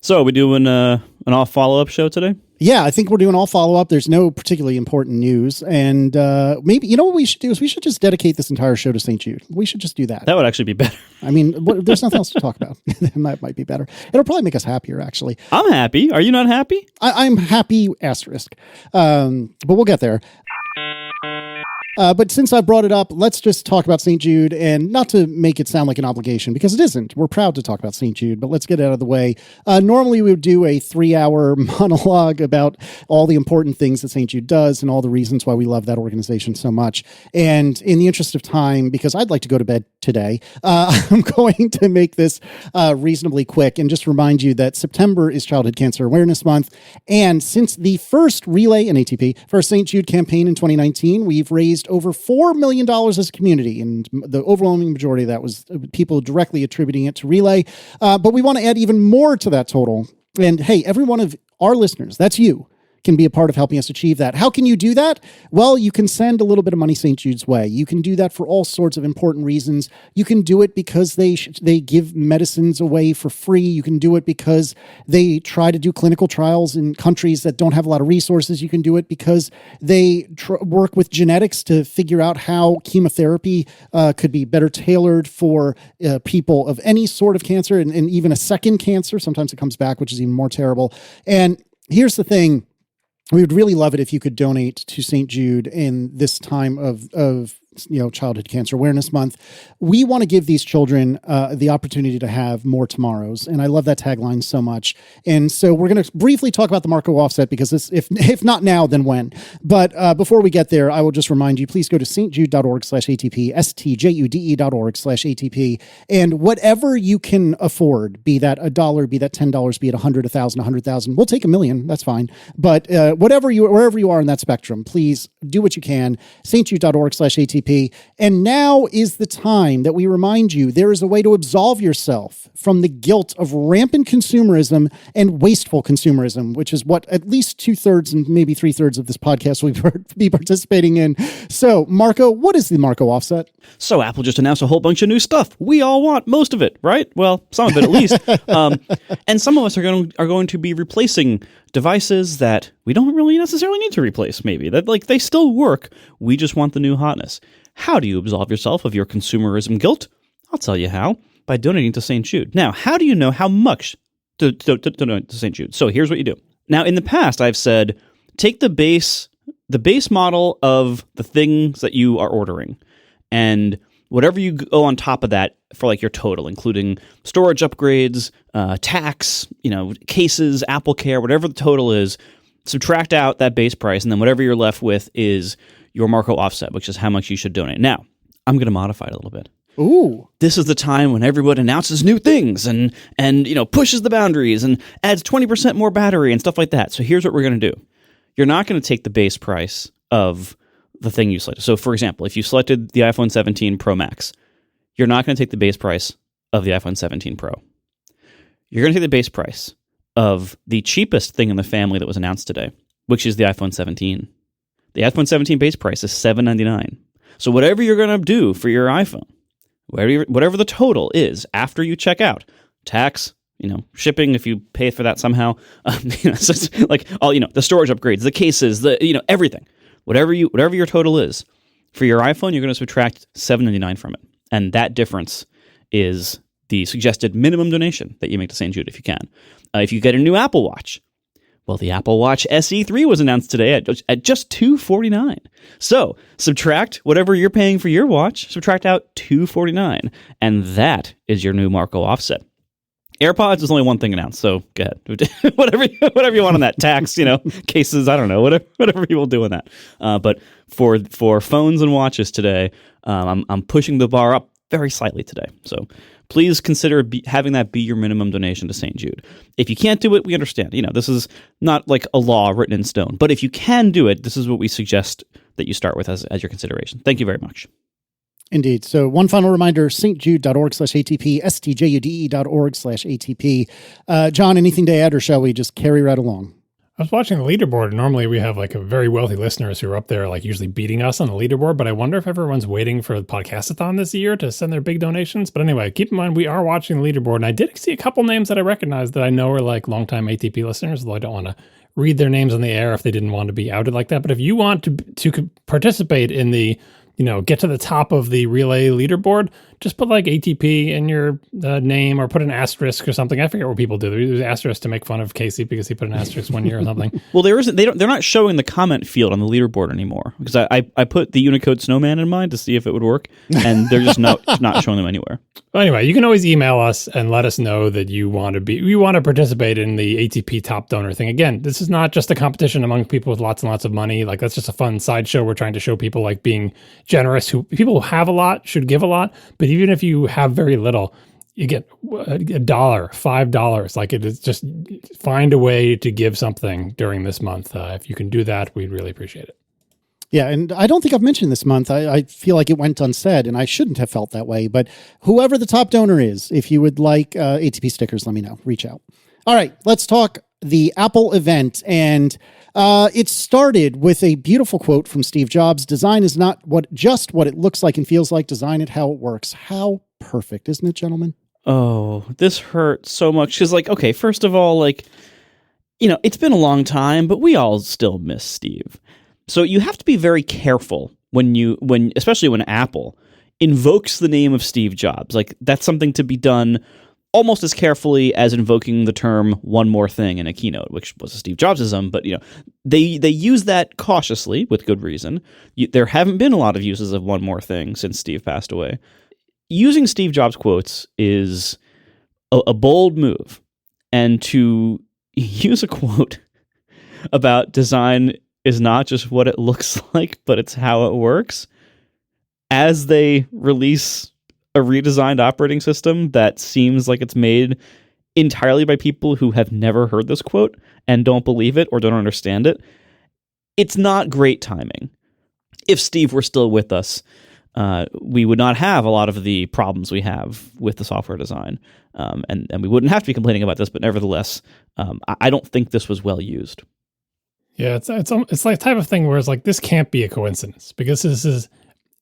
So, are we doing an all follow-up show today? Yeah, I think we're doing all follow-up. There's no particularly important news. And maybe, you know what we should do is we should just dedicate this entire show to St. Jude. We should just do that. That would actually be better. I mean, there's nothing else to talk about. That might be better. It'll probably make us happier, actually. I'm happy. Are you not happy? I'm happy, asterisk. But we'll get there. But since I brought it up, let's just talk about St. Jude, and not to make it sound like an obligation, because it isn't. We're proud to talk about St. Jude, but let's get it out of the way. Normally, we would do a 3-hour monologue about all the important things that St. Jude does and all the reasons why we love that organization so much. And in the interest of time, because I'd like to go to bed today, I'm going to make this reasonably quick and just remind you that September is Childhood Cancer Awareness Month. And since the first Relay and ATP for St. Jude campaign in 2019, we've raised over $4 million as a community, and the overwhelming majority of that was people directly attributing it to Relay. But we want to add even more to that total. And hey, every one of our listeners, that's you, can be a part of helping us achieve that. How can you do that? Well, you can send a little bit of money St. Jude's way. You can do that for all sorts of important reasons. You can do it because they give medicines away for free. You can do it because they try to do clinical trials in countries that don't have a lot of resources. You can do it because they work with genetics to figure out how chemotherapy could be better tailored for people of any sort of cancer, and even a second cancer. Sometimes it comes back, which is even more terrible. And here's the thing. We would really love it if you could donate to St. Jude in this time of Childhood Cancer Awareness Month. We want to give these children the opportunity to have more tomorrows. And I love that tagline so much. And so we're going to briefly talk about the Marco offset, because this, if not now, then when? But before we get there, I will just remind you, please go to stjude.org/ATP, stjude.org/ATP, and whatever you can afford, be that $1, be that $10, be it $100, $1,000, $100,000, we'll take $1 million, that's fine. But wherever you are in that spectrum, please do what you can, stjude.org/ATP. And now is the time that we remind you there is a way to absolve yourself from the guilt of rampant consumerism and wasteful consumerism, which is what at least 2/3 and maybe 3/3 of this podcast will be participating in. So, Marco, what is the Marco offset? So Apple just announced a whole bunch of new stuff. We all want most of it, right? Well, some of it at least. And some of us are going to be replacing devices that we don't really necessarily need to replace, maybe. That they still work. We just want the new hotness. How do you absolve yourself of your consumerism guilt? I'll tell you how. By donating to St. Jude. Now, how do you know how much to donate to St. Jude? So here's what you do. Now, in the past, I've said, take the base model of the things that you are ordering, and whatever you go on top of that for your total, including storage upgrades, tax, cases, Apple Care, whatever the total is, subtract out that base price, and then whatever you're left with is your Marco offset, which is how much you should donate. Now, I'm going to modify it a little bit. Ooh. This is the time when everyone announces new things and pushes the boundaries and adds 20% more battery and stuff like that. So here's what we're going to do. You're not going to take the base price of the thing you selected. So, for example, if you selected the iPhone 17 Pro Max, you're not going to take the base price of the iPhone 17 Pro. You're going to take the base price of the cheapest thing in the family that was announced today, which is the iPhone 17. The iPhone 17 base price is $799. So whatever you're going to do for your iPhone, whatever the total is after you check out, tax, shipping if you pay for that somehow, so it's all the storage upgrades, the cases, the everything, whatever your total is for your iPhone, you're going to subtract $799 from it, and that difference is the suggested minimum donation that you make to St. Jude if you can. If you get a new Apple Watch, well, the Apple Watch SE3 was announced today at just $249. So subtract whatever you're paying for your watch, subtract out $249, and that is your new Marco offset. AirPods is only one thing announced, so go ahead. whatever you want on that. Tax, cases, I don't know, whatever people do on that. But for phones and watches today, I'm pushing the bar up very slightly today. So please consider having that be your minimum donation to St. Jude. If you can't do it, we understand. This is not like a law written in stone. But if you can do it, this is what we suggest that you start with as your consideration. Thank you very much. Indeed. So one final reminder, stjude.org/ATP, stjude.org/ATP. John, anything to add, or shall we just carry right along? I was watching the leaderboard, and normally we have like a very wealthy listeners who are up there, like usually beating us on the leaderboard. But I wonder if everyone's waiting for the podcastathon this year to send their big donations. But anyway, keep in mind we are watching the leaderboard, and I did see a couple names that I recognize that I know are like longtime ATP listeners. Although I don't want to read their names on the air if they didn't want to be outed like that. But if you want to participate in the, get to the top of the relay leaderboard, just put like ATP in your name or put an asterisk or something. I forget what people do. There's asterisk to make fun of Casey because he put an asterisk one year or something. Well, they're not showing the comment field on the leaderboard anymore because I put the Unicode snowman in mind to see if it would work, and they're just not showing them anywhere. Well, anyway, you can always email us and let us know that you want to participate in the ATP top donor thing. Again, this is not just a competition among people with lots and lots of money. Like, that's just a fun sideshow. We're trying to show people like being generous. People who have a lot should give a lot, but even if you have very little, you get $1, $5. Like, it is just find a way to give something during this month. If you can do that, we'd really appreciate it. Yeah, and I don't think I've mentioned this month. I feel like it went unsaid, and I shouldn't have felt that way. But whoever the top donor is, if you would like ATP stickers, let me know. Reach out. All right, let's talk the Apple event. And it started with a beautiful quote from Steve Jobs. Design is not just what it looks like and feels like. Design it how it works. How perfect, isn't it, gentlemen? Oh, this hurt so much. Because, okay, first of all, it's been a long time, but we all still miss Steve. So you have to be very careful especially when Apple invokes the name of Steve Jobs. Like, that's something to be done almost as carefully as invoking the term "one more thing" in a keynote, which was a Steve Jobsism. But they use that cautiously with good reason. There haven't been a lot of uses of "one more thing" since Steve passed away. Using Steve Jobs quotes is a bold move, and to use a quote about design is not just what it looks like, but it's how it works, as they release a redesigned operating system that seems like it's made entirely by people who have never heard this quote and don't believe it or don't understand it. It's not great timing. If Steve were still with us, we would not have a lot of the problems we have with the software design, and we wouldn't have to be complaining about this. But nevertheless, I don't think this was well used. Yeah, it's like the type of thing where it's like, this can't be a coincidence because this is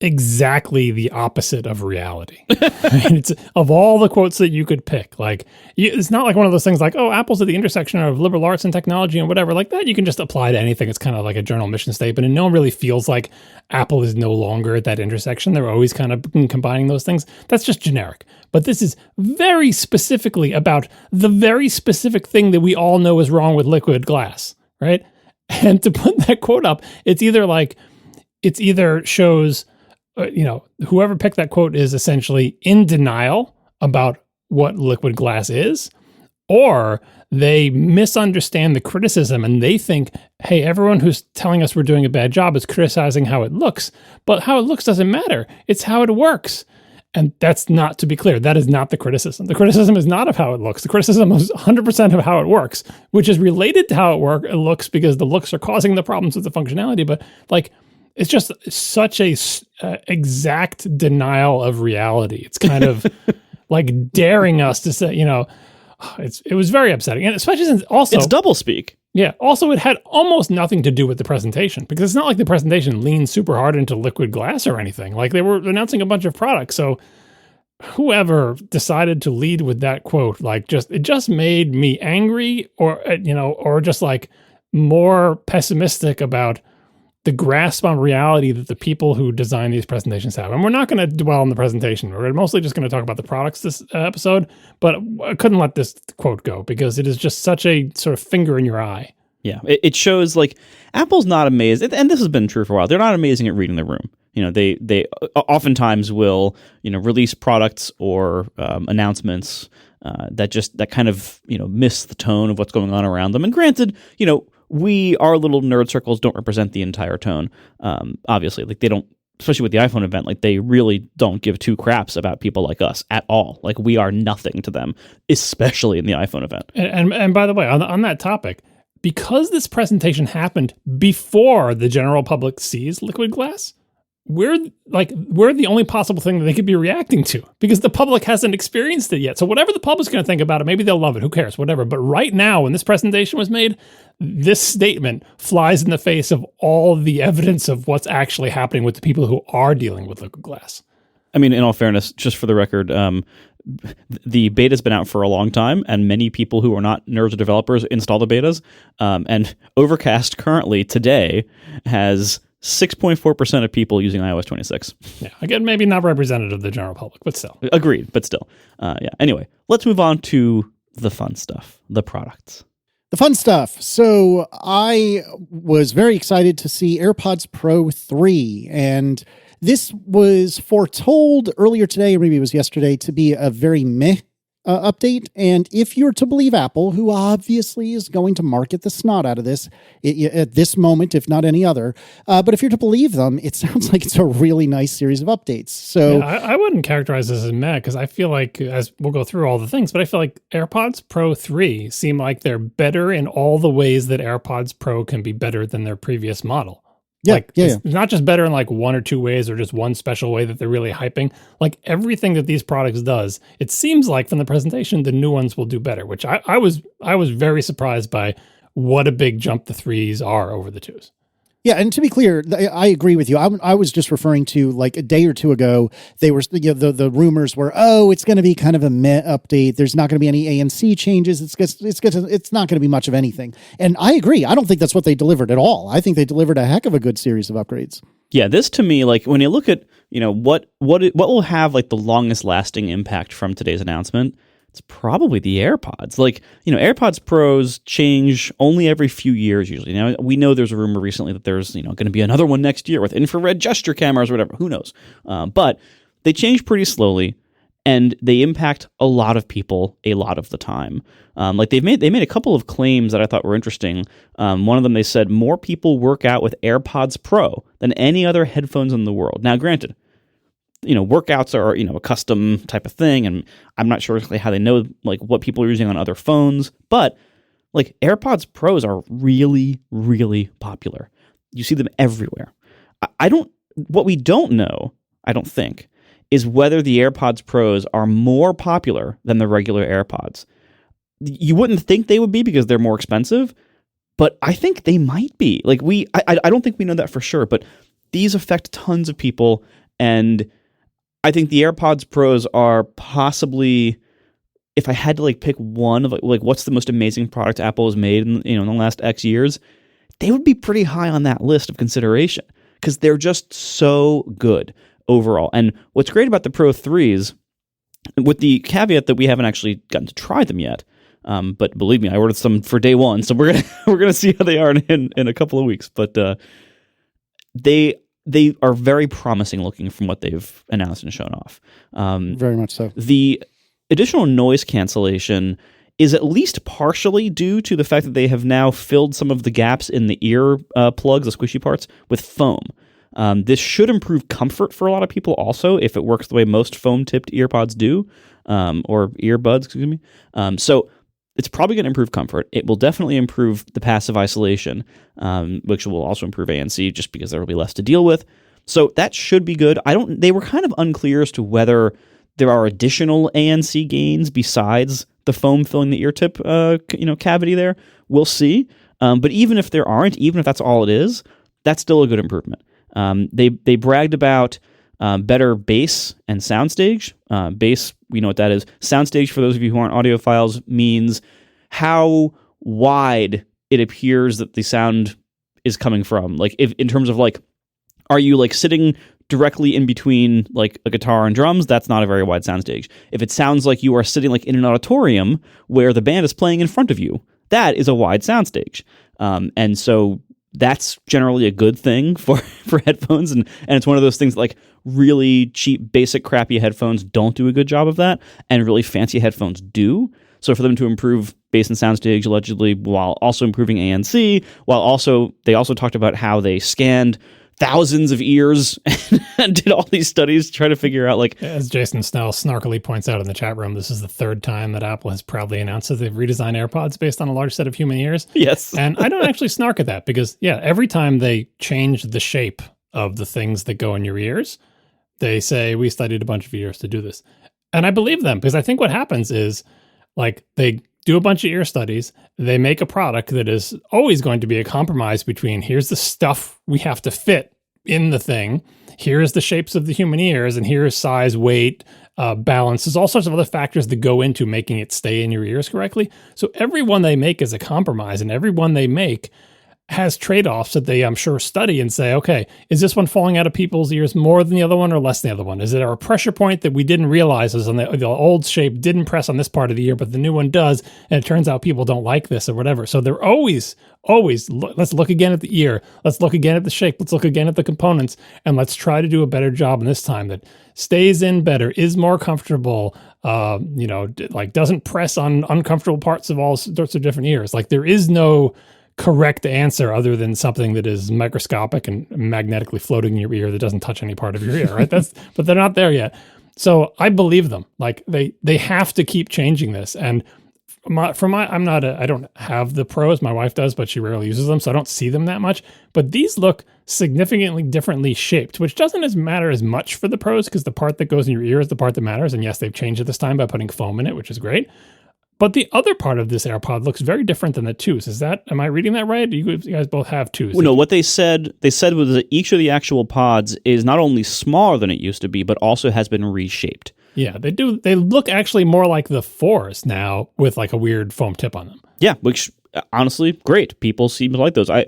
exactly the opposite of reality. It's of all the quotes that you could pick. Like, it's not like one of those things like, oh, Apple's at the intersection of liberal arts and technology and whatever like that. You can just apply to anything. It's kind of like a journal mission statement, and no one really feels like Apple is no longer at that intersection. They're always kind of combining those things. That's just generic. But this is very specifically about the very specific thing that we all know is wrong with liquid glass, right? And to put that quote up, it's either shows, whoever picked that quote is essentially in denial about what liquid glass is, or they misunderstand the criticism and they think, hey, everyone who's telling us we're doing a bad job is criticizing how it looks, but how it looks doesn't matter. It's how it works. And that's not, to be clear, that is not the criticism. The criticism is not of how it looks. The criticism is 100% of how it works, which is related to how it looks because the looks are causing the problems with the functionality. But it's just such a exact denial of reality. It's kind of like daring us to say, it was very upsetting. And especially since also it's doublespeak. Yeah. Also, it had almost nothing to do with the presentation because it's not like the presentation leaned super hard into liquid glass or anything. Like, they were announcing a bunch of products. So whoever decided to lead with that quote, it just made me angry or just like more pessimistic about the grasp on reality that the people who design these presentations have. And we're not going to dwell on the presentation. We're mostly just going to talk about the products this episode, but I couldn't let this quote go because it is just such a sort of finger in your eye. Yeah, it shows Apple's not amazing, and this has been true for a while. They're not amazing at reading the room. They oftentimes will release products or announcements that kind of miss the tone of what's going on around them. And granted, our little nerd circles don't represent the entire tone. Obviously, they don't, especially with the iPhone event, they really don't give two craps about people like us at all. We are nothing to them, especially in the iPhone event. And by the way, on that topic, because this presentation happened before the general public sees liquid glass, we're the only possible thing that they could be reacting to because the public hasn't experienced it yet. So whatever the public's going to think about it, maybe they'll love it. Who cares? Whatever. But right now, when this presentation was made, this statement flies in the face of all the evidence of what's actually happening with the people who are dealing with liquid glass. I mean, in all fairness, just for the record, the beta's been out for a long time, and many people who are not nerds or developers install the betas. And Overcast currently, today, has 6.4% of people using iOS 26. Yeah, again, maybe not representative of the general public, but still. Agreed, but still. Yeah. Anyway, let's move on to the fun stuff, the products. The fun stuff. So I was very excited to see AirPods Pro 3, and this was foretold earlier today, or maybe it was yesterday, to be a very meh update. And if you're to believe Apple, who obviously is going to market the snot out of this at this moment, if not any other, but if you're to believe them, it sounds like it's a really nice series of updates. So yeah, I wouldn't characterize this as meh because I feel like, as we'll go through all the things, but I feel like AirPods Pro 3 seem like they're better in all the ways that AirPods Pro can be better than their previous model. Yeah, It's not just better in like one or two ways or just one special way that they're really hyping. Like everything that these products does, it seems like from the presentation, the new ones will do better, which I was very surprised by what a big jump the 3s are over the 2s. Yeah, and to be clear, I agree with you. I was just referring to like a day or two ago. They were the rumors were, it's going to be kind of a meh update. There's not going to be any ANC changes. It's not going to be much of anything. And I agree. I don't think that's what they delivered at all. I think they delivered a heck of a good series of upgrades. Yeah, this to me, like when you look at what will have like the longest lasting impact from today's announcement, it's probably the AirPods. Like, AirPods Pros change only every few years usually. Now, we know there's a rumor recently that there's, going to be another one next year with infrared gesture cameras or whatever. Who knows? But they change pretty slowly, and they impact a lot of people a lot of the time. Like they made a couple of claims that I thought were interesting. One of them, they said more people work out with AirPods Pro than any other headphones in the world. Now, granted, workouts are, a custom type of thing, and I'm not sure exactly how they know, like, what people are using on other phones, but, like, AirPods Pros are really, really popular. You see them everywhere. What we don't know, I don't think, is whether the AirPods Pros are more popular than the regular AirPods. You wouldn't think they would be because they're more expensive, but I think they might be. Like, I don't think we know that for sure, but these affect tons of people, and I think the AirPods Pros are possibly, if I had to like pick one of like what's the most amazing product Apple has made in the last X years, they would be pretty high on that list of consideration because they're just so good overall. And what's great about the Pro 3s, with the caveat that we haven't actually gotten to try them yet, but believe me, I ordered some for day one, so we're gonna see how they are in a couple of weeks. But they are very promising looking from what they've announced and shown off. Very much so. The additional noise cancellation is at least partially due to the fact that they have now filled some of the gaps in the ear plugs, the squishy parts, with foam. This should improve comfort for a lot of people also, if it works the way most foam-tipped earpods do, or earbuds, excuse me. So it's probably going to improve comfort. It will definitely improve the passive isolation, which will also improve ANC just because there will be less to deal with. So that should be good. They were kind of unclear as to whether there are additional ANC gains besides the foam filling the ear tip, cavity there. We'll see. But even if there aren't, even if that's all it is, that's still a good improvement. They bragged about better bass and soundstage. Bass, we know what that is. Soundstage, for those of you who aren't audiophiles, means how wide it appears that the sound is coming from. Like, if in terms of like, are you like sitting directly in between like a guitar and drums? That's not a very wide soundstage. If it sounds like you are sitting like in an auditorium where the band is playing in front of you, that is a wide soundstage. And so that's generally a good thing for headphones, and it's one of those things that, like, really cheap, basic, crappy headphones don't do a good job of that, and really fancy headphones do. So for them to improve bass and soundstage allegedly while also improving ANC, they also talked about how they scanned thousands of ears and did all these studies to try to figure out, like... As Jason Snell snarkily points out in the chat room, this is the third time that Apple has proudly announced that they've redesigned AirPods based on a large set of human ears. Yes. And I don't actually snark at that because, yeah, every time they change the shape of the things that go in your ears. They say, we studied a bunch of ears to do this. And I believe them, because I think what happens is, like, they do a bunch of ear studies, they make a product that is always going to be a compromise between, here's the stuff we have to fit in the thing, here's the shapes of the human ears, and here's size, weight, balance. There's all sorts of other factors that go into making it stay in your ears correctly. So every one they make is a compromise, and every one they make has trade-offs that they, I'm sure, study and say, okay, is this one falling out of people's ears more than the other one or less than the other one? Is it a pressure point that we didn't realize is on the old shape didn't press on this part of the ear, but the new one does, and it turns out people don't like this or whatever. So they're always, let's look again at the ear. Let's look again at the shape. Let's look again at the components, and let's try to do a better job in this time that stays in better, is more comfortable, like doesn't press on uncomfortable parts of all sorts of different ears. Like there is no correct answer other than something that is microscopic and magnetically floating in your ear that doesn't touch any part of your ear, right? But they're not there yet. So I believe them. Like they have to keep changing this. And I don't have the Pros. My wife does, but she rarely uses them, so I don't see them that much. But these look significantly differently shaped, which doesn't matter as much for the Pros because the part that goes in your ear is the part that matters. And yes, they've changed it this time by putting foam in it, which is great. But the other part of this AirPod looks very different than the twos. Am I reading that right? You guys both have twos. Well, no, what they said was that each of the actual pods is not only smaller than it used to be, but also has been reshaped. Yeah, they do. They look actually more like the fours now with like a weird foam tip on them. Yeah, which honestly, great. People seem to like those. I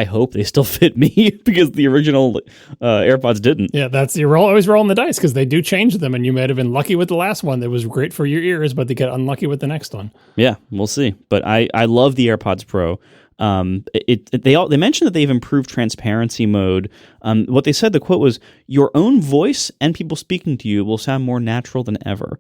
hope they still fit me because the original AirPods didn't. Yeah, you're always rolling the dice because they do change them, and you might have been lucky with the last one that was great for your ears, but they get unlucky with the next one. Yeah, we'll see. But I love the AirPods Pro. They mentioned that they've improved transparency mode. What they said, the quote was, "Your own voice and people speaking to you will sound more natural than ever."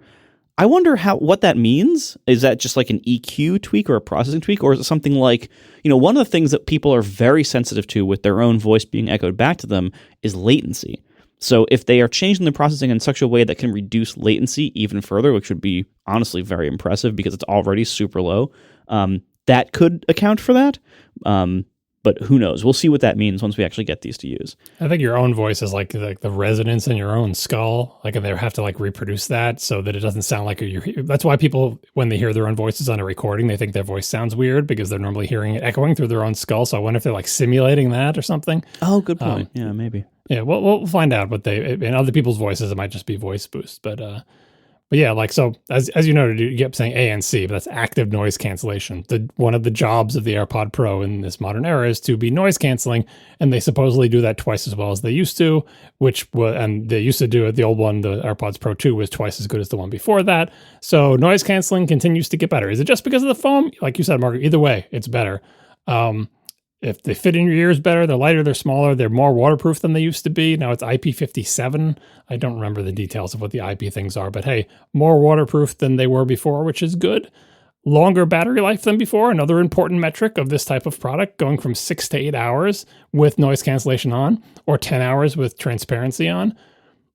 I wonder what that means. Is that just like an EQ tweak or a processing tweak, or is it something like, one of the things that people are very sensitive to with their own voice being echoed back to them is latency. So if they are changing the processing in such a way that can reduce latency even further, which would be honestly very impressive because it's already super low, that could account for that. But who knows? We'll see what that means once we actually get these to use. I think your own voice is like the resonance in your own skull. Like they have to like reproduce that so that it doesn't sound like that's why people, when they hear their own voices on a recording, they think their voice sounds weird because they're normally hearing it echoing through their own skull. So I wonder if they're like simulating that or something. Oh, good point. Yeah, maybe. Yeah, we'll find out. But in other people's voices, it might just be voice boost. But yeah, like, so as you noted, you kept saying ANC, but that's active noise cancellation. One of the jobs of the AirPod Pro in this modern era is to be noise canceling, and they supposedly do that twice as well as they used to, and they used to do it. The old one, the AirPods Pro 2, was twice as good as the one before that. So noise canceling continues to get better. Is it just because of the foam? Like you said, Margaret, either way, it's better. If they fit in your ears better, they're lighter, they're smaller, they're more waterproof than they used to be. Now it's IP57. I don't remember the details of what the IP things are, but hey, more waterproof than they were before, which is good. Longer battery life than before, another important metric of this type of product, going from 6 to 8 hours with noise cancellation on, or 10 hours with transparency on.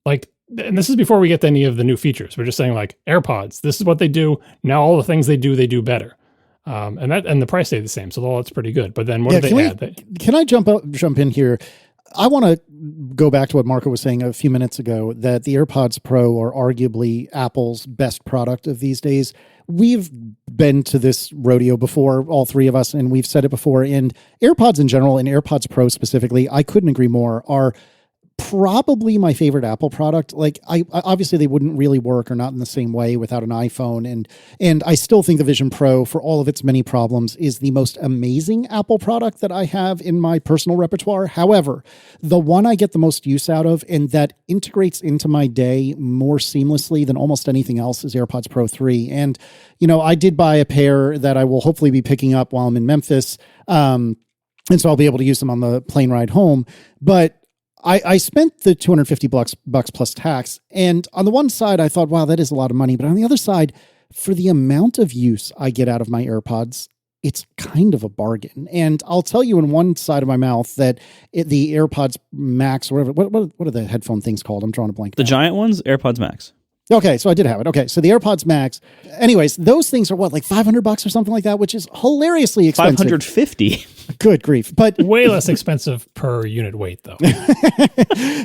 Like, and this is before we get to any of the new features. We're just saying, like, AirPods, this is what they do. Now all the things they do better. And the price stayed the same, so that's pretty good. But then what did they add? Can I jump in here? I want to go back to what Marco was saying a few minutes ago, that the AirPods Pro are arguably Apple's best product of these days. We've been to this rodeo before, all three of us, and we've said it before. And AirPods in general, and AirPods Pro specifically, I couldn't agree more, are probably my favorite Apple product. Like, I obviously they wouldn't really work, or not in the same way, without an iPhone. And I still think the Vision Pro, for all of its many problems, is the most amazing Apple product that I have in my personal repertoire. However, the one I get the most use out of, and that integrates into my day more seamlessly than almost anything else, is AirPods Pro 3. And, I did buy a pair that I will hopefully be picking up while I'm in Memphis. And so I'll be able to use them on the plane ride home. But I spent the $250 plus tax. And on the one side, I thought, wow, that is a lot of money. But on the other side, for the amount of use I get out of my AirPods, it's kind of a bargain. And I'll tell you in one side of my mouth that the AirPods Max, or whatever, what are the headphone things called? I'm drawing a blank. The giant ones, AirPods Max. Okay, so I did have it. Okay, so the AirPods Max. Anyways, those things are what, like $500 or something like that, which is hilariously expensive. 550. Good grief! But way less expensive per unit weight, though.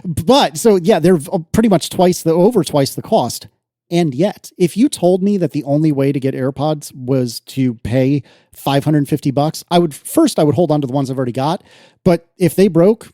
But so yeah, they're pretty much over twice the cost. And yet, if you told me that the only way to get AirPods was to pay $550, I would hold on to the ones I've already got. But if they broke,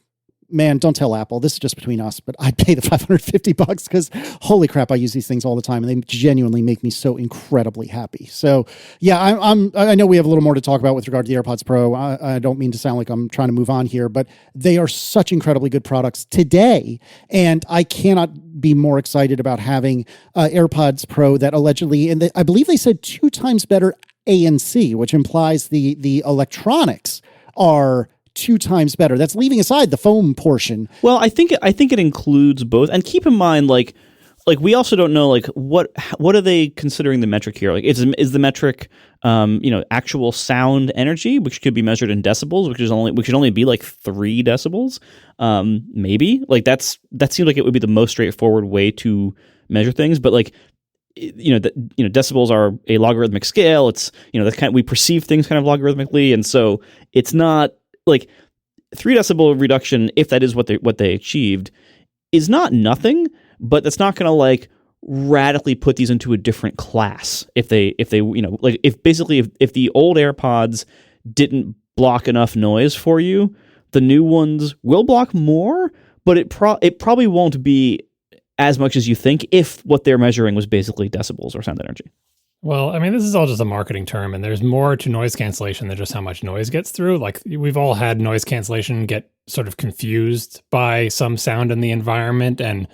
man, don't tell Apple. This is just between us, but I'd pay the $550 because holy crap, I use these things all the time and they genuinely make me so incredibly happy. So yeah, I know we have a little more to talk about with regard to the AirPods Pro. I don't mean to sound like I'm trying to move on here, but they are such incredibly good products today. And I cannot be more excited about having AirPods Pro that allegedly, and I believe they said 2 times better ANC, which implies the electronics are 2 times better. That's leaving aside the foam portion. Well, I think it includes both. And keep in mind, like we also don't know, like what are they considering the metric here? Like, is the metric, actual sound energy, which could be measured in decibels, which should only be like 3 decibels, maybe. Like that seems like it would be the most straightforward way to measure things. But like, decibels are a logarithmic scale. It's that's we perceive things kind of logarithmically, and so it's not. Like 3 decibel reduction, if that is what they achieved, is not nothing, but that's not going to like radically put these into a different class. If the old AirPods didn't block enough noise for you, the new ones will block more, but it probably won't be as much as you think if what they're measuring was basically decibels or sound energy. Well, I mean, this is all just a marketing term, and there's more to noise cancellation than just how much noise gets through. Like, we've all had noise cancellation get sort of confused by some sound in the environment and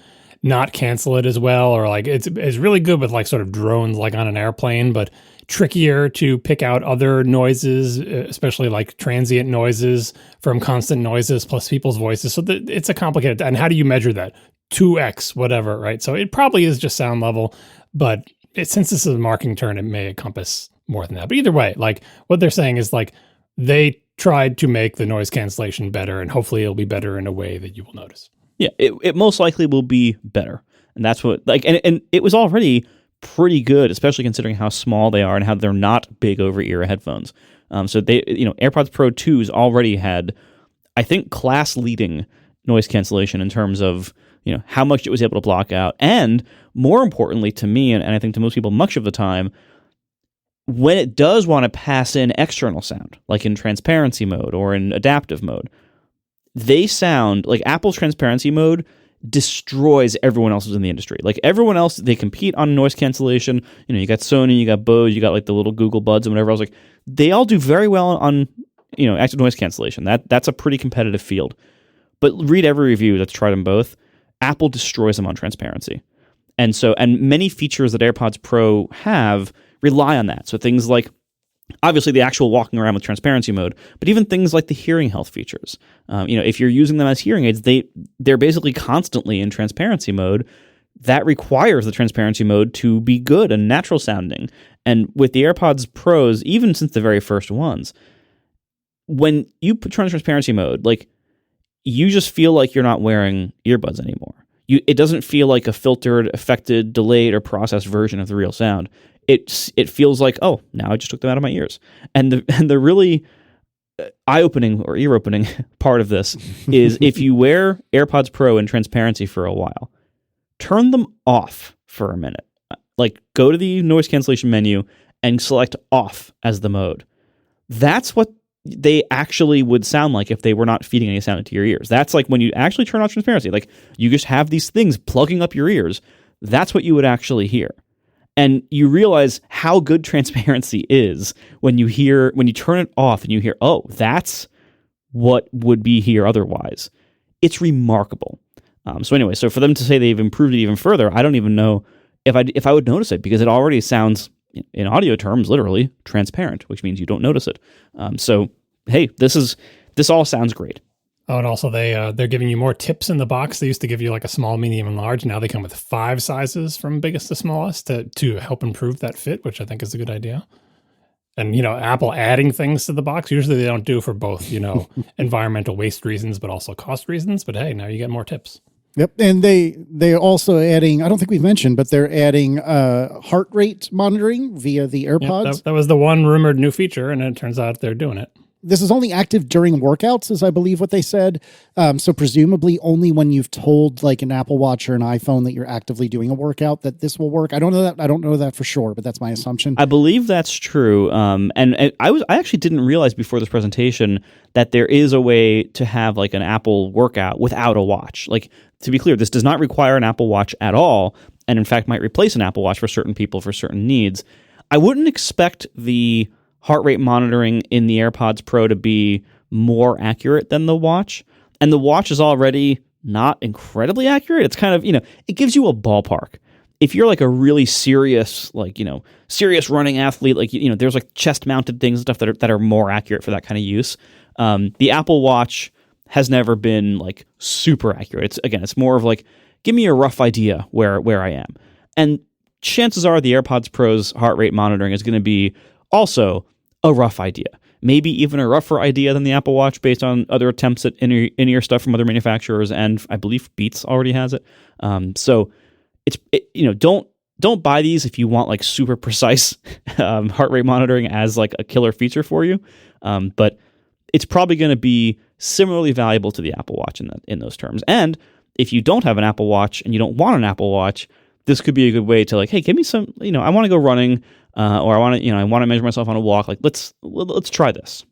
not cancel it as well, or like it's really good with like sort of drones like on an airplane, but trickier to pick out other noises, especially like transient noises from constant noises plus people's voices. So it's a complicated, and how do you measure that? 2x, whatever, right? So it probably is just sound level, but since this is a marketing term, it may encompass more than that. But either way, like what they're saying is like they tried to make the noise cancellation better, and hopefully it'll be better in a way that you will notice. Yeah, it most likely will be better. And that's what and it was already pretty good, especially considering how small they are and how they're not big over ear headphones. So they, AirPods Pro 2s already had, I think, class leading noise cancellation in terms of how much it was able to block out, and more importantly to me, and I think to most people much of the time, when it does want to pass in external sound, like in transparency mode or in adaptive mode, they sound like Apple's transparency mode destroys everyone else's in the industry. Like everyone else, they compete on noise cancellation. You got Sony, you got Bose, you got like the little Google Buds and whatever else. Like they all do very well on active noise cancellation. That's a pretty competitive field. But read every review that's tried them both. Apple destroys them on transparency. And many features that AirPods Pro have rely on that. So things like, obviously, the actual walking around with transparency mode, but even things like the hearing health features. If you're using them as hearing aids, they're basically constantly in transparency mode. That requires the transparency mode to be good and natural sounding. And with the AirPods Pros, even since the very first ones, when you turn on transparency mode, like, you just feel like you're not wearing earbuds anymore. It doesn't feel like a filtered, affected, delayed, or processed version of the real sound. It feels like, oh, now I just took them out of my ears. And the really eye-opening or ear-opening part of this is if you wear AirPods Pro in transparency for a while, turn them off for a minute. Like, go to the noise cancellation menu and select off as the mode. That's what they actually would sound like if they were not feeding any sound into your ears. That's like when you actually turn off transparency. Like, you just have these things plugging up your ears. That's what you would actually hear. And you realize how good transparency is when you turn it off and you hear, oh, that's what would be here otherwise. It's remarkable. So for them to say they've improved it even further, I don't even know if I would notice it, because it already sounds, in audio terms, literally transparent, which means you don't notice it. So hey, this all sounds great. Oh, and also they're giving you more tips in the box. They used to give you like a small, medium, and large. Now they come with 5 sizes from biggest to smallest to help improve that fit, which I think is a good idea. And, Apple adding things to the box, usually they don't do for both, environmental waste reasons, but also cost reasons. But hey, now you get more tips. Yep, and they're also adding, I don't think we've mentioned, but they're adding heart rate monitoring via the AirPods. Yep, that was the one rumored new feature, and it turns out they're doing it. This is only active during workouts, is I believe what they said. So presumably only when you've told like an Apple Watch or an iPhone that you're actively doing a workout that this will work. I don't know that for sure, but that's my assumption. I believe that's true. And I actually didn't realize before this presentation that there is a way to have like an Apple workout without a watch. Like, to be clear, this does not require an Apple Watch at all, and in fact might replace an Apple Watch for certain people for certain needs. I wouldn't expect the heart rate monitoring in the AirPods Pro to be more accurate than the watch. And the watch is already not incredibly accurate. It's kind of, it gives you a ballpark. If you're like a really serious, serious running athlete, like, there's like chest mounted things and stuff that are more accurate for that kind of use. The Apple Watch has never been like super accurate. It's more of like, give me a rough idea where I am. And chances are the AirPods Pro's heart rate monitoring is going to be also a rough idea. Maybe even a rougher idea than the Apple Watch based on other attempts at in-ear stuff from other manufacturers, and I believe Beats already has it. So don't buy these if you want like super precise heart rate monitoring as like a killer feature for you. But it's probably going to be similarly valuable to the Apple Watch in those terms. And if you don't have an Apple Watch and you don't want an Apple Watch, this could be a good way to like, hey, give me some, I want to go running, or I want to measure myself on a walk. Like, let's try this.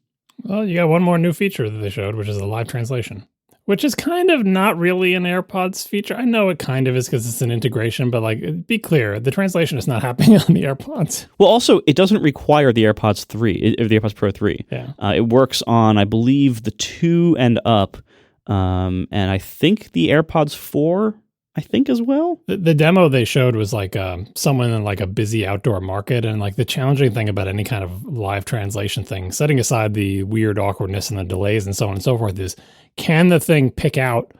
Well, you got one more new feature that they showed, which is the live translation, which is kind of not really an AirPods feature. I know it kind of is because it's an integration, but like, be clear, the translation is not happening on the AirPods. Well, also, it doesn't require the AirPods 3, the AirPods Pro 3. Yeah. It works on, I believe, the 2 and up, and I think the AirPods 4, as well. The demo they showed was like someone in like a busy outdoor market, and like the challenging thing about any kind of live translation thing, setting aside the weird awkwardness and the delays and so on and so forth, is can the thing pick out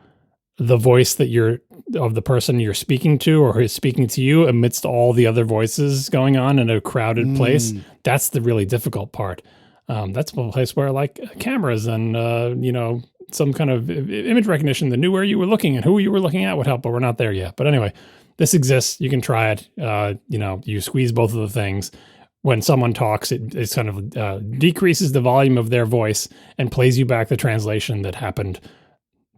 the voice of the person you're speaking to or who is speaking to you amidst all the other voices going on in a crowded place? That's the really difficult part. That's a place where like cameras and some kind of image recognition that knew where you were looking and who you were looking at would help, but we're not there yet. But anyway, this exists. You can try it. You squeeze both of the things. When someone talks, it kind of decreases the volume of their voice and plays you back the translation that happened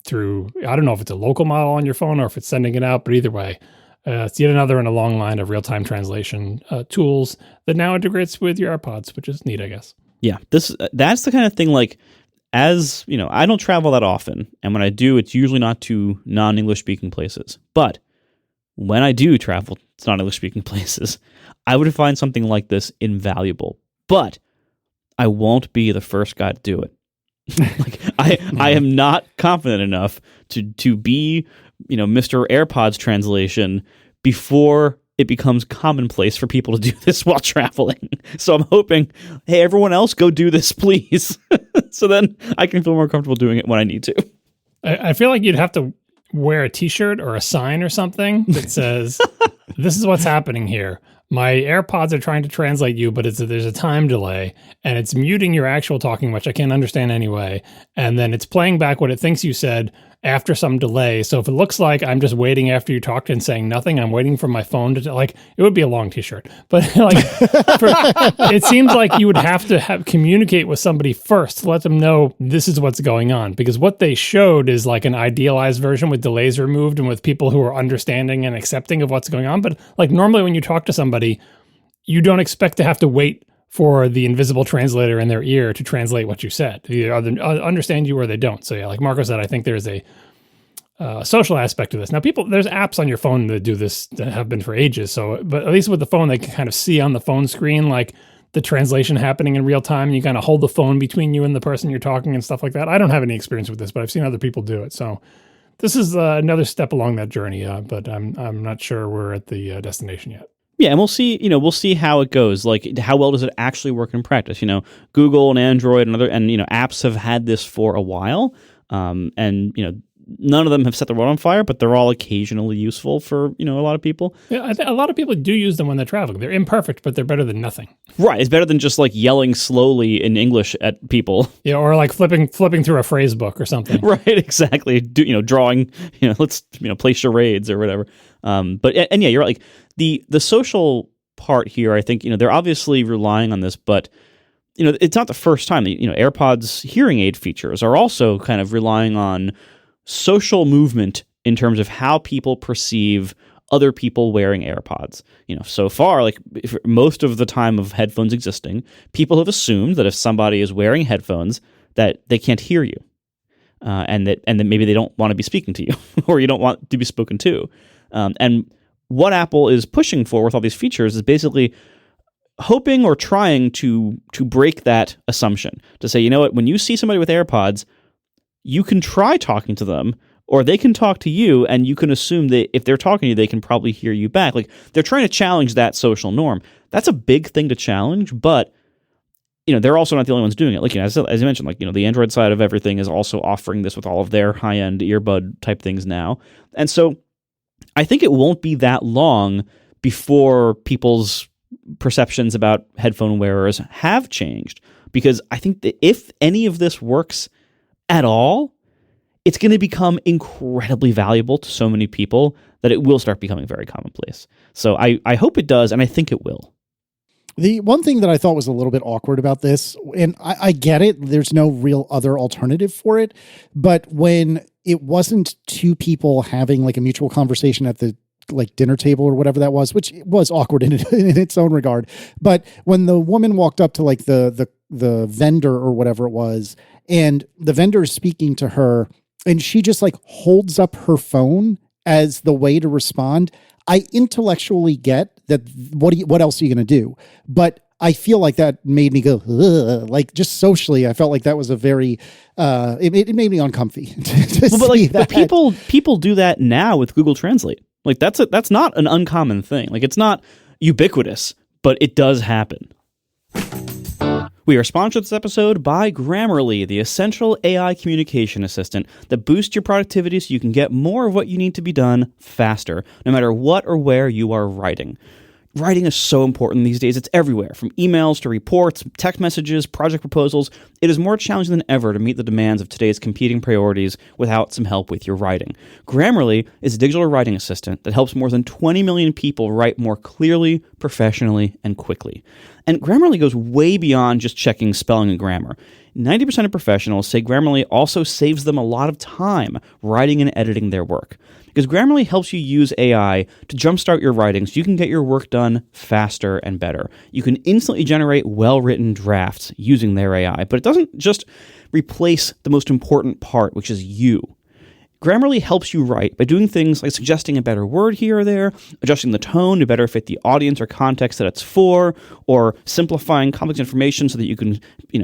through, I don't know if it's a local model on your phone or if it's sending it out, but either way, it's yet another in a long line of real-time translation tools that now integrates with your AirPods, which is neat, I guess. Yeah, that's the kind of thing like, as I don't travel that often, and when I do, it's usually not to non-English speaking places. But when I do travel to non-English speaking places, I would find something like this invaluable. But I won't be the first guy to do it. Like I am not confident enough to be, Mr. AirPods translation before it becomes commonplace for people to do this while traveling. So I'm hoping, hey, everyone else, go do this, please. So then I can feel more comfortable doing it when I need to. I feel like you'd have to wear a t-shirt or a sign or something that says, this is what's happening here. My AirPods are trying to translate you, but there's a time delay, and it's muting your actual talking, which I can't understand anyway. And then it's playing back what it thinks you said after some delay. So if it looks like I'm just waiting after you talked and saying nothing, I'm waiting for my phone to it would be a long t-shirt. But like, it seems like you would have to communicate with somebody first to let them know this is what's going on. Because what they showed is like an idealized version with delays removed and with people who are understanding and accepting of what's going on. But like normally when you talk to somebody, you don't expect to have to wait for the invisible translator in their ear to translate what you said. They either understand you or they don't. So yeah, like Marco said, I think there's a social aspect to this. Now, there's apps on your phone that do this that have been for ages. So, but at least with the phone, they can kind of see on the phone screen like the translation happening in real time. And you kind of hold the phone between you and the person you're talking and stuff like that. I don't have any experience with this, but I've seen other people do it. So this is another step along that journey. But I'm not sure we're at the destination yet. Yeah, and we'll see how it goes. Like, how well does it actually work in practice? Google and Android and apps have had this for a while. And none of them have set the world on fire, but they're all occasionally useful for, a lot of people. Yeah, a lot of people do use them when they're traveling. They're imperfect, but they're better than nothing. Right. It's better than just like yelling slowly in English at people. Yeah, or like flipping through a phrase book or something. Right, exactly. Drawing, let's, play charades or whatever. But yeah, you're right. Like the social part here, I think, they're obviously relying on this, but it's not the first time. AirPods hearing aid features are also kind of relying on social movement in terms of how people perceive other people wearing AirPods. So far, like most of the time of headphones existing, people have assumed that if somebody is wearing headphones, that they can't hear you, and that maybe they don't want to be speaking to you, or you don't want to be spoken to. And what Apple is pushing for with all these features is basically hoping or trying to break that assumption, to say, what, when you see somebody with AirPods, you can try talking to them, or they can talk to you, and you can assume that if they're talking to you, they can probably hear you back. Like, they're trying to challenge that social norm. That's a big thing to challenge, but they're also not the only ones doing it. Like, as I mentioned, like, the Android side of everything is also offering this with all of their high-end earbud type things now. And so I think it won't be that long before people's perceptions about headphone wearers have changed, because I think that if any of this works at all, it's going to become incredibly valuable to so many people that it will start becoming very commonplace. So I hope it does, and I think it will. The one thing that I thought was a little bit awkward about this, and I get it, there's no real other alternative for it, but when it wasn't two people having like a mutual conversation at the like dinner table or whatever that was, which was awkward in its own regard. But when the woman walked up to like the vendor or whatever it was, and the vendor is speaking to her, and she just like holds up her phone as the way to respond, I intellectually get that. What else are you going to do? But I feel like that made me go, ugh. Like just socially, I felt like that was a very, it made me uncomfy. But people do that now with Google Translate. Like that's not an uncommon thing. Like it's not ubiquitous, but it does happen. We are sponsored this episode by Grammarly, the essential AI communication assistant that boosts your productivity so you can get more of what you need to be done faster, no matter what or where you are writing. Writing is so important these days. It's everywhere, from emails to reports, text messages, project proposals. It is more challenging than ever to meet the demands of today's competing priorities without some help with your writing. Grammarly is a digital writing assistant that helps more than 20 million people write more clearly, professionally, and quickly. And Grammarly goes way beyond just checking spelling and grammar. 90% of professionals say Grammarly also saves them a lot of time writing and editing their work. Because Grammarly helps you use AI to jumpstart your writing so you can get your work done faster and better. You can instantly generate well-written drafts using their AI, but it doesn't just replace the most important part, which is you. Grammarly helps you write by doing things like suggesting a better word here or there, adjusting the tone to better fit the audience or context that it's for, or simplifying complex information so that you can,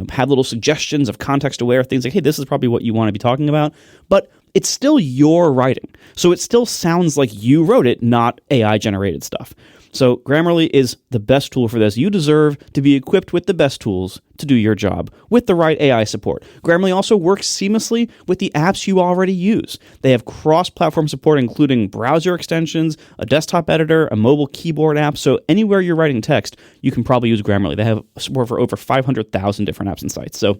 have little suggestions of context-aware things like, hey, this is probably what you want to be talking about. But it's still your writing. So it still sounds like you wrote it, not AI-generated stuff. So Grammarly is the best tool for this. You deserve to be equipped with the best tools to do your job with the right AI support. Grammarly also works seamlessly with the apps you already use. They have cross-platform support, including browser extensions, a desktop editor, a mobile keyboard app. So anywhere you're writing text, you can probably use Grammarly. They have support for over 500,000 different apps and sites. So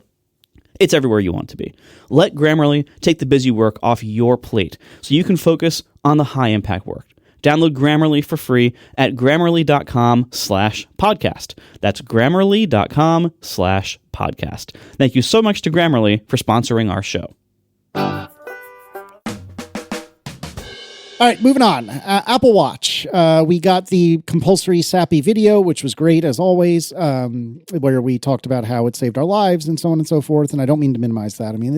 it's everywhere you want to be. Let Grammarly take the busy work off your plate so you can focus on the high-impact work. Download Grammarly for free at grammarly.com/podcast. That's grammarly.com/podcast. Thank you so much to Grammarly for sponsoring our show. All right, moving on. Apple Watch. We got the compulsory SAPI video, which was great as always, where we talked about how it saved our lives and so on and so forth. And I don't mean to minimize that. I mean,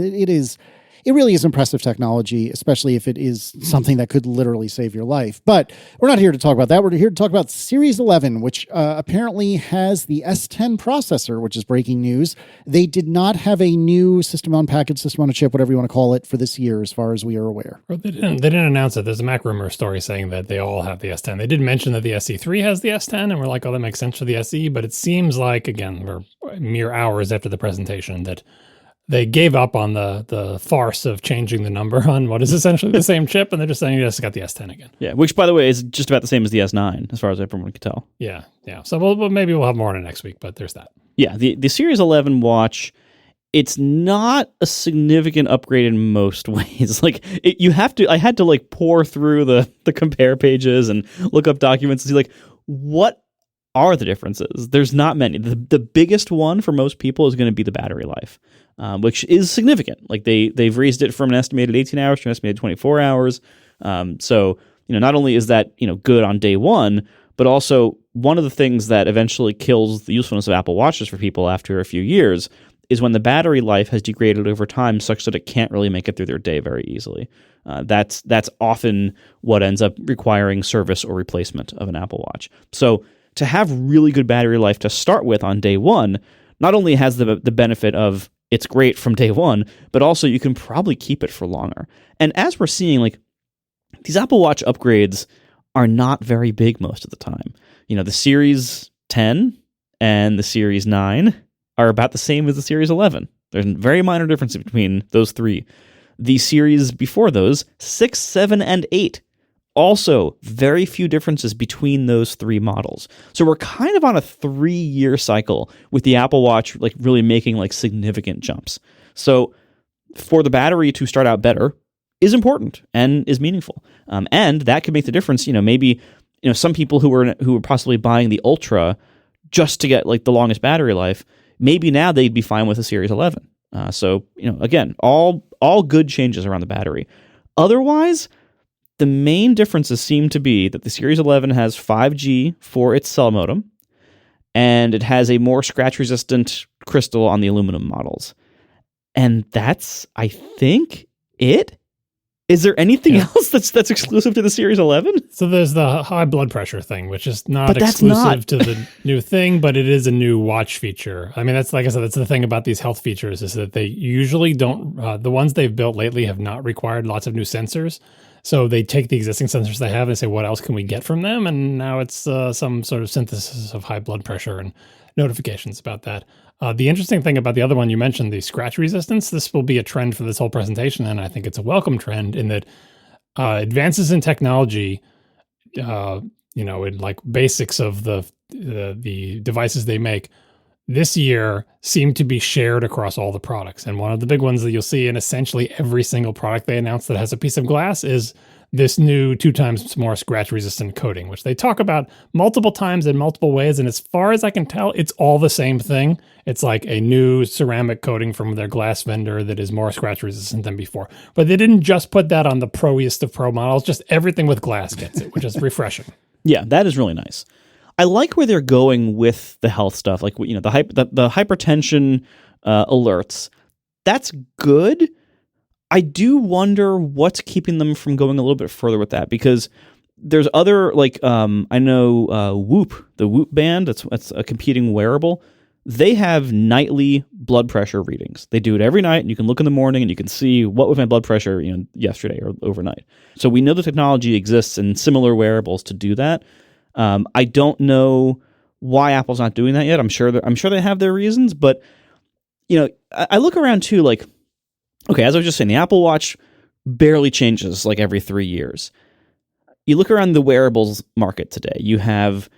it really is impressive technology, especially if it is something that could literally save your life. But we're not here to talk about that. We're here to talk about Series 11, which apparently has the S10 processor, which is breaking news. They did not have a new system on package, system on a chip, whatever you want to call it, for this year, as far as we are aware. Well, they didn't announce it. There's a Mac Rumor story saying that they all have the S10. They did mention that the SE3 has the S10, and we're like, oh, that makes sense for the SE. But it seems like, again, we're mere hours after the presentation, that they gave up on the farce of changing the number on what is essentially the same chip, and they're just saying, yes, got the S10 again. Yeah, which, by the way, is just about the same as the S9, as far as everyone can tell. Yeah. So maybe we'll have more on it next week, but there's that. Yeah, the Series 11 watch, it's not a significant upgrade in most ways. Like, I had to like pour through the compare pages and look up documents and see like, what are the differences? There's not many. The biggest one for most people is going to be the battery life, which is significant. Like they've raised it from an estimated 18 hours to an estimated 24 hours. So, not only is that, good on day one, but also one of the things that eventually kills the usefulness of Apple Watches for people after a few years is when the battery life has degraded over time such that it can't really make it through their day very easily. That's often what ends up requiring service or replacement of an Apple Watch. So to have really good battery life to start with on day one, not only has the benefit of it's great from day one, but also you can probably keep it for longer. And as we're seeing, like, these Apple Watch upgrades are not very big most of the time. The Series 10 and the Series 9 are about the same as the Series 11. There's very minor differences between those three. The series before those, 6, 7, and 8, also very few differences between those three models. So we're kind of on a 3-year cycle with the Apple Watch like really making like significant jumps. So for the battery to start out better is important and is meaningful. And that could make the difference. Maybe some people who were possibly buying the Ultra just to get like the longest battery life, maybe now they'd be fine with a Series 11. So again, all good changes around the battery. Otherwise, the main differences seem to be that the Series 11 has 5G for its cell modem, and it has a more scratch-resistant crystal on the aluminum models. And that's, I think, it. Is there anything else that's exclusive to the Series 11? So there's the high blood pressure thing, which is not exclusive to the new thing, but it is a new watch feature. I mean, that's like I said, that's the thing about these health features is that they usually don't, the ones they've built lately have not required lots of new sensors. So they take the existing sensors they have and say, what else can we get from them? And now it's some sort of synthesis of high blood pressure and notifications about that. The interesting thing about the other one you mentioned, the scratch resistance, this will be a trend for this whole presentation, and I think it's a welcome trend in that advances in technology, in like basics of the devices they make this year seem to be shared across all the products. And one of the big ones that you'll see in essentially every single product they announce that has a piece of glass is this new 2 times more scratch resistant coating, which they talk about multiple times in multiple ways. And as far as I can tell, it's all the same thing. It's like a new ceramic coating from their glass vendor that is more scratch resistant than before. But they didn't just put that on the Pro-iest of Pro models, just everything with glass gets it, which is refreshing. Yeah, that is really nice. I like where they're going with the health stuff, like the hypertension alerts. That's good. I do wonder what's keeping them from going a little bit further with that, because there's other I know Whoop, the Whoop band. That's a competing wearable. They have nightly blood pressure readings. They do it every night, and you can look in the morning and you can see what was my blood pressure, yesterday or overnight. So we know the technology exists in similar wearables to do that. I don't know why Apple's not doing that yet. I'm sure they have their reasons, but I look around too. Like, okay, as I was just saying, the Apple Watch barely changes like every 3 years. You look around the wearables market today. You have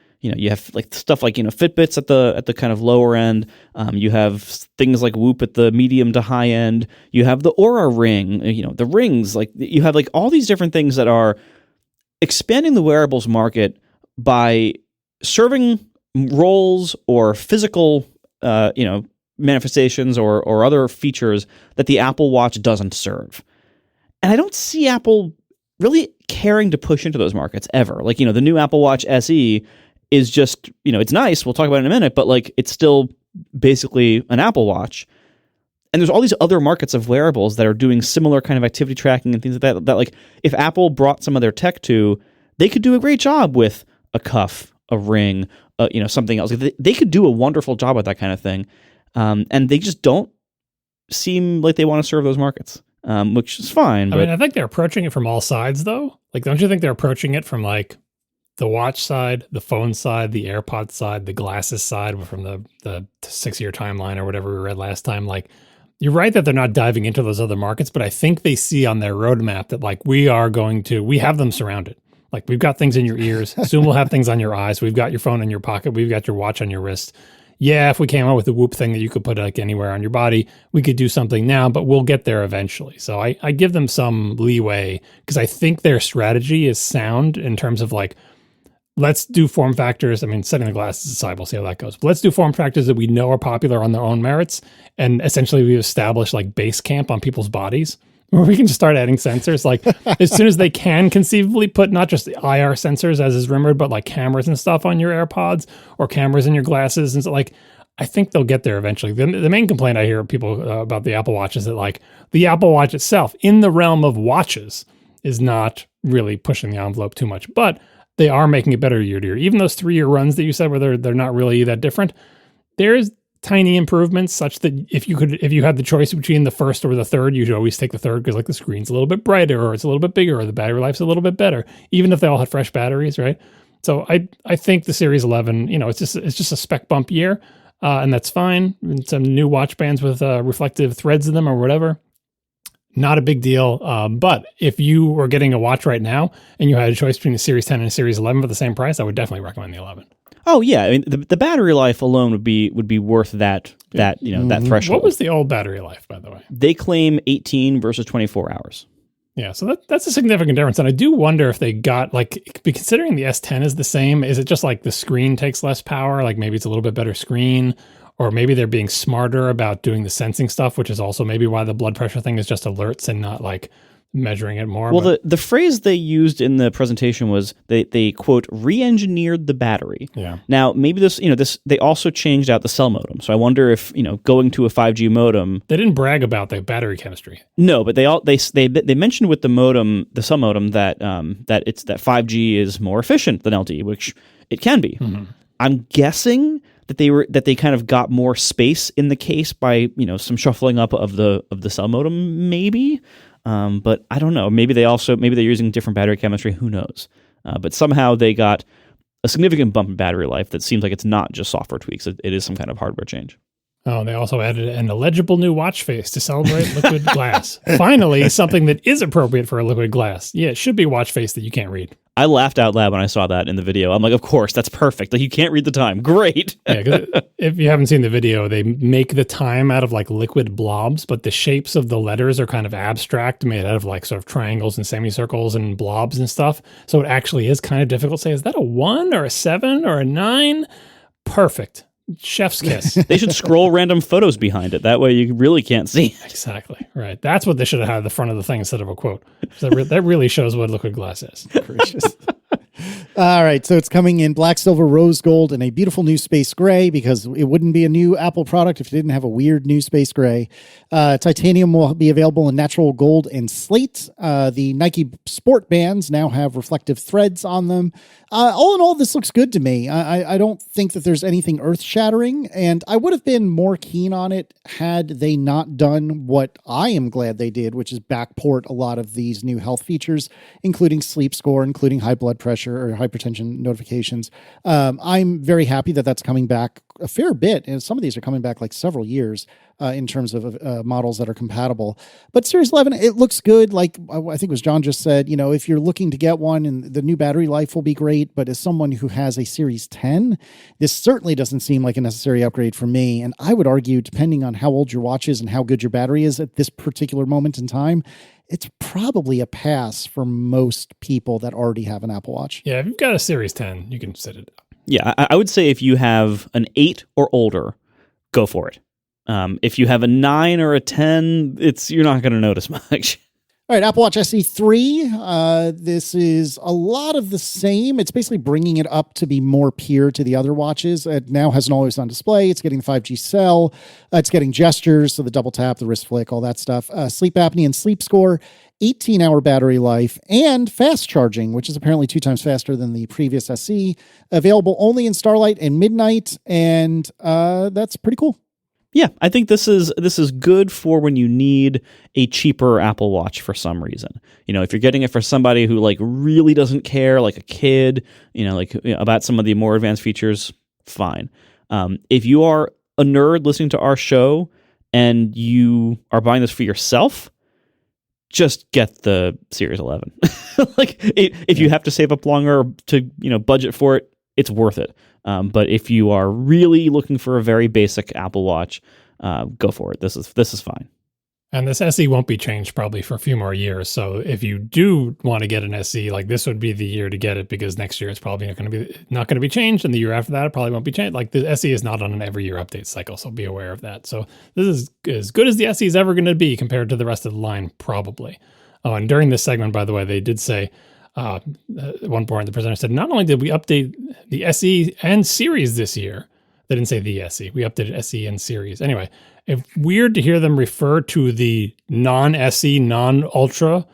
like stuff like Fitbits at the kind of lower end. You have things like Whoop at the medium to high end. You have the Aura Ring. The rings. Like you have like all these different things that are expanding the wearables market by serving roles or physical, manifestations or other features that the Apple Watch doesn't serve. And I don't see Apple really caring to push into those markets ever. Like, the new Apple Watch SE is just, it's nice. We'll talk about it in a minute, but like, it's still basically an Apple Watch. And there's all these other markets of wearables that are doing similar kind of activity tracking and things like that like if Apple brought some of their tech to, they could do a great job with a cuff, a ring, something else. They could do a wonderful job with that kind of thing. And they just don't seem like they want to serve those markets, which is fine. I mean, I think they're approaching it from all sides, though. Like, don't you think they're approaching it from like the watch side, the phone side, the AirPods side, the glasses side from the 6-year timeline or whatever we read last time? Like, you're right that they're not diving into those other markets, but I think they see on their roadmap that like we have them surrounded. Like we've got things in your ears. Soon we'll have things on your eyes. We've got your phone in your pocket. We've got your watch on your wrist. Yeah, if we came out with a Whoop thing that you could put like anywhere on your body, we could do something now, but we'll get there eventually. So I give them some leeway because I think their strategy is sound in terms of like, let's do form factors. I mean, setting the glasses aside, we'll see how that goes. But let's do form factors that we know are popular on their own merits. And essentially we've established like base camp on people's bodies where we can just start adding sensors. Like as soon as they can conceivably put not just the IR sensors as is rumored, but like cameras and stuff on your AirPods or cameras in your glasses. And so like, I think they'll get there eventually. The main complaint I hear people about the Apple Watch is that like the Apple Watch itself in the realm of watches is not really pushing the envelope too much, but they are making it better year to year. Even those 3-year runs that you said where they're not really that different, there's tiny improvements such that if you had the choice between the first or the third, you'd always take the third because like the screen's a little bit brighter or it's a little bit bigger or the battery life's a little bit better, even if they all had fresh batteries, right? So I think the Series 11, it's just a spec bump year, and that's fine. And some new watch bands with reflective threads in them or whatever. Not a big deal. But if you were getting a watch right now and you had a choice between the Series 10 and a Series 11 for the same price, I would definitely recommend the 11. Oh yeah, I mean the battery life alone would be worth that that threshold. What was the old battery life, by the way? They claim 18 versus 24 hours. Yeah, so that's a significant difference. And I do wonder if they got, like, considering the S10 is the same, is it just like the screen takes less power? Like maybe it's a little bit better screen, or maybe they're being smarter about doing the sensing stuff, which is also maybe why the blood pressure thing is just alerts and not like measuring it more. Well, the phrase they used in the presentation was they quote re-engineered the battery. Yeah. Now maybe this they also changed out the cell modem. So I wonder if going to a 5G modem. They didn't brag about the battery chemistry. No, but they mentioned with the cell modem that 5G is more efficient than LTE, which it can be. Mm-hmm. I'm guessing that they kind of got more space in the case by some shuffling up of the cell modem maybe. But I don't know. Maybe they're using different battery chemistry. Who knows? But somehow they got a significant bump in battery life that seems like it's not just software tweaks. It is some kind of hardware change. Oh, they also added an illegible new watch face to celebrate liquid glass. Finally, something that is appropriate for a liquid glass. Yeah, it should be a watch face that you can't read. I laughed out loud when I saw that in the video. I'm like, of course, that's perfect. Like, you can't read the time. Great. Yeah, 'cause if you haven't seen the video, they make the time out of like liquid blobs, but the shapes of the letters are kind of abstract, made out of like sort of triangles and semicircles and blobs and stuff. So it actually is kind of difficult to say, is that a 1 or a 7 or a 9? Perfect. Chef's kiss. They should scroll random photos behind it. That way you really can't see. Exactly. Right. That's what they should have had at the front of the thing instead of a quote. So that really shows what liquid glass is. Gracious. All right, so it's coming in black, silver, rose gold, and a beautiful new space gray, because it wouldn't be a new Apple product if it didn't have a weird new space gray. Titanium will be available in natural gold and slate. The Nike Sport Bands now have reflective threads on them. All in all, this looks good to me. I don't think that there's anything earth-shattering, and I would have been more keen on it had they not done what I am glad they did, which is backport a lot of these new health features, including sleep score, including high blood pressure or hypertension notifications. I'm very happy that that's coming back a fair bit, and some of these are coming back like several years in terms of models that are compatible. But Series 11, it looks good. Like I think it was John just said, if you're looking to get one, and the new battery life will be great, but as someone who has a Series 10, this certainly doesn't seem like a necessary upgrade for me. And I would argue, depending on how old your watch is and how good your battery is at this particular moment in time, it's probably a pass for most people that already have an Apple Watch. Yeah, if you've got a Series 10, you can set it up. Yeah, I would say if you have an 8 or older, go for it. If you have a 9 or a 10, you're not going to notice much. All right, Apple Watch SE 3. This is a lot of the same. It's basically bringing it up to be more peer to the other watches. It now has an always-on display. It's getting the 5G cell. It's getting gestures, so the double tap, the wrist flick, all that stuff. Sleep apnea and sleep score, 18-hour battery life, and fast charging, which is apparently 2 times faster than the previous SE. Available only in Starlight and Midnight, and that's pretty cool. Yeah, I think this is good for when you need a cheaper Apple Watch for some reason. If you're getting it for somebody who really doesn't care, like a kid, about some of the more advanced features, fine. If you are a nerd listening to our show and you are buying this for yourself, just get the Series 11. Like, if you have to save up longer to budget for it, it's worth it. But if you are really looking for a very basic Apple Watch, go for it. This is fine. And this SE won't be changed probably for a few more years. So if you do want to get an SE, like this would be the year to get it, because next year it's probably not going to be changed, and the year after that it probably won't be changed. Like the SE is not on an every year update cycle, so be aware of that. So this is as good as the SE is ever going to be compared to the rest of the line, probably. Oh, and during this segment, by the way, they did say at one point the presenter said, not only did we update the SE and series this year, they didn't say the SE. We updated SE and series. Anyway, it's weird to hear them refer to the non-SE, non-Ultra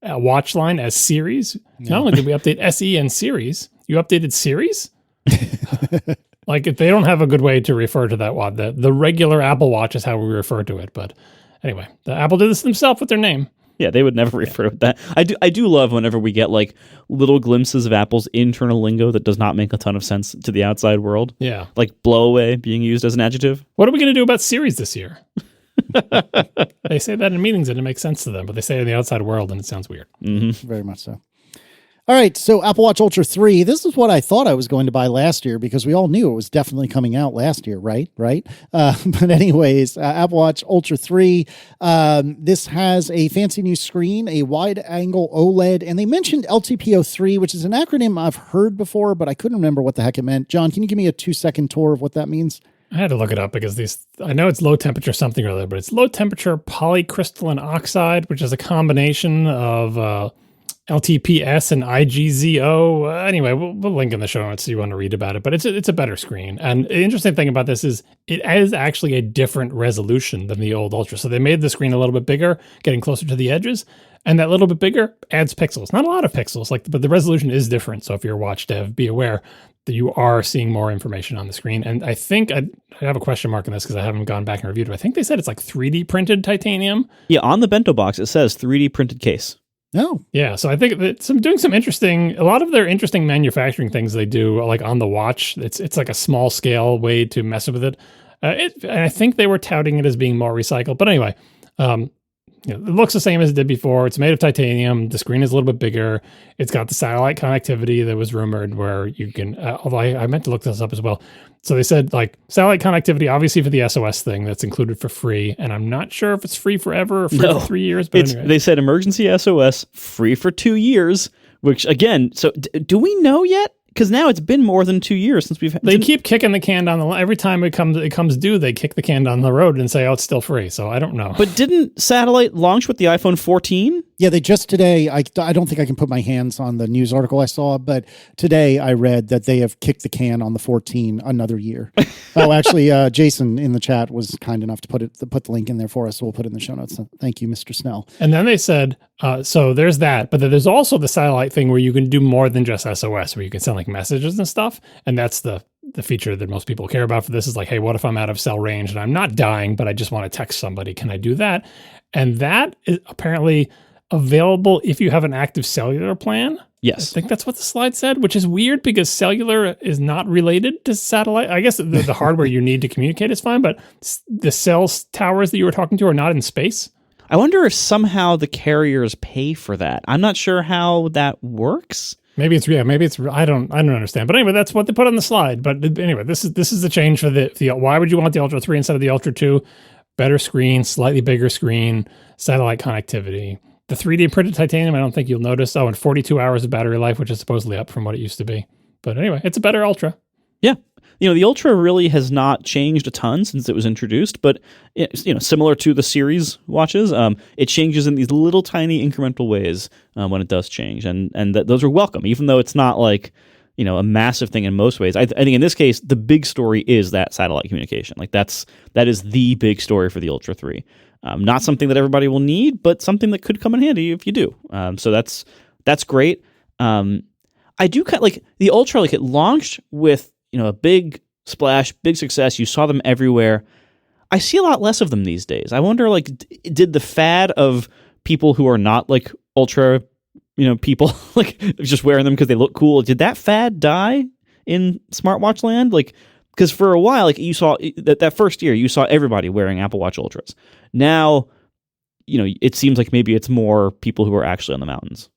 watch line as series. Yeah. Not only did we update SE and series, you updated series? Like, if they don't have a good way to refer to that watch, the regular Apple Watch is how we refer to it. But anyway, the Apple did this themselves with their name. Yeah, they would never refer to that. I do love whenever we get like little glimpses of Apple's internal lingo that does not make a ton of sense to the outside world. Yeah. Like blowaway being used as an adjective. What are we going to do about series this year? They say that in meetings and it makes sense to them, but they say it in the outside world and it sounds weird. Mm-hmm. Very much so. All right, so Apple Watch Ultra 3, this is what I thought I was going to buy last year, because we all knew it was definitely coming out last year, right? But anyways, Apple Watch Ultra 3, this has a fancy new screen, a wide-angle OLED, and they mentioned LTPO3, which is an acronym I've heard before, but I couldn't remember what the heck it meant. John, can you give me a 2-second tour of what that means? I had to look it up because I know it's low temperature something or other, but it's low temperature polycrystalline oxide, which is a combination of LTPS and IGZO. Anyway, we'll link in the show notes so you want to read about it, but it's a better screen. And the interesting thing about this is it is actually a different resolution than the old Ultra. So they made the screen a little bit bigger, getting closer to the edges, and that little bit bigger adds pixels. Not a lot of pixels, but the resolution is different. So if you're a watch dev, be aware that you are seeing more information on the screen. And I think I have a question mark on this because I haven't gone back and reviewed it. I think they said it's like 3D printed titanium. Yeah, on the bento box it says 3D printed case. Oh. Yeah, so I think that doing some a lot of their interesting manufacturing things they do, like on the watch. It's like a small scale way to mess with it. And I think they were touting it as being more recycled. But anyway, it looks the same as it did before. It's made of titanium. The screen is a little bit bigger. It's got the satellite connectivity that was rumored where you can, although I meant to look this up as well. So they said like satellite connectivity, obviously for the SOS thing, that's included for free. And I'm not sure if it's free forever or free for 3 years. But anyway. They said emergency SOS free for 2 years, which again, so do we know yet? Because now it's been more than 2 years since we've. They keep kicking the can down the every time it comes due. They kick the can down the road and say, "Oh, it's still free." So I don't know. But didn't satellite launch with the iPhone 14? Yeah, they just today. I don't think I can put my hands on the news article I saw, but today I read that they have kicked the can on the 14 another year. Oh, actually, Jason in the chat was kind enough to put the link in there for us, so we'll put it in the show notes. So thank you, Mr. Snell. And then they said, so there's that, but then there's also the satellite thing where you can do more than just SOS, where you can send like messages and stuff, and that's the feature that most people care about for this is like, hey, what if I'm out of cell range and I'm not dying, but I just want to text somebody? Can I do that? And that is apparently available if you have an active cellular plan. Yes. I think that's what the slide said, which is weird because cellular is not related to satellite. I guess the hardware you need to communicate is fine, but the cell towers that you were talking to are not in space. I wonder if somehow the carriers pay for that. I'm not sure how that works. Maybe it's I don't understand. But anyway, that's what they put on the slide. But anyway, this is the change for the why would you want the Ultra 3 instead of the Ultra 2? Better screen, slightly bigger screen, satellite connectivity. The 3D printed titanium, I don't think you'll notice. Oh, and 42 hours of battery life, which is supposedly up from what it used to be. But anyway, it's a better Ultra. Yeah. The Ultra really has not changed a ton since it was introduced, but similar to the series watches, it changes in these little tiny incremental ways when it does change, and those are welcome, even though it's not like a massive thing in most ways. I think in this case, the big story is that satellite communication. Like that is the big story for the Ultra 3. Not something that everybody will need, but something that could come in handy if you do. So that's great. I do kind of like the Ultra. Like it launched with a big splash, big success. You saw them everywhere. I see a lot less of them these days. I wonder, like, did the fad of people who are not like Ultra, people like just wearing them because they look cool, did that fad die in smartwatch land? Like, Because for a while, like you saw that first year, you saw everybody wearing Apple Watch Ultras. Now, it seems like maybe it's more people who are actually on the mountains.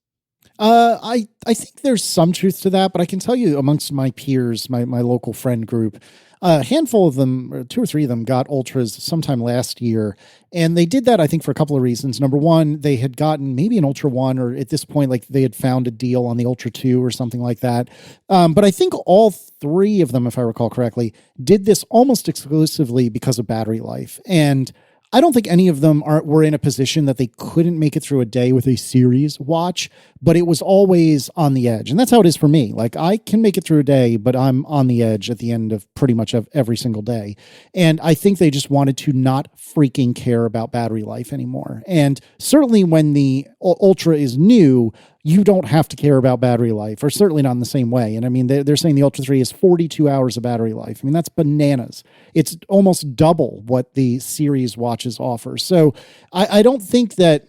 I think there's some truth to that, but I can tell you amongst my peers, my local friend group, a handful of them, or 2 or 3 of them, got Ultras sometime last year. And they did that, I think, for a couple of reasons. Number one, they had gotten maybe an Ultra 1, or at this point, like they had found a deal on the Ultra 2 or something like that. But I think all 3 of them, if I recall correctly, did this almost exclusively because of battery life. And I don't think any of them were in a position that they couldn't make it through a day with a Series watch, but it was always on the edge. And that's how it is for me. Like, I can make it through a day, but I'm on the edge at the end of pretty much every single day. And I think they just wanted to not freaking care about battery life anymore. And certainly when the Ultra is new, you don't have to care about battery life, or certainly not in the same way. And I mean, they're saying the Ultra 3 is 42 hours of battery life. I mean, that's bananas. It's almost double what the Series watches offer. So I don't think that,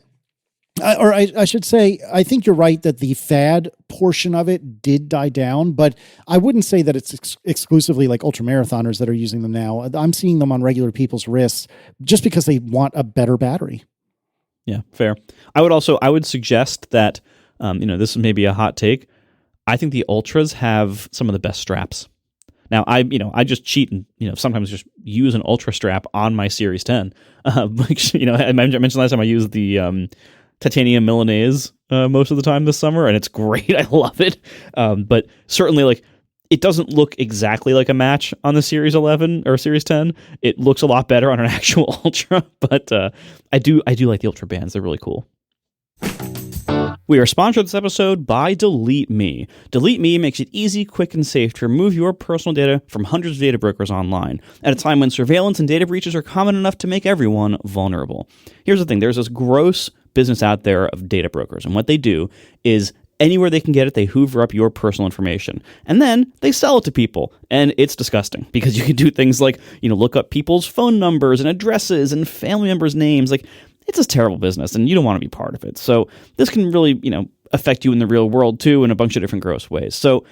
I should say, I think you're right that the fad portion of it did die down, but I wouldn't say that it's exclusively like ultra marathoners that are using them now. I'm seeing them on regular people's wrists just because they want a better battery. Yeah, fair. I would suggest that, this may be a hot take. I think the Ultras have some of the best straps. Now, I just cheat and, sometimes just use an Ultra strap on my Series 10. I mentioned last time I used the titanium Milanese most of the time this summer, and it's great. I love it. But certainly, like, it doesn't look exactly like a match on the Series 11 or Series 10. It looks a lot better on an actual Ultra, but I do like the Ultra bands. They're really cool. We are sponsored this episode by DeleteMe. DeleteMe makes it easy, quick, and safe to remove your personal data from hundreds of data brokers online at a time when surveillance and data breaches are common enough to make everyone vulnerable. Here's the thing. There's this gross business out there of data brokers, and what they do is anywhere they can get it, they hoover up your personal information, and then they sell it to people, and it's disgusting because you can do things like, look up people's phone numbers and addresses and family members' names. Like, it's a terrible business, and you don't want to be part of it. So this can really, affect you in the real world, too, in a bunch of different gross ways. So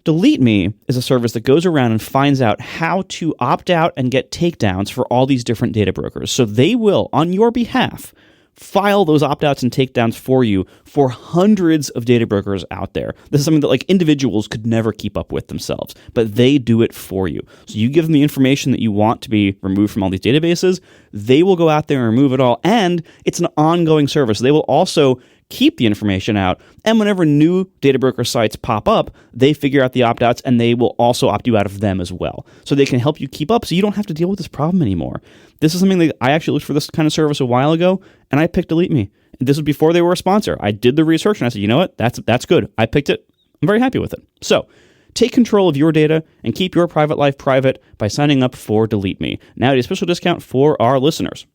DeleteMe is a service that goes around and finds out how to opt out and get takedowns for all these different data brokers. So they will, on your behalf, file those opt-outs and takedowns for you for hundreds of data brokers out there. This is something that like individuals could never keep up with themselves, but they do it for you. So you give them the information that you want to be removed from all these databases, they will go out there and remove it all, and it's an ongoing service. They will also keep the information out, and whenever new data broker sites pop up, they figure out the opt-outs, and they will also opt you out of them as well. So they can help you keep up so you don't have to deal with this problem anymore. This is something that I actually looked for this kind of service a while ago, and I picked DeleteMe. This was before they were a sponsor. I did the research, and I said, you know what? That's good. I picked it. I'm very happy with it. So take control of your data and keep your private life private by signing up for DeleteMe. Now, a special discount for our listeners.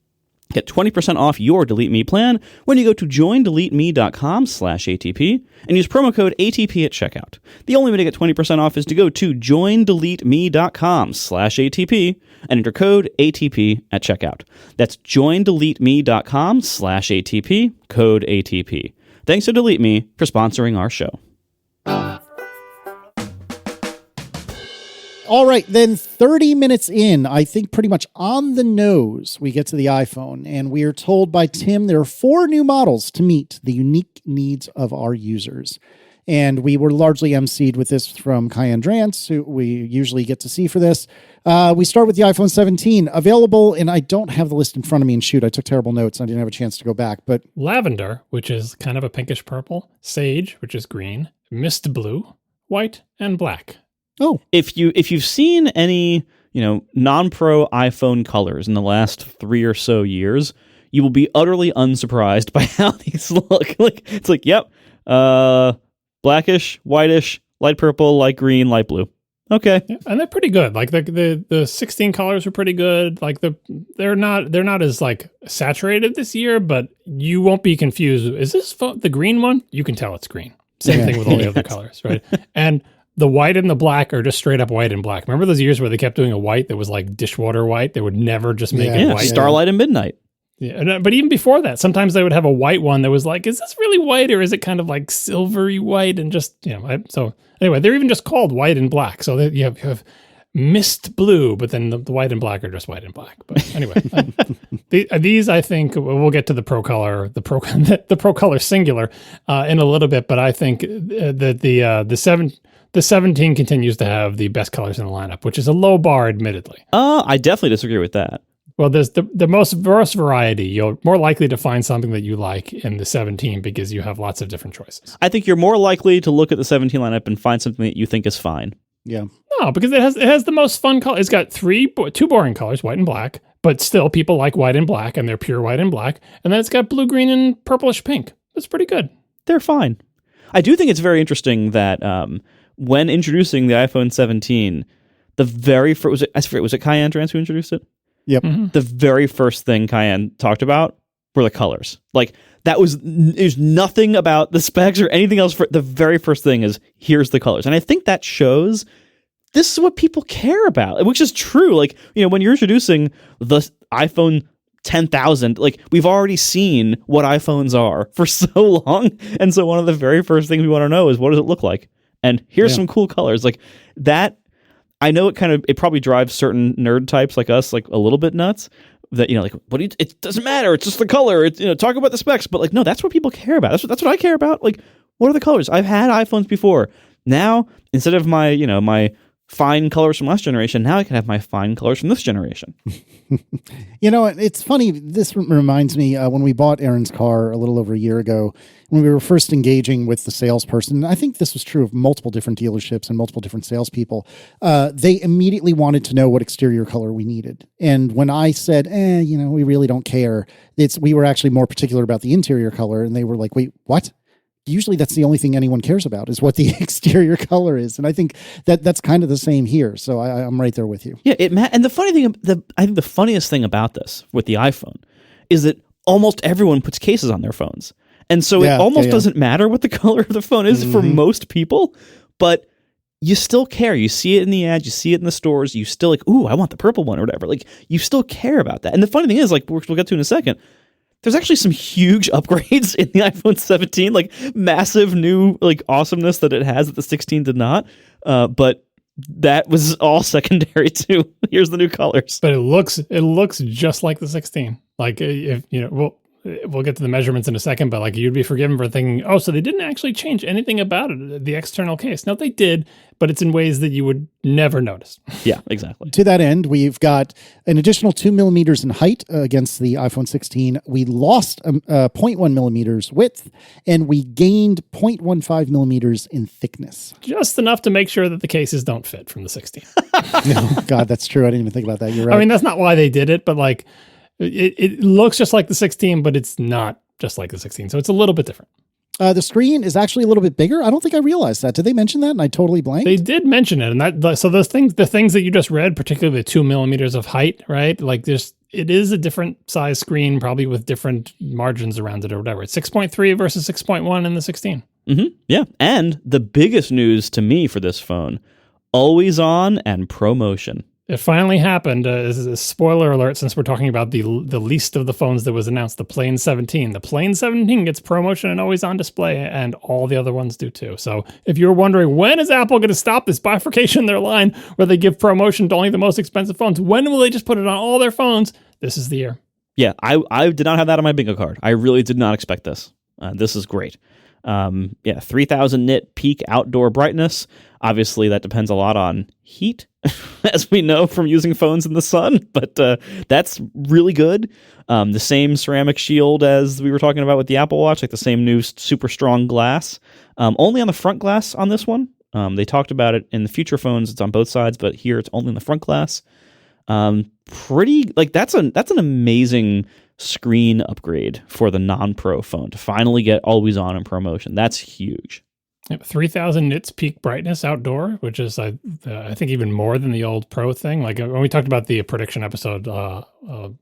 Get 20% off your DeleteMe plan when you go to joindeleteme.com/ATP and use promo code ATP at checkout. The only way to get 20% off is to go to joindeleteme.com/ATP and enter code ATP at checkout. That's joindeleteme.com/ATP, code ATP. Thanks to DeleteMe for sponsoring our show. All right, then 30 minutes in, I think pretty much on the nose, we get to the iPhone, and we are told by Tim there are 4 new models to meet the unique needs of our users. And we were largely emceed with this from Kai Andrance, who we usually get to see for this. We start with the iPhone 17, available, and I don't have the list in front of me, and shoot, I took terrible notes. I didn't have a chance to go back, but lavender, which is kind of a pinkish purple, sage, which is green, mist blue, white, and black. Oh, if you've seen any, non-pro iPhone colors in the last 3 or so years, you will be utterly unsurprised by how these look. It's like, yep, blackish, whitish, light purple, light green, light blue. Okay, yeah, and they're pretty good. Like the 16 colors are pretty good. Like they're not as like saturated this year, but you won't be confused. Is this the green one? You can tell it's green. Same thing with all the other colors, right? And the white and the black are just straight up white and black. Remember those years where they kept doing a white that was like dishwater white? They would never just make it white. Starlight and Midnight. Yeah, but even before that, sometimes they would have a white one that was like, is this really white or is it kind of like silvery white? And just, so anyway, they're even just called white and black. So you have mist blue, but then the white and black are just white and black. But anyway, these I think we'll get to the Pro Color, the Pro Color singular in a little bit. But I think that the 17 continues to have the best colors in the lineup, which is a low bar, admittedly. I definitely disagree with that. Well, there's the most diverse variety. You're more likely to find something that you like in the 17 because you have lots of different choices. I think you're more likely to look at the 17 lineup and find something that you think is fine. Yeah. No, because it has the most fun color. It's got two boring colors, white and black, but still people like white and black, and they're pure white and black. And then it's got blue, green, and purplish pink. That's pretty good. They're fine. I do think it's very interesting that when introducing the iPhone 17, the very first was it Cayenne Trans who introduced it? Yep. Mm-hmm. The very first thing Cayenne talked about were the colors. Like there's nothing about the specs or anything else. The very first thing is here's the colors, and I think that shows this is what people care about, which is true. Like when you're introducing the iPhone 10,000, like we've already seen what iPhones are for so long, and so one of the very first things we want to know is what does it look like, and here's some cool colors like that. I know it probably drives certain nerd types like us like a little bit nuts that, like, it doesn't matter. It's just the color. It's, talk about the specs, but like, no, that's what people care about. That's what I care about. Like, what are the colors? I've had iPhones before. Now, instead of my, my fine colors from last generation, now I can have my fine colors from this generation. It's funny. This reminds me when we bought Aaron's car a little over a year ago, when we were first engaging with the salesperson. I think this was true of multiple different dealerships and multiple different salespeople. They immediately wanted to know what exterior color we needed. And when I said, we really don't care, we were actually more particular about the interior color. And they were like, wait, what? Usually that's the only thing anyone cares about is what the exterior color is. And I think that's kind of the same here. So I'm right there with you. Yeah. And the funny thing, I think the funniest thing about this with the iPhone is that almost everyone puts cases on their phones. And so it almost doesn't matter what the color of the phone is for most people, but you still care. You see it in the ads, you see it in the stores, you still like, ooh, I want the purple one or whatever. Like you still care about that. And the funny thing is, like we'll get to in a second, there's actually some huge upgrades in the iPhone 17, like massive new like awesomeness that it has that the 16 did not. But that was all secondary to here's the new colors. But it looks just like the 16. Like if we'll get to the measurements in a second, but like you'd be forgiven for thinking, oh, so they didn't actually change anything about it, the external case. No, they did, but it's in ways that you would never notice. Yeah, exactly. To that end, we've got an additional 2 millimeters in height against the iPhone 16. We lost 0.1 millimeters width, and we gained 0.15 millimeters in thickness. Just enough to make sure that the cases don't fit from the 16. No, God, that's true. I didn't even think about that. You're right. I mean, that's not why they did it, but like it looks just like the 16, but it's not just like the 16. So it's a little bit different. The screen is actually a little bit bigger. I don't think I realized that. Did they mention that? And I totally blanked. They did mention it, and so the things that you just read, particularly the 2 millimeters of height, right? Like it is a different size screen, probably with different margins around it or whatever. It's 6.3 versus 6.1 in the 16. Mm-hmm. Yeah, and the biggest news to me for this phone: always on and ProMotion. It finally happened. This is a spoiler alert since we're talking about the least of the phones that was announced, the Plain 17. The Plain 17 gets ProMotion and always on display, and all the other ones do too. So if you're wondering, when is Apple going to stop this bifurcation in their line where they give ProMotion to only the most expensive phones? When will they just put it on all their phones? This is the year. Yeah, I did not have that on my bingo card. I really did not expect this. This is great. 3,000 nit peak outdoor brightness. Obviously, that depends a lot on heat, as we know from using phones in the sun, but that's really good. The same ceramic shield as we were talking about with the Apple Watch, like the same new super strong glass. Only on the front glass on this one. They talked about it in the future phones. It's on both sides, but here it's only in the front glass. Pretty, like that's an amazing screen upgrade for the non-Pro phone to finally get always on and ProMotion. That's huge. 3,000 nits peak brightness outdoor, which is I think even more than the old Pro thing. Like when we talked about the prediction episode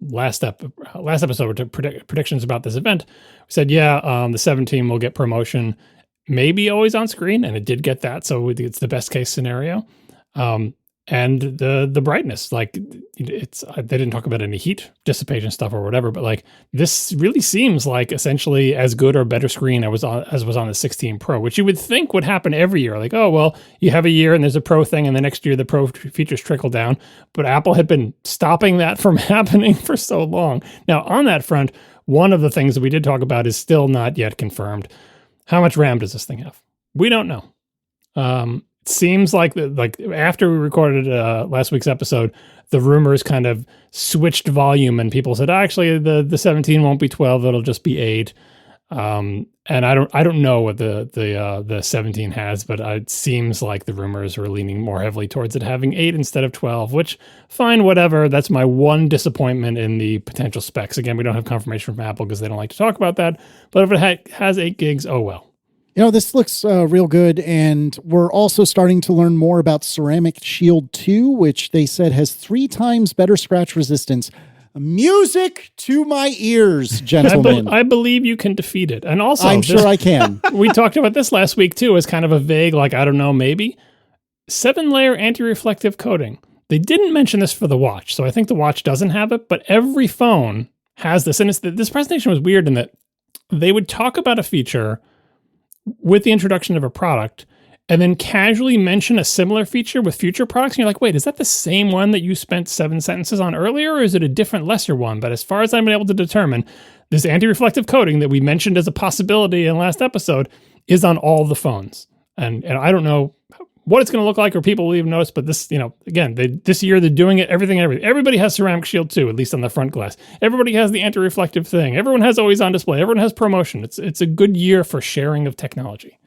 last episode, we predictions about this event. We said the 17 will get ProMotion, maybe always on screen, and it did get that, so it's the best case scenario. and the brightness. Like it's they didn't talk about any heat dissipation stuff or whatever, but like this really seems like essentially as good or better screen as was on the 16 Pro, which you would think would happen every year. Like, oh well, you have a year and there's a Pro thing, and the next year the Pro features trickle down. But Apple had been stopping that from happening for so long. Now on that front, one of the things that we did talk about is still not yet confirmed. How much RAM does this thing have? We don't know. It seems like after we recorded last week's episode, the rumors kind of switched volume, and people said, actually, the 17 won't be 12; it'll just be 8. And I don't know what the 17 has, but it seems like the rumors are leaning more heavily towards it having 8 instead of 12. Which, fine, whatever. That's my one disappointment in the potential specs. Again, we don't have confirmation from Apple because they don't like to talk about that. But if it has 8 gigs, oh well. This looks real good, and we're also starting to learn more about Ceramic Shield 2, which they said has 3 times better scratch resistance. Music to my ears, gentlemen. I believe you can defeat it. And also, I'm sure I can. We talked about this last week, too, as kind of a vague, like, I don't know, maybe. 7-layer anti-reflective coating. They didn't mention this for the watch, so I think the watch doesn't have it, but every phone has this. And this presentation was weird in that they would talk about a feature with the introduction of a product and then casually mention a similar feature with future products. And you're like, wait, is that the same one that you spent 7 sentences on earlier, or is it a different, lesser one? But as far as I've been able to determine, this anti-reflective coating that we mentioned as a possibility in last episode is on all the phones. And I don't know what it's going to look like or people will even notice, but this, again, this year they're doing it, everything. Everybody has Ceramic Shield 2, at least on the front glass. Everybody has the anti-reflective thing. Everyone has always on display. Everyone has ProMotion. It's a good year for sharing of technology.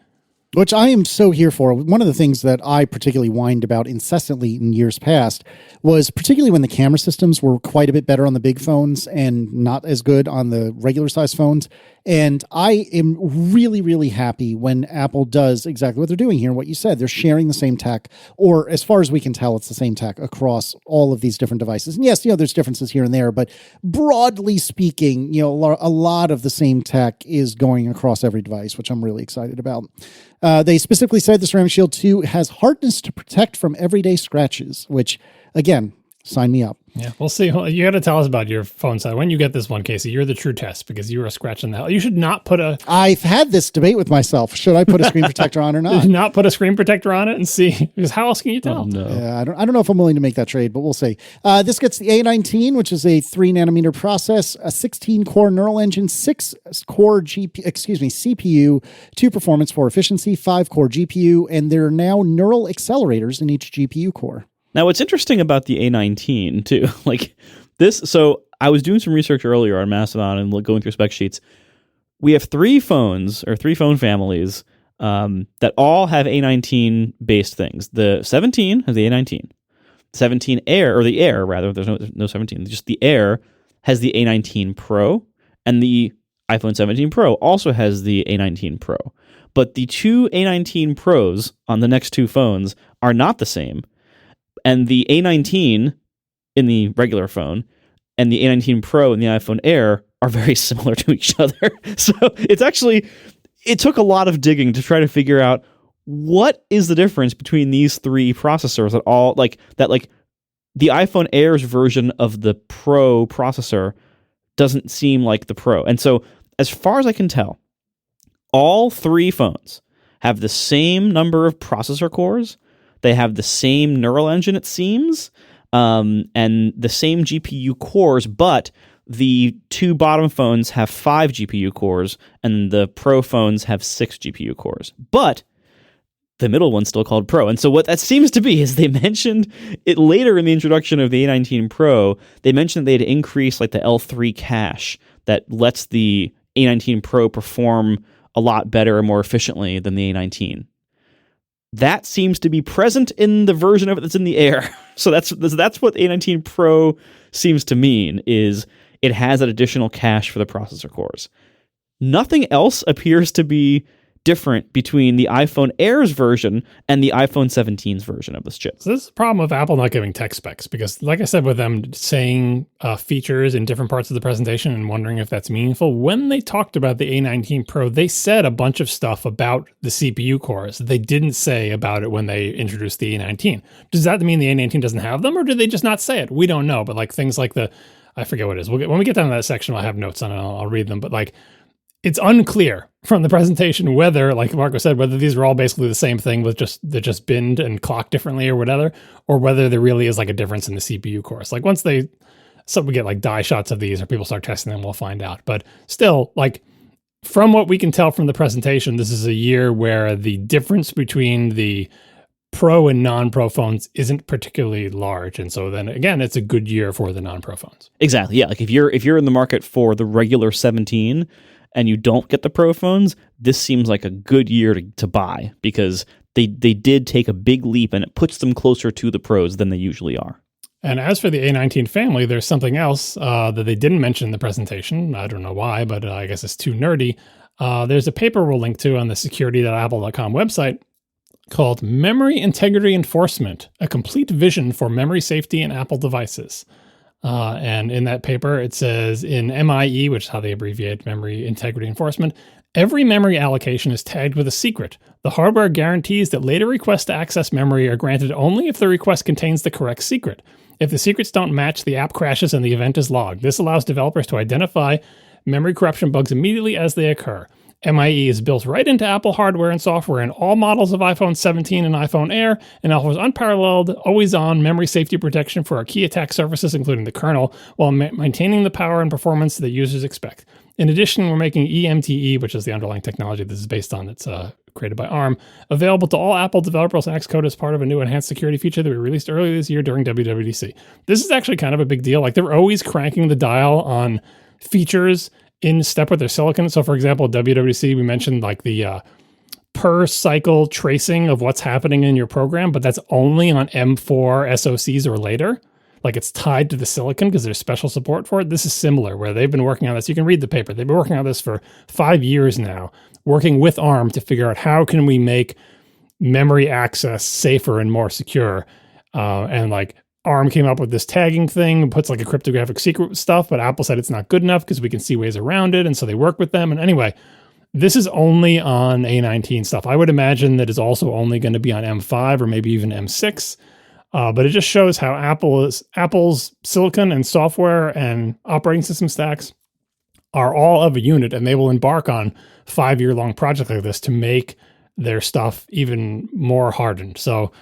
Which I am so here for. One of the things that I particularly whined about incessantly in years past was particularly when the camera systems were quite a bit better on the big phones and not as good on the regular size phones. And I am really, really happy when Apple does exactly what they're doing here. What you said, they're sharing the same tech, or as far as we can tell, it's the same tech across all of these different devices. And yes, there's differences here and there, but broadly speaking, a lot of the same tech is going across every device, which I'm really excited about. They specifically said the Ceramic Shield 2 has hardness to protect from everyday scratches, which, again, sign me up. Yeah, we'll see. You got to tell us about your phone side. When you get this one, Casey, you're the true test because you were scratching the hell. You should not put a... I've had this debate with myself. Should I put a screen protector on or not? Not put a screen protector on it and see. Because how else can you tell? Oh, no. Yeah, I don't know if I'm willing to make that trade, but we'll see. This gets the A19, which is a 3-nanometer process, a 16-core neural engine, 6-core CPU, 2 performance, 4 efficiency, 5-core GPU, and there are now neural accelerators in each GPU core. Now, what's interesting about the A19 too, so I was doing some research earlier on Mastodon and going through spec sheets. We have 3 phone families that all have A19 based things. The 17 has the A19. 17 Air, or the Air rather, there's no 17, just the Air has the A19 Pro, and the iPhone 17 Pro also has the A19 Pro. But the 2 A19 Pros on the next 2 phones are not the same. And the A19 in the regular phone and the A19 Pro in the iPhone Air are very similar to each other. So it took a lot of digging to try to figure out what is the difference between these 3 processors that the iPhone Air's version of the Pro processor doesn't seem like the Pro. And so as far as I can tell, all 3 phones have the same number of processor cores. They have the same neural engine, it seems, and the same GPU cores, but the 2 bottom phones have 5 GPU cores, and the Pro phones have 6 GPU cores. But the middle one's still called Pro. And so what that seems to be is they mentioned it later in the introduction of the A19 Pro, they mentioned they'd increase the L3 cache that lets the A19 Pro perform a lot better and more efficiently than the A19. That seems to be present in the version of it that's in the Air. So that's what the A19 Pro seems to mean, is it has that additional cache for the processor cores. Nothing else appears to be different between the iPhone Air's version and the iPhone 17's version of this chip. So this is the problem of Apple not giving tech specs, because like I said, with them saying features in different parts of the presentation and wondering if that's meaningful, when they talked about the A19 Pro, they said a bunch of stuff about the CPU cores they didn't say about it when they introduced the A19. Does that mean the A19 doesn't have them, or did they just not say it? We don't know, but like things like I forget what it is. When we get down to that section, I'll have notes on it. I'll read them, but like, it's unclear from the presentation whether, like Marco said, whether these are all basically the same thing with they're just binned and clocked differently or whatever, or whether there really is like a difference in the CPU cores. Like once we get like die shots of these or people start testing them, we'll find out. But still, like from what we can tell from the presentation, this is a year where the difference between the Pro and non-Pro phones isn't particularly large. And so then again, it's a good year for the non-Pro phones. Exactly. Yeah. Like if you're in the market for the regular 17 and you don't get the Pro phones, this seems like a good year to buy, because they did take a big leap and it puts them closer to the Pros than they usually are. And as for the A19 family, there's something else that they didn't mention in the presentation. I don't know why, but I guess it's too nerdy. There's a paper we'll link to on the security.apple.com website called Memory Integrity Enforcement, a complete vision for memory safety in Apple devices. And in that paper, it says in MIE, which is how they abbreviate Memory Integrity Enforcement, every memory allocation is tagged with a secret. The hardware guarantees that later requests to access memory are granted only if the request contains the correct secret. If the secrets don't match, the app crashes and the event is logged. This allows developers to identify memory corruption bugs immediately as they occur. MIE is built right into Apple hardware and software in all models of iPhone 17 and iPhone Air, and offers unparalleled, always-on memory safety protection for our key attack surfaces, including the kernel, while maintaining the power and performance that users expect. In addition, we're making eMTE, which is the underlying technology this is based on, that's created by ARM, available to all Apple developers and Xcode as part of a new enhanced security feature that we released earlier this year during WWDC. This is actually kind of a big deal. Like, they're always cranking the dial on features in step with their silicon. So for example, WWDC, we mentioned like the per cycle tracing of what's happening in your program, but that's only on M4 SoCs or later. Like it's tied to the silicon because there's special support for it. This is similar, where they've been working on this. You can read the paper. They've been working on this for 5 years now, working with ARM to figure out how can we make memory access safer and more secure. And like ARM came up with this tagging thing, puts like a cryptographic secret stuff, but Apple said it's not good enough because we can see ways around it. And so they work with them. And anyway, this is only on A19 stuff. I would imagine that is also only going to be on M5 or maybe even M6. But it just shows how Apple's silicon and software and operating system stacks are all of a unit, and they will embark on 5-year-long projects like this to make their stuff even more hardened. So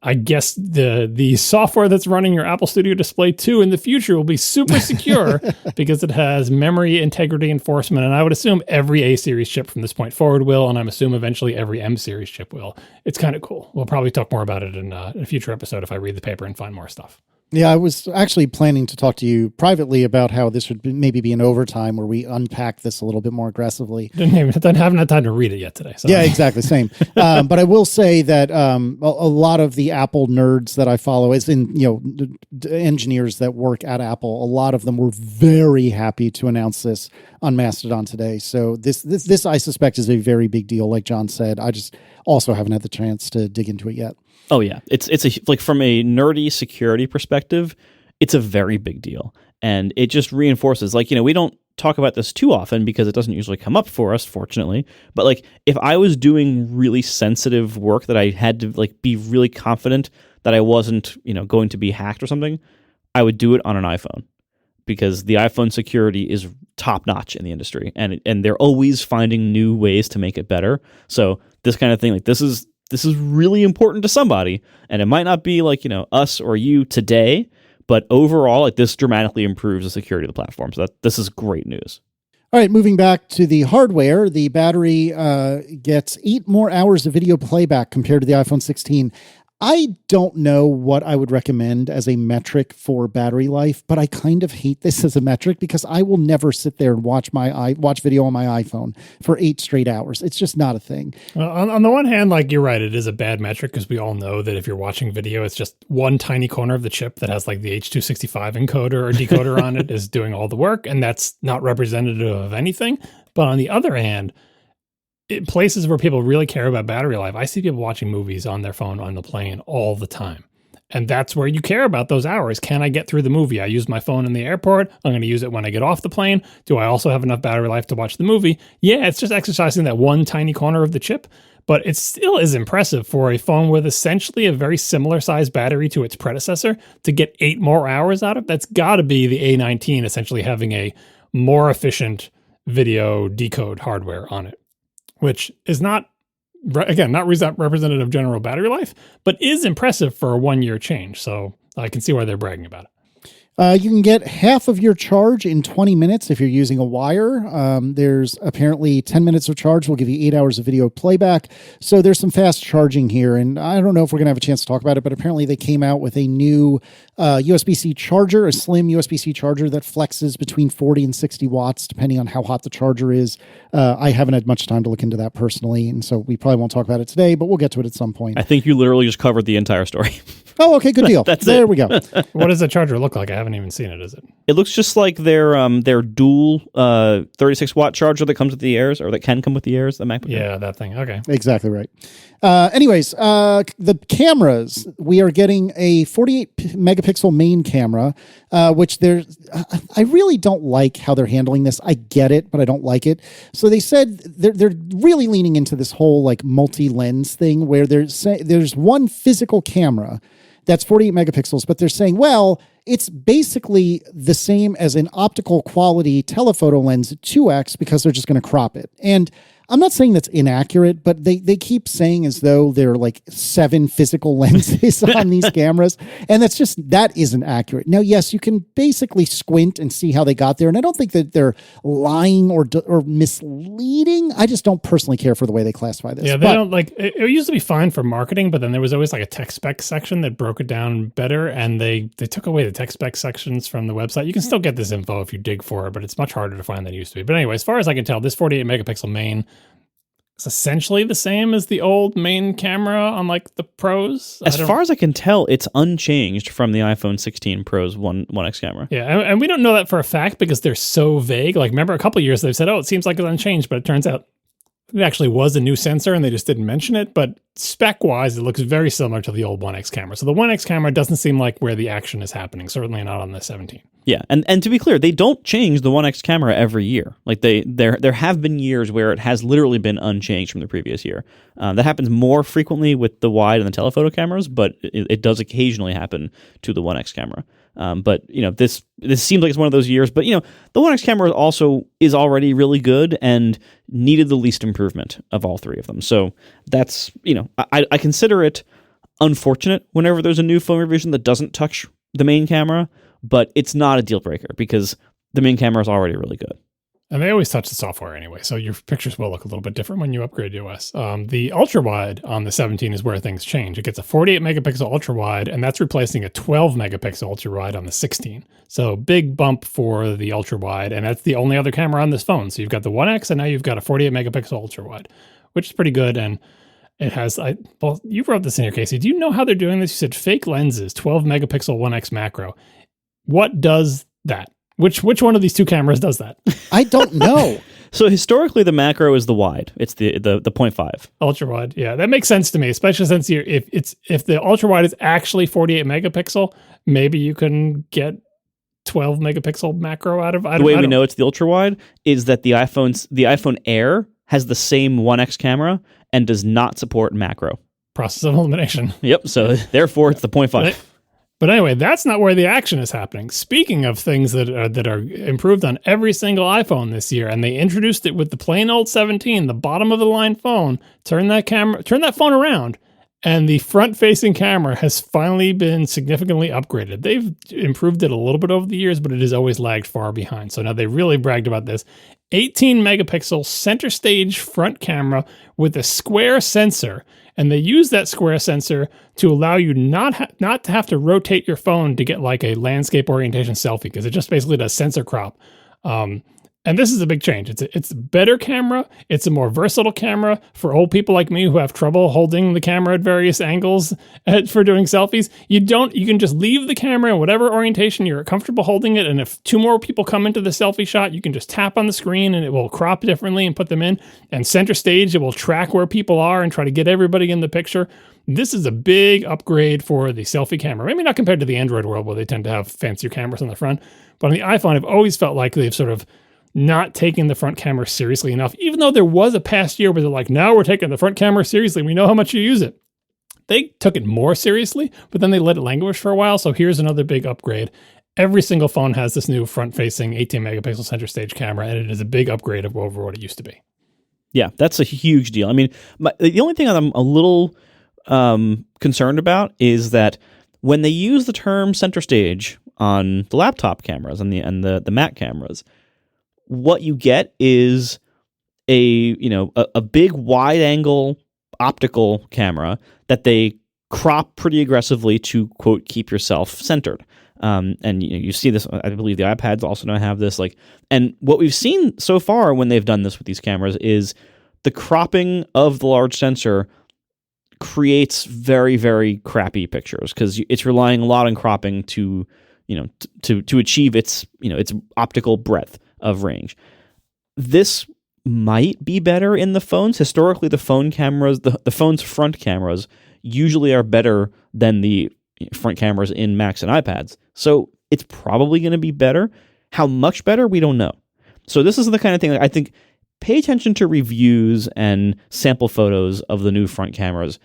I guess the software that's running your Apple Studio Display 2 in the future will be super secure because it has memory integrity enforcement. And I would assume every A-series chip from this point forward will, and I'm assuming eventually every M-series chip will. It's kind of cool. We'll probably talk more about it in a future episode if I read the paper and find more stuff. Yeah, I was actually planning to talk to you privately about how this would maybe be an overtime where we unpack this a little bit more aggressively. Haven't had time to read it yet today. So. Yeah, exactly. Same. But I will say that a lot of the Apple nerds that I follow, as in, engineers that work at Apple, a lot of them were very happy to announce this on Mastodon today. So this I suspect is a very big deal. Like John said, I just also haven't had the chance to dig into it yet. Oh yeah, it's like from a nerdy security perspective, it's a very big deal, and it just reinforces, like, we don't talk about this too often because it doesn't usually come up for us, fortunately. But like, if I was doing really sensitive work that I had to like be really confident that I wasn't, going to be hacked or something, I would do it on an iPhone, because the iPhone security is top notch in the industry, and they're always finding new ways to make it better. So this kind of thing, like this is really important to somebody, and it might not be like, us or you today, but overall, like, this dramatically improves the security of the platform. So this is great news. All right, moving back to the hardware, the battery gets 8 more hours of video playback compared to the iPhone 16. I don't know what I would recommend as a metric for battery life, but I kind of hate this as a metric because I will never sit there and watch video on my iPhone for 8 straight hours. It's just not a thing. On the one hand, like, you're right, it is a bad metric because we all know that if you're watching video, it's just one tiny corner of the chip that has like the H.265 encoder or decoder on it is doing all the work, and that's not representative of anything. But on the other hand, places where people really care about battery life, I see people watching movies on their phone on the plane all the time. And that's where you care about those hours. Can I get through the movie? I use my phone in the airport. I'm going to use it when I get off the plane. Do I also have enough battery life to watch the movie? Yeah, it's just exercising that one tiny corner of the chip, but it still is impressive for a phone with essentially a very similar size battery to its predecessor to get 8 more hours out of. That's got to be the A19 essentially having a more efficient video decode hardware on it, which is not representative of general battery life, but is impressive for a 1-year change. So I can see why they're bragging about it. You can get half of your charge in 20 minutes if you're using a wire. There's apparently 10 minutes of charge will give you 8 hours of video playback. So there's some fast charging here. And I don't know if we're going to have a chance to talk about it, but apparently they came out with a new USB-C charger, a slim USB-C charger that flexes between 40 and 60 watts, depending on how hot the charger is. I haven't had much time to look into that personally, and so we probably won't talk about it today, but we'll get to it at some point. I think you literally just covered the entire story. Oh, okay, good deal. There we go. What does the charger look like? I haven't even seen it, is it? It looks just like their dual 36-watt charger that comes with the Airs, or that can come with the Airs, the MacBook Air. Yeah, that thing. Okay. Exactly right. Anyways, the cameras, we are getting a 48 megapixel main camera, which I really don't like how they're handling this. I get it, but I don't like it. So they said they're really leaning into this whole like multi-lens thing where there's one physical camera that's 48 megapixels, but they're saying, well, it's basically the same as an optical quality telephoto lens at 2x because they're just going to crop it. And I'm not saying that's inaccurate, but they keep saying as though there are like 7 physical lenses on these cameras. And that isn't accurate. Now, yes, you can basically squint and see how they got there. And I don't think that they're lying or misleading. I just don't personally care for the way they classify this. Yeah, they don't like, it used to be fine for marketing, but then there was always like a tech spec section that broke it down better. And they took away the tech spec sections from the website. You can still get this info if you dig for it, but it's much harder to find than it used to be. But anyway, as far as I can tell, this 48 megapixel main, it's essentially the same as the old main camera on like the Pros. As far as I can tell, it's unchanged from the iPhone 16 Pro's 1X camera. Yeah, and we don't know that for a fact because they're so vague. Like, remember a couple of years they've said, oh, it seems like it's unchanged, but it turns out it actually was a new sensor and they just didn't mention it. But spec-wise, it looks very similar to the old 1X camera. So the 1X camera doesn't seem like where the action is happening, certainly not on the 17. Yeah, and to be clear, they don't change the 1X camera every year. Like there have been years where it has literally been unchanged from the previous year. That happens more frequently with the wide and the telephoto cameras, but it does occasionally happen to the 1X camera. But this seems like it's one of those years. But the 1X camera also is already really good and needed the least improvement of all three of them. So that's I consider it unfortunate whenever there's a new phone revision that doesn't touch the main camera. But it's not a deal breaker because the main camera is already really good. And they always touch the software anyway, so your pictures will look a little bit different when you upgrade to OS. The ultra-wide on the 17 is where things change. It gets a 48 megapixel ultra-wide, and that's replacing a 12 megapixel ultra-wide on the 16. So big bump for the ultra-wide, and that's the only other camera on this phone. So you've got the 1X, and now you've got a 48 megapixel ultra-wide, which is pretty good. And it has, you wrote this in here, Casey. Do you know how they're doing this? You said fake lenses, 12 megapixel 1X macro. What does that? Which one of these two cameras does that? I don't know. So historically, the macro is the wide. It's the 0.5 ultra wide. Yeah, that makes sense to me, especially since if the ultra wide is actually 48 megapixel, maybe you can get 12 megapixel macro out of. The way we know it's the ultra wide is that the iPhone Air has the same 1X camera and does not support macro. Process of elimination. Yep. So therefore, it's the 0.5. But anyway, that's not where the action is happening. Speaking of things that are improved on every single iPhone this year, and they introduced it with the plain old 17, the bottom of the line phone. Turn that phone around, and the front-facing camera has finally been significantly upgraded. They've improved it a little bit over the years, but it has always lagged far behind. So now they really bragged about this. 18 megapixel center stage front camera with a square sensor. And they use that square sensor to allow you not to have to rotate your phone to get like a landscape orientation selfie, because it just basically does sensor crop. And this is a big change. It's a better camera. It's a more versatile camera for old people like me who have trouble holding the camera at various angles for doing selfies. You can just leave the camera in whatever orientation you're comfortable holding it. And if 2 more people come into the selfie shot, you can just tap on the screen and it will crop differently and put them in. And center stage, it will track where people are and try to get everybody in the picture. This is a big upgrade for the selfie camera. Maybe not compared to the Android world where they tend to have fancier cameras on the front, but on the iPhone, I've always felt like they've sort of not taking the front camera seriously enough, even though there was a past year where they're like, now we're taking the front camera seriously. We know how much you use it. They took it more seriously, but then they let it languish for a while. So here's another big upgrade. Every single phone has this new front-facing 18 megapixel center stage camera, and it is a big upgrade over what it used to be. Yeah, that's a huge deal. I mean, the only thing I'm a little concerned about is that when they use the term center stage on the laptop cameras and the Mac cameras, what you get is a big wide angle optical camera that they crop pretty aggressively to, quote, keep yourself centered. And you see this, I believe the iPads also now have this, and what we've seen so far when they've done this with these cameras is the cropping of the large sensor creates very, very crappy pictures because it's relying a lot on cropping to achieve its optical breadth of range. This might be better in the phones. Historically, the phone cameras, the phone's front cameras usually are better than the front cameras in Macs and iPads. So it's probably going to be better. How much better, we don't know. So this is the kind of thing that I think, pay attention to reviews and sample photos of the new front cameras.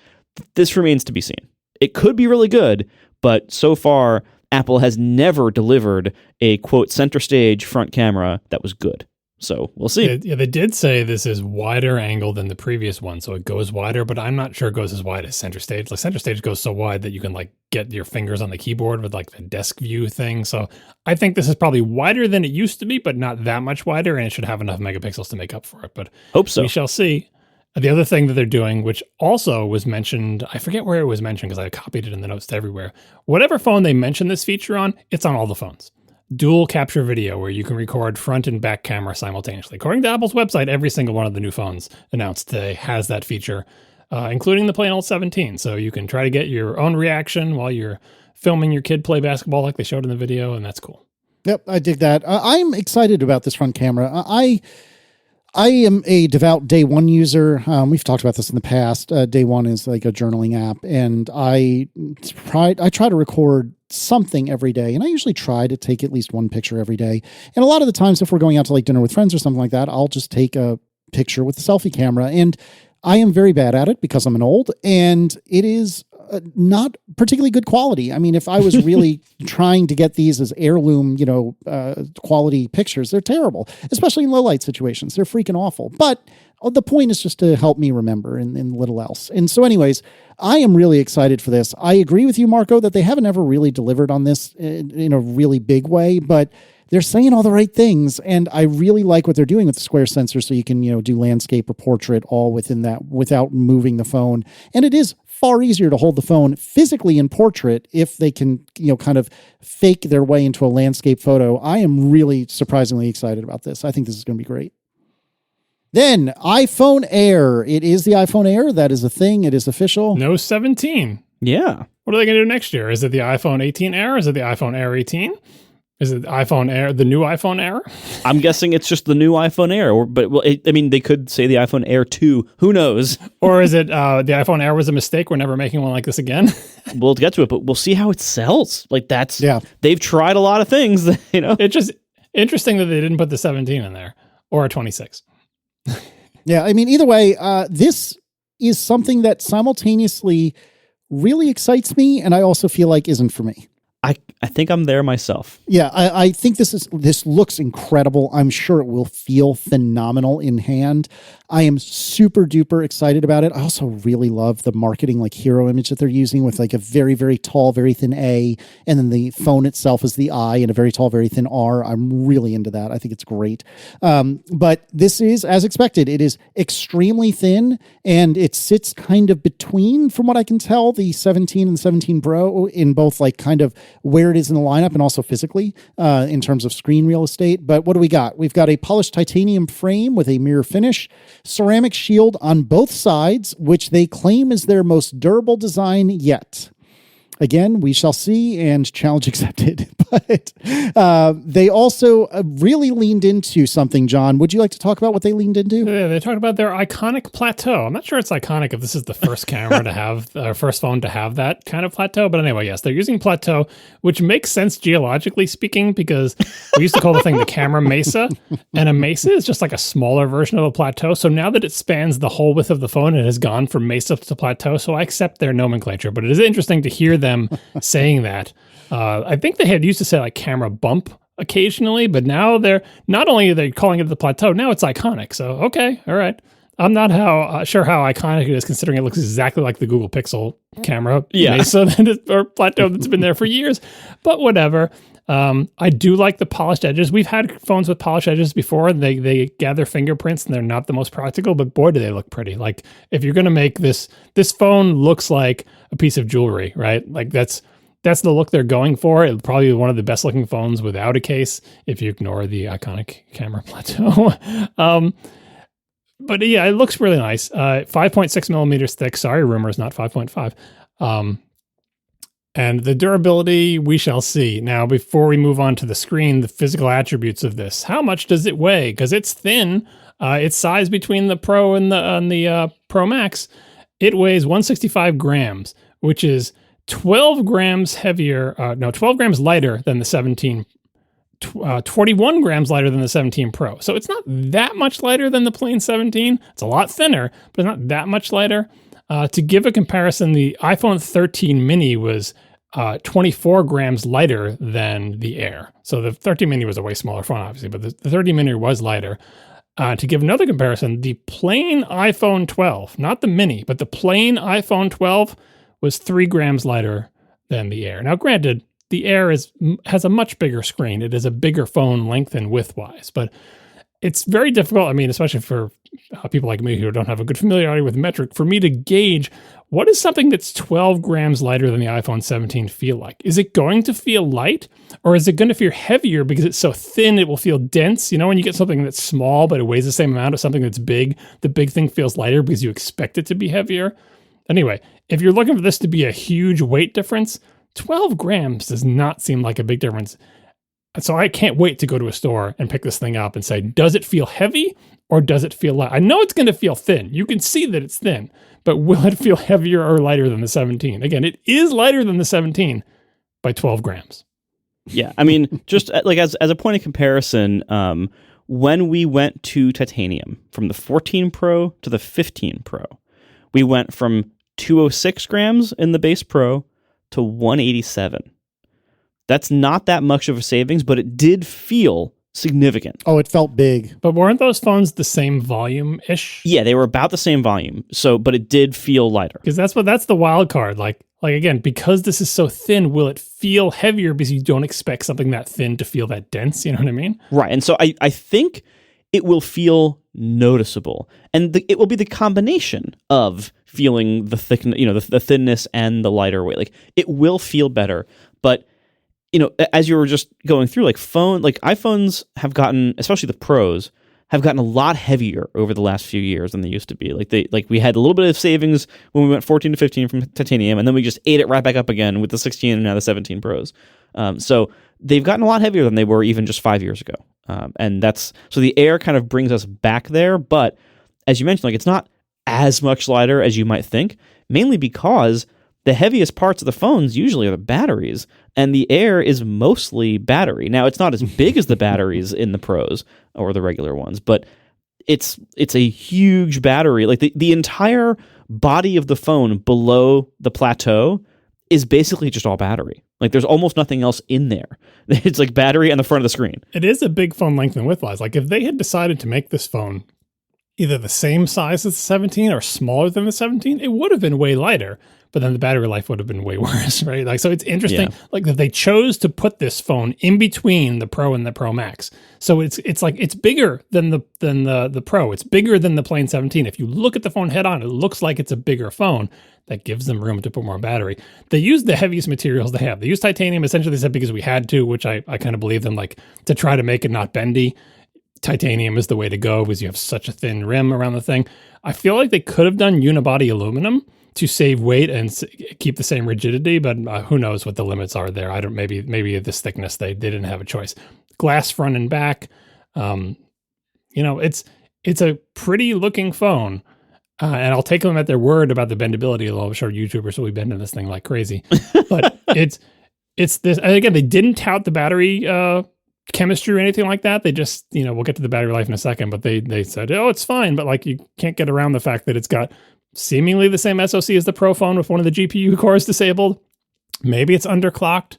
This remains to be seen. It could be really good, but so far, Apple has never delivered a, quote, center stage front camera that was good. So we'll see. Yeah, they did say this is wider angle than the previous one, so it goes wider, but I'm not sure it goes as wide as center stage. Like center stage goes so wide that you can get your fingers on the keyboard with the desk view thing. So I think this is probably wider than it used to be, but not that much wider, and it should have enough megapixels to make up for it. But hope so. We shall see. The other thing that they're doing, which also was mentioned, I forget where it was mentioned because I copied it in the notes to everywhere. Whatever phone they mention this feature on, it's on all the phones. Dual capture video, where you can record front and back camera simultaneously. According to Apple's website, every single one of the new phones announced today has that feature, including the plain old 17. So you can try to get your own reaction while you're filming your kid play basketball like they showed in the video, and that's cool. Yep, I dig that. I'm excited about this front camera. I am a devout Day One user. We've talked about this in the past. Day One is like a journaling app, and I try to record something every day, and I usually try to take at least one picture every day. And a lot of the times, if we're going out to dinner with friends or something like that, I'll just take a picture with the selfie camera. And I am very bad at it because I'm an old, and it is not particularly good quality. I mean, if I was really trying to get these as heirloom, quality pictures, they're terrible, especially in low light situations. They're freaking awful. But the point is just to help me remember and little else. And so anyways, I am really excited for this. I agree with you, Marco, that they haven't ever really delivered on this in a really big way, but they're saying all the right things. And I really like what they're doing with the square sensor. So you can, do landscape or portrait all within that without moving the phone. And it is far easier to hold the phone physically in portrait if they can, kind of fake their way into a landscape photo. I am really surprisingly excited about this. I think this is going to be great. Then iPhone Air. It is the iPhone Air. That is a thing. It is official. No 17. Yeah. What are they going to do next year? Is it the iPhone 18 Air? Is it the iPhone Air 18? Is it iPhone Air, the new iPhone Air? I'm guessing it's just the new iPhone Air. They could say the iPhone Air 2. Who knows? Or is it the iPhone Air was a mistake? We're never making one like this again? We'll get to it, but we'll see how it sells. They've tried a lot of things, It's just interesting that they didn't put the 17 in there or a 26. Yeah, I mean, either way, this is something that simultaneously really excites me, and I also feel like isn't for me. I think I'm there myself. Yeah, I think this looks incredible. I'm sure it will feel phenomenal in hand. I am super duper excited about it. I also really love the marketing hero image that they're using with a very, very tall, very thin A, and then the phone itself is the I and a very tall, very thin R. I'm really into that. I think it's great. But this is, as expected, it is extremely thin, and it sits kind of between, from what I can tell, the 17 and the 17 Pro in both kind of where it is in the lineup and also physically in terms of screen real estate. But what do we got? We've got a polished titanium frame with a mirror finish, ceramic shield on both sides, which they claim is their most durable design yet. Again, we shall see, and challenge accepted. But they also really leaned into something, John. Would you like to talk about what they leaned into? Yeah, they talked about their iconic plateau. I'm not sure it's iconic if this is the first camera to have, first phone to have that kind of plateau. But anyway, yes, they're using plateau, which makes sense geologically speaking, because we used to call the thing the camera mesa, and a mesa is just like a smaller version of a plateau. So now that it spans the whole width of the phone, it has gone from mesa to plateau. So I accept their nomenclature, but it is interesting to hear them saying that. I think they had used to say like camera bump occasionally, but now they're not only are they calling it the plateau, now it's iconic. So, okay, all right. I'm not sure how iconic it is, considering it looks exactly like the Google Pixel camera Mesa or plateau that's been there for years, but whatever. I do like the polished edges. We've had phones with polished edges before, and they gather fingerprints, and they're not the most practical, but boy, do they look pretty. Like, if you're going to make this phone looks like a piece of jewelry, right? Like, that's the look they're going for. It'll probably be one of the best looking phones without a case, if you ignore the iconic camera plateau. But yeah, it looks really nice. 5.6 millimeters thick. Sorry, rumors, not 5.5. And the durability, we shall see. Now, before we move on to the screen, the physical attributes of this. How much does it weigh? Because it's thin. It's size between the Pro and the Pro Max. It weighs 165 grams, which is 12 grams heavier. 12 grams lighter than the 17. 21 grams lighter than the 17 Pro. So it's not that much lighter than the plain 17. It's a lot thinner, but it's not that much lighter. To give a comparison, the iPhone 13 mini was 24 grams lighter than the Air. So the 13 mini was a way smaller phone, obviously, but the 13 mini was lighter. To give another comparison, the plain iPhone 12, not the mini, but the plain iPhone 12 was 3 grams lighter than the Air. Now, granted, the Air has a much bigger screen. It is a bigger phone length and width-wise, but it's very difficult, I mean, especially for people like me who don't have a good familiarity with metric, for me to gauge what is something that's 12 grams lighter than the iPhone 17 feel like. Is it going to feel light, or is it going to feel heavier because it's so thin it will feel dense? You know, when you get something that's small but it weighs the same amount as something that's big, the big thing feels lighter because you expect it to be heavier. Anyway, if you're looking for this to be a huge weight difference, 12 grams does not seem like a big difference. So I can't wait to go to a store and pick this thing up and say, does it feel heavy or does it feel light? I know it's going to feel thin. You can see that it's thin, but will it feel heavier or lighter than the 17? Again, it is lighter than the 17 by 12 grams. Yeah, I mean, just like as a point of comparison, when we went to titanium from the 14 Pro to the 15 Pro, we went from 206 grams in the base Pro to 187. That's not that much of a savings, but it did feel significant. Oh, it felt big. But weren't those phones the same volume-ish? Yeah, they were about the same volume. So, but it did feel lighter. Because that's the wild card. Like again, because this is so thin, will it feel heavier because you don't expect something that thin to feel that dense? You know what I mean? Right. And so I think it will feel noticeable, and it will be the combination of feeling the thick, the thinness and the lighter weight. Like, it will feel better, but as you were just going through, iPhones have gotten, especially the Pros, have gotten a lot heavier over the last few years than they used to be. Like we had a little bit of savings when we went 14 to 15 from titanium, and then we just ate it right back up again with the 16 and now the 17 Pros. So they've gotten a lot heavier than they were even just 5 years ago. And so the Air kind of brings us back there, but as you mentioned, it's not as much lighter as you might think, mainly because the heaviest parts of the phones usually are the batteries, and the Air is mostly battery. Now, it's not as big as the batteries in the Pros or the regular ones, but it's a huge battery. Like the entire body of the phone below the plateau is basically just all battery. Like, there's almost nothing else in there. It's like battery on the front of the screen. It is a big phone length and width-wise. Like, if they had decided to make this phone either the same size as the 17 or smaller than the 17, it would have been way lighter. but then the battery life would have been way worse, right? Like, so it's interesting, Yeah. like that they chose to put this phone in between the Pro and the Pro Max. So it's like it's bigger than the Pro. It's bigger than the plain 17. If you look at the phone head on, it looks like it's a bigger phone. That gives them room to put more battery. They use the heaviest materials they have. They use titanium, essentially they said because we had to, which I kind of believe them, like to try to make it not bendy. Titanium is the way to go because you have such a thin rim around the thing. I feel like they could have done unibody aluminum to save weight and keep the same rigidity, but who knows what the limits are there. I don't, maybe at this thickness, they didn't have a choice. Glass front and back. It's a pretty looking phone. And I'll take them at their word about the bendability, although I'm sure YouTubers will be bending this thing like crazy. But it's this, and again, they didn't tout the battery chemistry or anything like that. They just, we'll get to the battery life in a second, but they said, oh, it's fine. But like, you can't get around the fact that it's got seemingly the same SoC as the Pro phone with one of the GPU cores disabled. Maybe it's underclocked.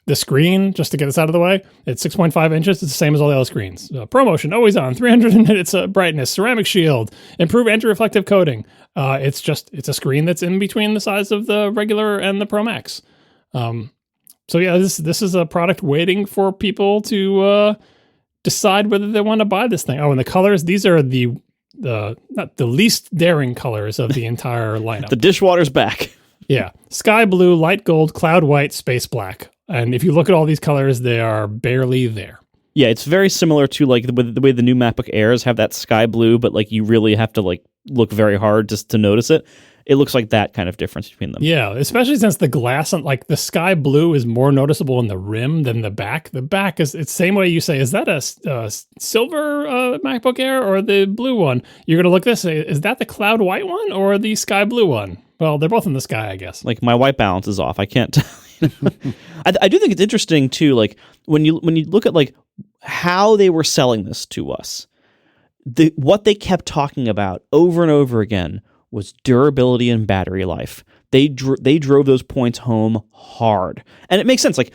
The screen, just to get this out of the way, it's 6.5 inches. It's the same as all the other screens. ProMotion, always on, 300 nits brightness, ceramic shield, improved anti-reflective coating. It's a screen that's in between the size of the regular and the Pro Max. So yeah, this is a product waiting for people to decide whether they want to buy this thing. Oh, and the colors, these are the not the least daring colors of the entire lineup. The dishwater's back. Yeah, sky blue, light gold, cloud white, space black. And if you look at all these colors, they are barely there. Yeah, it's very similar to like the way the new MacBook Airs have that sky blue, but like you really have to like look very hard just to notice it. It looks like that kind of difference between them. Yeah, especially since the glass on like the sky blue is more noticeable in the rim than the back. The back is it's same way you say, is that a silver MacBook Air or the blue one? You're gonna look this. Is that the cloud white one or the sky blue one? Well, they're both in the sky, I guess. Like my white balance is off. I can't tell. I do think it's interesting too. Like when you look at like how they were selling this to us, what they kept talking about over and over again was durability and battery life. They drove those points home hard, and it makes sense. Like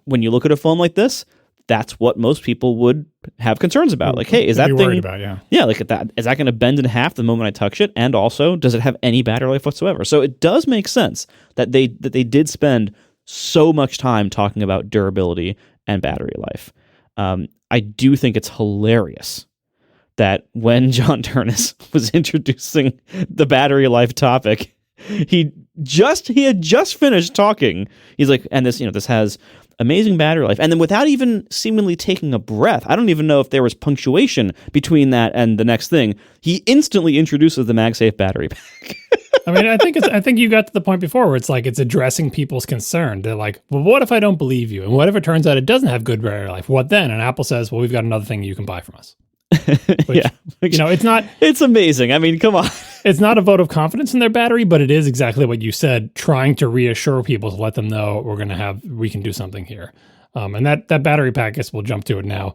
when you look at a phone like this, that's what most people would have concerns about. Like, hey, is that thing worried about? Yeah, like is that going to bend in half the moment I touch it? And also, does it have any battery life whatsoever? So it does make sense that they did spend so much time talking about durability and battery life. I do think it's hilarious that when John Turnus was introducing the battery life topic, he had just finished talking. He's like, and this has amazing battery life. And then without even seemingly taking a breath, I don't even know if there was punctuation between that and the next thing, he instantly introduces the MagSafe battery pack. I mean, I think you got to the point before where it's like it's addressing people's concern. They're like, well, what if I don't believe you? And what if it turns out it doesn't have good battery life? What then? And Apple says, well, we've got another thing you can buy from us. Which, it's amazing. I mean, come on. It's not a vote of confidence in their battery, but it is exactly what you said, trying to reassure people to let them know we can do something here. And that battery pack, I guess we'll jump to it now.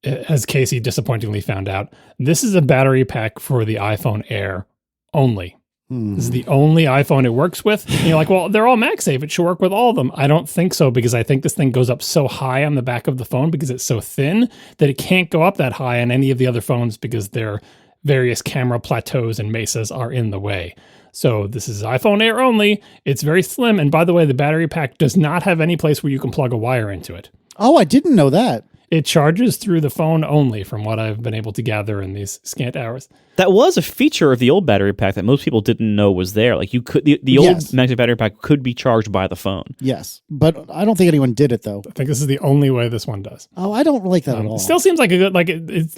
As Casey disappointingly found out, this is a battery pack for the iPhone Air only. This is the only iPhone it works with. And you're like, well, they're all MagSafe. It should work with all of them. I don't think so, because I think this thing goes up so high on the back of the phone because it's so thin that it can't go up that high on any of the other phones because their various camera plateaus and mesas are in the way. So this is iPhone Air only. It's very slim. And by the way, the battery pack does not have any place where you can plug a wire into it. Oh, I didn't know that. It charges through the phone only, from what I've been able to gather in these scant hours. That was a feature of the old battery pack that most people didn't know was there. Like you could, the old MagSafe battery pack could be charged by the phone. Yes, but I don't think anyone did it though. I think this is the only way this one does. Oh, I don't like that at all. It still seems like a good,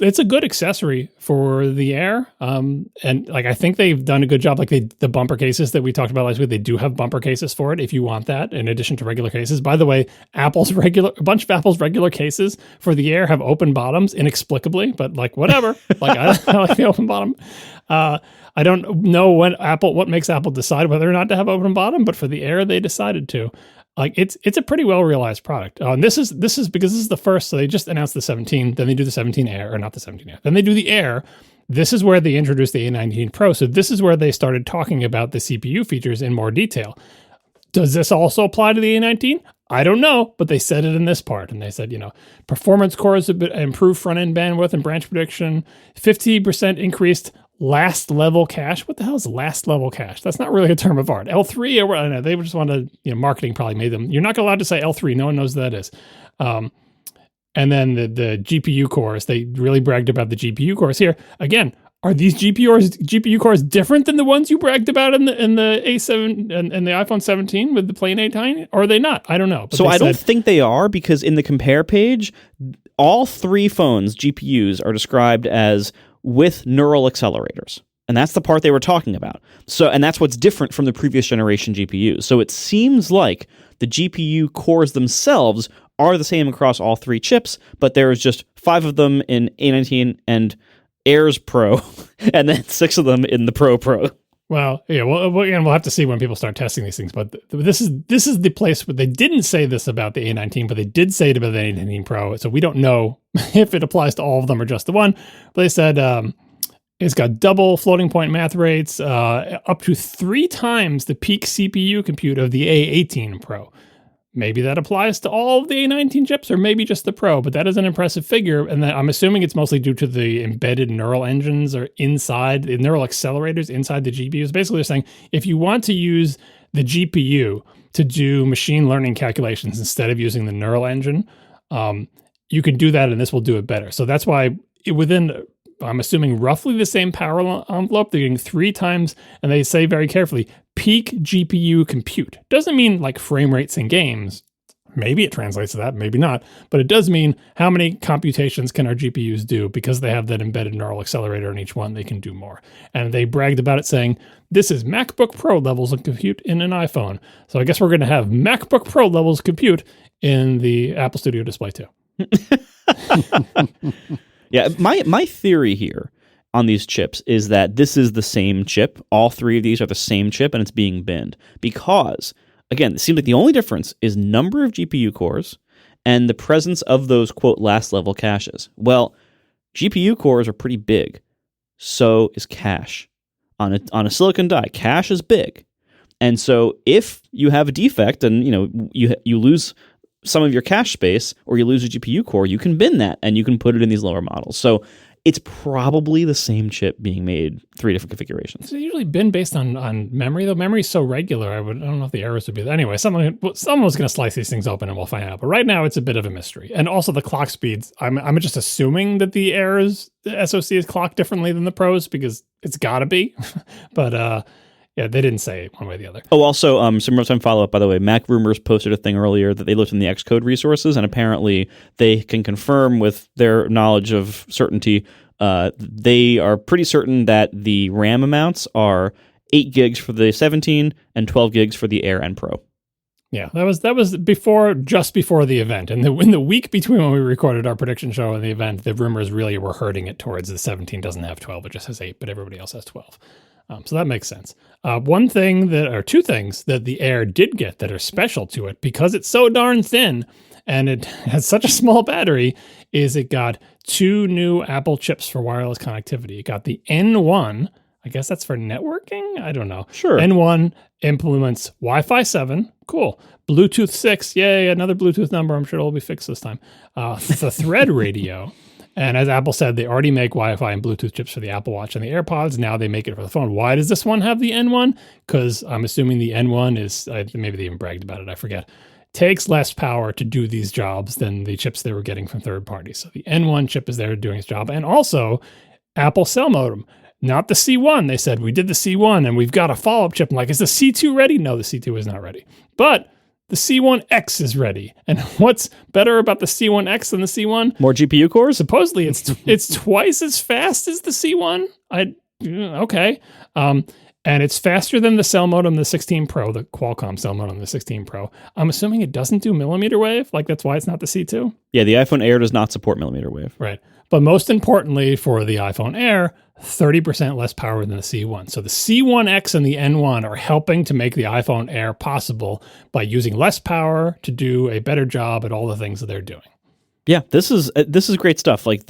it's a good accessory for the Air. And like I think they've done a good job. Like the bumper cases that we talked about last week, they do have bumper cases for it if you want that in addition to regular cases. By the way, a bunch of Apple's regular cases for the Air have open bottoms inexplicably, but like whatever. Like I like the open bottom. I don't know what makes Apple decide whether or not to have open bottom, but for the Air, they decided to. Like it's a pretty well realized product. And this is because this is the first. So they just announced the 17, then they do the 17 Air, or not the 17 Air. Then they do the Air. This is where they introduced the A19 Pro. So this is where they started talking about the CPU features in more detail. Does this also apply to the A19? I don't know, but they said it in this part. And they said, performance cores, improved front-end bandwidth and branch prediction, 50% increased last level cache. What the hell is last level cache? That's not really a term of art. L3, or I don't know, they just wanted, marketing probably made them. You're not allowed to say L3. No one knows what that is. And then the GPU cores, they really bragged about the GPU cores here. Again, are these GPU cores different than the ones you bragged about in the A7 and the iPhone 17 with the plain A9? Or are they not? I don't know. So I don't think they are, because in the compare page, all three phones' GPUs are described as with neural accelerators. And that's the part they were talking about. So, and that's what's different from the previous generation GPUs. So it seems like the GPU cores themselves are the same across all three chips, but there's just 5 of them in A19 and Airs Pro, and then 6 of them in the Pro. Well, yeah. Well, again, we'll have to see when people start testing these things. But this is the place where they didn't say this about the A19, but they did say it about the A19 Pro. So we don't know if it applies to all of them or just the one. But they said it's got double floating point math rates, up to 3 times the peak CPU compute of the A18 Pro. Maybe that applies to all of the A19 chips, or maybe just the Pro, but that is an impressive figure. And I'm assuming it's mostly due to the embedded neural engines or inside the neural accelerators inside the GPUs. Basically, they're saying if you want to use the GPU to do machine learning calculations instead of using the neural engine, you can do that, and this will do it better. So that's why within, I'm assuming, roughly the same power envelope, they're getting 3 times, and they say very carefully, peak GPU compute. Doesn't mean like frame rates in games. Maybe it translates to that, maybe not. But it does mean how many computations can our GPUs do, because they have that embedded neural accelerator in each one, they can do more. And they bragged about it saying, this is MacBook Pro levels of compute in an iPhone. So I guess we're going to have MacBook Pro levels of compute in the Apple Studio Display too. Yeah, my theory here on these chips is that this is the same chip. All 3 of these are the same chip, and it's being binned. Because, again, it seems like the only difference is number of GPU cores and the presence of those, quote, last level caches. Well, GPU cores are pretty big. So is cache. On a silicon die, cache is big. And so if you have a defect and you lose some of your cache space, or you lose a GPU core, you can bin that and you can put it in these lower models. So it's probably the same chip being made 3 different configurations. It's usually been based on memory, though. Memory is so regular. I don't know if the errors would be there. Anyway, someone was going to slice these things open, and we'll find out. But right now, it's a bit of a mystery. And also the clock speeds. I'm just assuming that the errors, the SoC is clocked differently than the Pros, because it's got to be. But yeah, they didn't say one way or the other. Oh, also, some real-time follow-up, by the way. Mac Rumors posted a thing earlier that they looked in the Xcode resources, and apparently they can confirm with their knowledge of certainty, they are pretty certain that the RAM amounts are 8 gigs for the 17 and 12 gigs for the Air and Pro. Yeah, that was just before the event. And in the week between when we recorded our prediction show and the event, the rumors really were hurting it towards the 17 doesn't have 12, it just has 8, but everybody else has 12. So that makes sense. Two things that the Air did get that are special to it, because it's so darn thin and it has such a small battery, is it got 2 new Apple chips for wireless connectivity. It got the N1. I guess that's for networking? I don't know. Sure. N1 implements Wi-Fi 7. Cool. Bluetooth 6. Yay, another Bluetooth number. I'm sure it'll be fixed this time. The Thread radio. And as Apple said, they already make Wi-Fi and Bluetooth chips for the Apple Watch and the AirPods. Now they make it for the phone. Why does this one have the N1? Because I'm assuming the N1 is, maybe they even bragged about it, I forget, takes less power to do these jobs than the chips they were getting from third parties. So the N1 chip is there doing its job. And also, Apple cell modem, not the C1. They said, we did the C1 and we've got a follow-up chip. I'm like, is the C2 ready? No, the C2 is not ready. But the C1X is ready. And what's better about the C1X than the C1? More GPU cores? Supposedly it's twice as fast as the C1. Okay. And it's faster than the cell modem, the 16 Pro, the Qualcomm cell modem, the 16 Pro. I'm assuming it doesn't do millimeter wave. Like, that's why it's not the C2. Yeah, the iPhone Air does not support millimeter wave. Right. But most importantly for the iPhone Air, 30% less power than the C1. So the C1X and the N1 are helping to make the iPhone Air possible by using less power to do a better job at all the things that they're doing. Yeah, this is great stuff. Like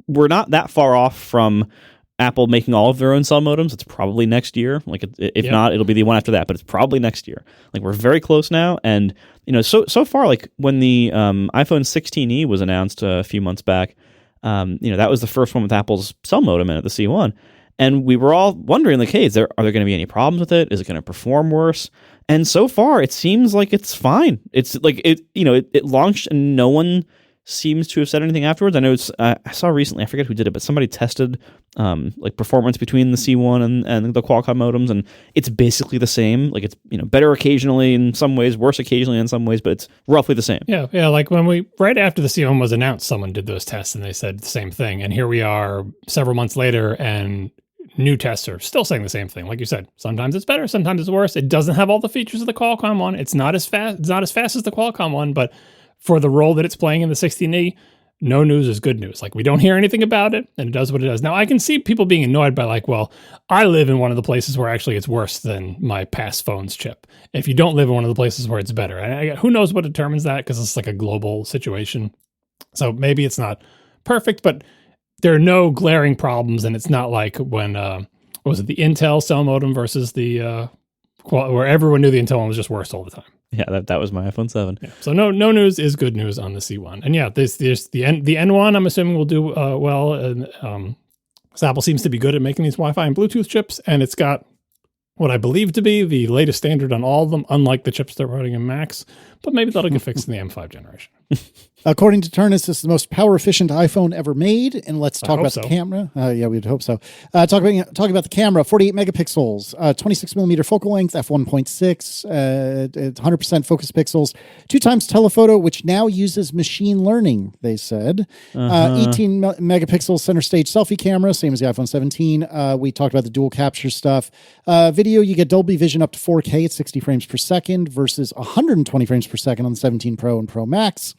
we're not that far off from Apple making all of their own cell modems. It's probably next year. Like, if not, it'll be the one after that. But it's probably next year. Like, we're very close now. And so far, like when the iPhone 16e was announced a few months back, that was the first one with Apple's cell modem in it, the C1. And we were all wondering, like, hey, are there going to be any problems with it? Is it going to perform worse? And so far, it seems like it's fine. It's like it launched and no one seems to have said anything afterwards. I know I saw recently, I forget who did it, but somebody tested like performance between the C1 and the Qualcomm modems, and it's basically the same. Like it's better occasionally in some ways, worse occasionally in some ways, but it's roughly the same. Yeah. Like when right after the C1 was announced, someone did those tests and they said the same thing. And here we are several months later, and new tests are still saying the same thing. Like you said, sometimes it's better, sometimes it's worse. It doesn't have all the features of the Qualcomm one. It's not as fast. It's not as fast as the Qualcomm one, but for the role that it's playing in the 16E, no news is good news. Like we don't hear anything about it, and it does what it does. Now I can see people being annoyed by like, well, I live in one of the places where actually it's worse than my past phone's chip. If you don't live in one of the places where it's better, and who knows what determines that, because it's like a global situation. So maybe it's not perfect, but there are no glaring problems, and it's not like when what was it, the Intel cell modem versus the where everyone knew the Intel one was just worse all the time. Yeah, that was my iPhone 7. Yeah. So no news is good news on the C1. And yeah, there's the N1. I'm assuming will do well. And so Apple seems to be good at making these Wi-Fi and Bluetooth chips, and it's got what I believe to be the latest standard on all of them, unlike the chips they're running in Macs. But maybe that'll get fixed in the M5 generation. According to Turnus, this is the most power-efficient iPhone ever made. And let's talk about the camera. Yeah, we'd hope so. Talk about the camera, 48 megapixels, 26 millimeter focal length, f1.6, 100% focus pixels, 2 times telephoto, which now uses machine learning, they said. 18 megapixel center stage selfie camera, same as the iPhone 17. We talked about the dual capture stuff. Video, you get Dolby Vision up to 4K at 60 frames per second versus 120 frames per second on the 17 Pro and Pro Max.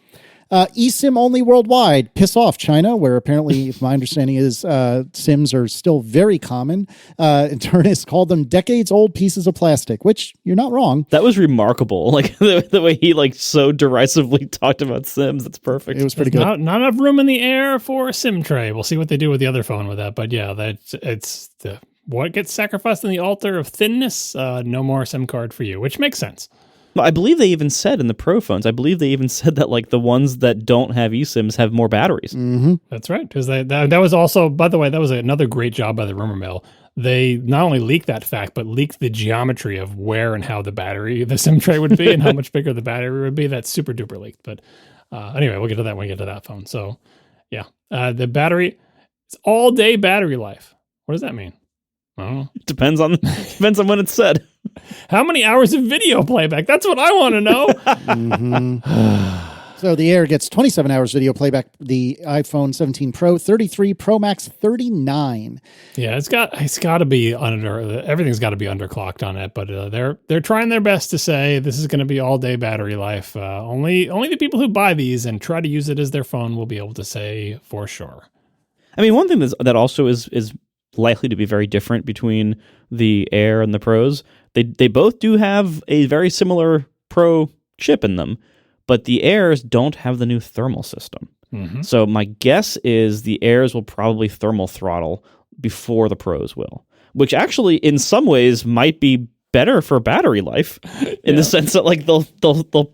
eSIM only worldwide. Piss off, China, where apparently, if my understanding is, SIMs are still very common. And Turnus called them decades-old pieces of plastic, which you're not wrong. That was remarkable. Like the way he like so derisively talked about SIMs. That's perfect. It was pretty good. Not enough room in the air for a SIM tray. We'll see what they do with the other phone with that. But yeah, it's what gets sacrificed on the altar of thinness. No more SIM card for you, which makes sense. I believe they even said in the Pro phones, that like the ones that don't have eSIMs have more batteries. Mm-hmm. That's right. Because that was also, by the way, that was another great job by the rumor mill. They not only leaked that fact, but leaked the geometry of where and how the SIM tray would be and how much bigger the battery would be. That's super duper leaked. But anyway, we'll get to that when we get to that phone. So yeah, the battery, it's all day battery life. What does that mean? I don't know. Depends on when it's said. How many hours of video playback? That's what I want to know. Mm-hmm. So the Air gets 27 hours video playback. The iPhone 17 Pro, 33, Pro Max, 39. Yeah, it's got to be everything's got to be underclocked on it. But they're trying their best to say this is going to be all day battery life. Only the people who buy these and try to use it as their phone will be able to say for sure. I mean, one thing that also is likely to be very different between the Air and the Pros. They both do have a very similar Pro chip in them, but the Airs don't have the new thermal system. Mm-hmm. So my guess is the Airs will probably thermal throttle before the Pros will, which actually in some ways might be better for battery life in the sense that like they'll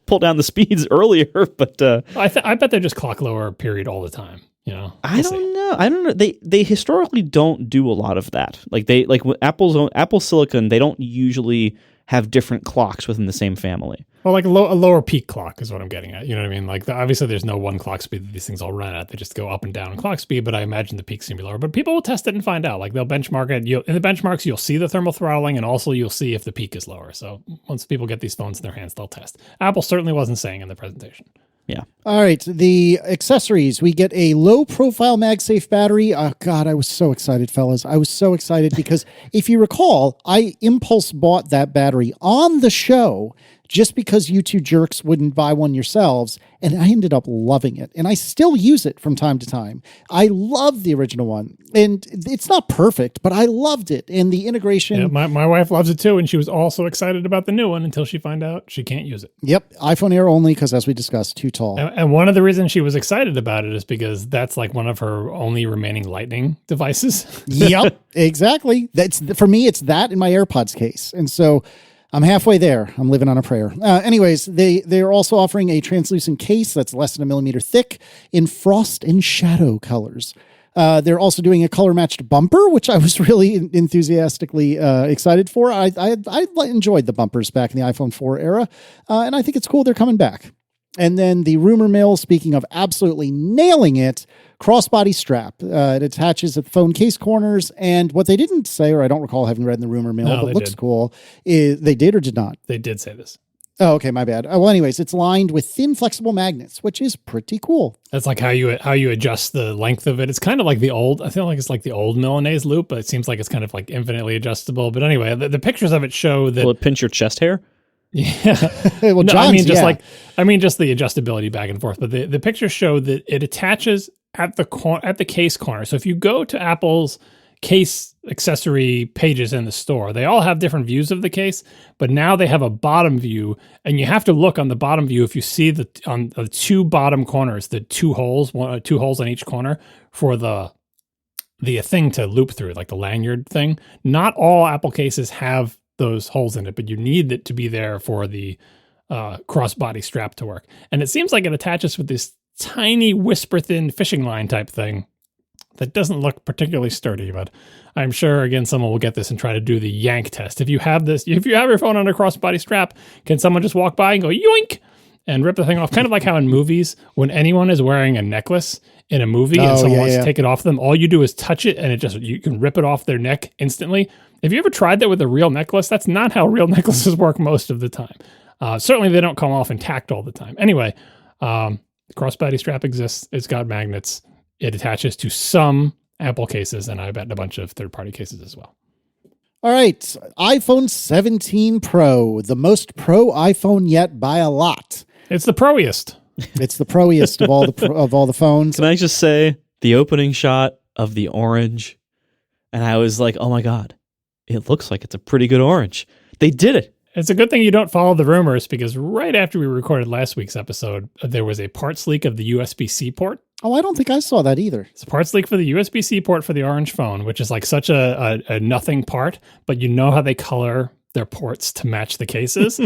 pull down the speeds earlier. But I bet they're just clock lower period all the time. You know, I don't know. They historically don't do a lot of that. Like with Apple Silicon, they don't usually have different clocks within the same family. Well, like a lower peak clock is what I'm getting at. You know what I mean? Like obviously there's no one clock speed that these things all run at. They just go up and down in clock speed, but I imagine the peak's gonna be lower. But people will test it and find out. Like they'll benchmark it. In the benchmarks, you'll see the thermal throttling, and also you'll see if the peak is lower. So once people get these phones in their hands, they'll test. Apple certainly wasn't saying in the presentation. Yeah. All right. The accessories. We get a low-profile MagSafe battery. Oh, God, I was so excited, fellas. I was so excited because if you recall, I impulse bought that battery on the show just because you two jerks wouldn't buy one yourselves, and I ended up loving it. And I still use it from time to time. I love the original one. And it's not perfect, but I loved it. And the integration... Yeah, my wife loves it too, and she was also excited about the new one until she found out she can't use it. Yep, iPhone Air only because, as we discussed, too tall. And one of the reasons she was excited about it is because that's like one of her only remaining Lightning devices. Yep, exactly. For me, it's that in my AirPods case. And so... I'm halfway there. I'm living on a prayer. Anyways, they're also offering a translucent case that's less than 1 millimeter thick in frost and shadow colors. They're also doing a color matched bumper, which I was really enthusiastically excited for. I enjoyed the bumpers back in the iPhone 4 era, and I think it's cool they're coming back. And then the rumor mill, speaking of absolutely nailing it, crossbody strap. It attaches at the phone case corners. And what they didn't say, or I don't recall having read in the rumor mill, but looks cool, is they did or did not? They did say this. Oh, okay, my bad. Well, anyways, it's lined with thin, flexible magnets, which is pretty cool. That's like how you adjust the length of it. It's kind of like the old. I feel like it's like the old Milanese loop, but it seems like it's kind of like infinitely adjustable. But anyway, the pictures of it show that will it pinch your chest hair? Yeah. Well, no, John's, just the adjustability back and forth. But the pictures show that it attaches at the case corner. So if you go to Apple's case accessory pages in the store, they all have different views of the case, but now they have a bottom view, and you have to look on the bottom view if you see on the two bottom corners, the two holes on each corner for the thing to loop through, like the lanyard thing. Not all Apple cases have those holes in it, but you need it to be there for the crossbody strap to work. And it seems like it attaches with this tiny whisper thin fishing line type thing that doesn't look particularly sturdy, but I'm sure, again, someone will get this and try to do the yank test. If you have your phone on a crossbody strap, can someone just walk by and go yoink and rip the thing off? Kind of like how in movies, when anyone is wearing a necklace in a movie and someone wants to take it off them, all you do is touch it and you can rip it off their neck instantly. Have you ever tried that with a real necklace? That's not how real necklaces work most of the time. Certainly they don't come off intact all the time. Anyway, crossbody strap exists. It's got magnets. It attaches to some Apple cases, and I bet a bunch of third-party cases as well. All right, iPhone 17 Pro, the most pro iPhone yet by a lot. It's the proiest. It's the proiest of all the phones. Can I just say the opening shot of the orange, and I was like, oh my God, it looks like it's a pretty good orange. They did it. It's a good thing you don't follow the rumors, because right after we recorded last week's episode, there was a parts leak of the USB-C port. Oh, I don't think I saw that either. It's a parts leak for the USB-C port for the orange phone, which is like such a nothing part, but you know how they color their ports to match the cases.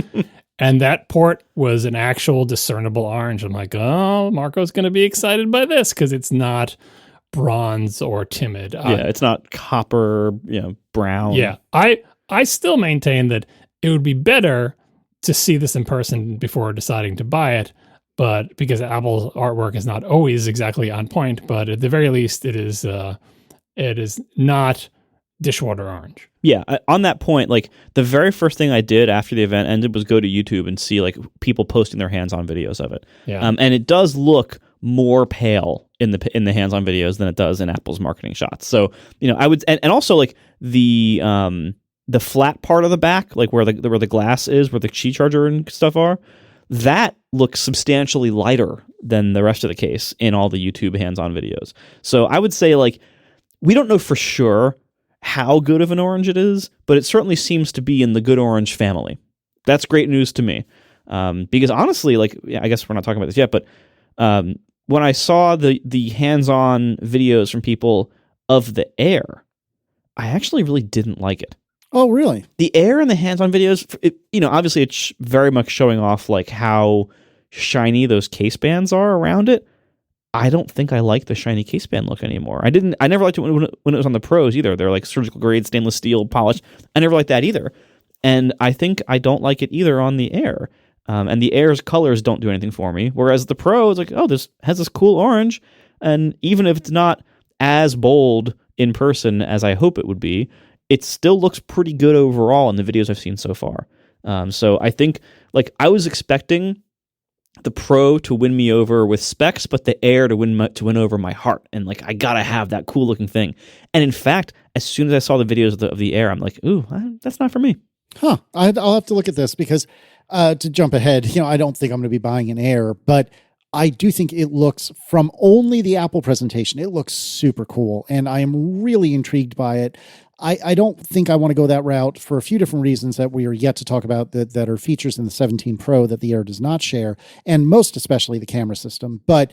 And that port was an actual discernible orange. I'm like, oh, Marco's going to be excited by this because it's not bronze or timid. Yeah, it's not copper, brown. Yeah, I still maintain that it would be better to see this in person before deciding to buy it, but because Apple's artwork is not always exactly on point, but at the very least, it is not dishwater orange. Yeah, on that point, like the very first thing I did after the event ended was go to YouTube and see like people posting their hands-on videos of it. Yeah. And it does look more pale in the hands-on videos than it does in Apple's marketing shots. So, I would, and also like the flat part of the back, like where the glass is, where the Qi charger and stuff are, that looks substantially lighter than the rest of the case in all the YouTube hands-on videos. So I would say like we don't know for sure how good of an orange it is, but it certainly seems to be in the good orange family. That's great news to me. Because honestly, like, I guess we're not talking about this yet, but when I saw the hands-on videos from people of the Air, I actually really didn't like it. Oh, really? The Air and the hands-on videos, obviously it's very much showing off like how shiny those case bands are around it. I don't think I like the shiny case band look anymore. I never liked it when it was on the Pros either. They're like surgical grade stainless steel polished. I never liked that either. And I think I don't like it either on the Air. And the Air's colors don't do anything for me. Whereas the Pro is like, oh, this has this cool orange. And even if it's not as bold in person as I hope it would be, it still looks pretty good overall in the videos I've seen so far. So I think like I was expecting the Pro to win me over with specs, but the Air to win over my heart. And like, I gotta have that cool looking thing. And in fact, as soon as I saw the videos of the Air, I'm like, ooh, that's not for me. Huh. I'll have to look at this because to jump ahead, I don't think I'm going to be buying an Air, but I do think it looks, from only the Apple presentation, it looks super cool. And I am really intrigued by it. I don't think I want to go that route for a few different reasons that we are yet to talk about that are features in the 17 Pro that the Air does not share, and most especially the camera system. But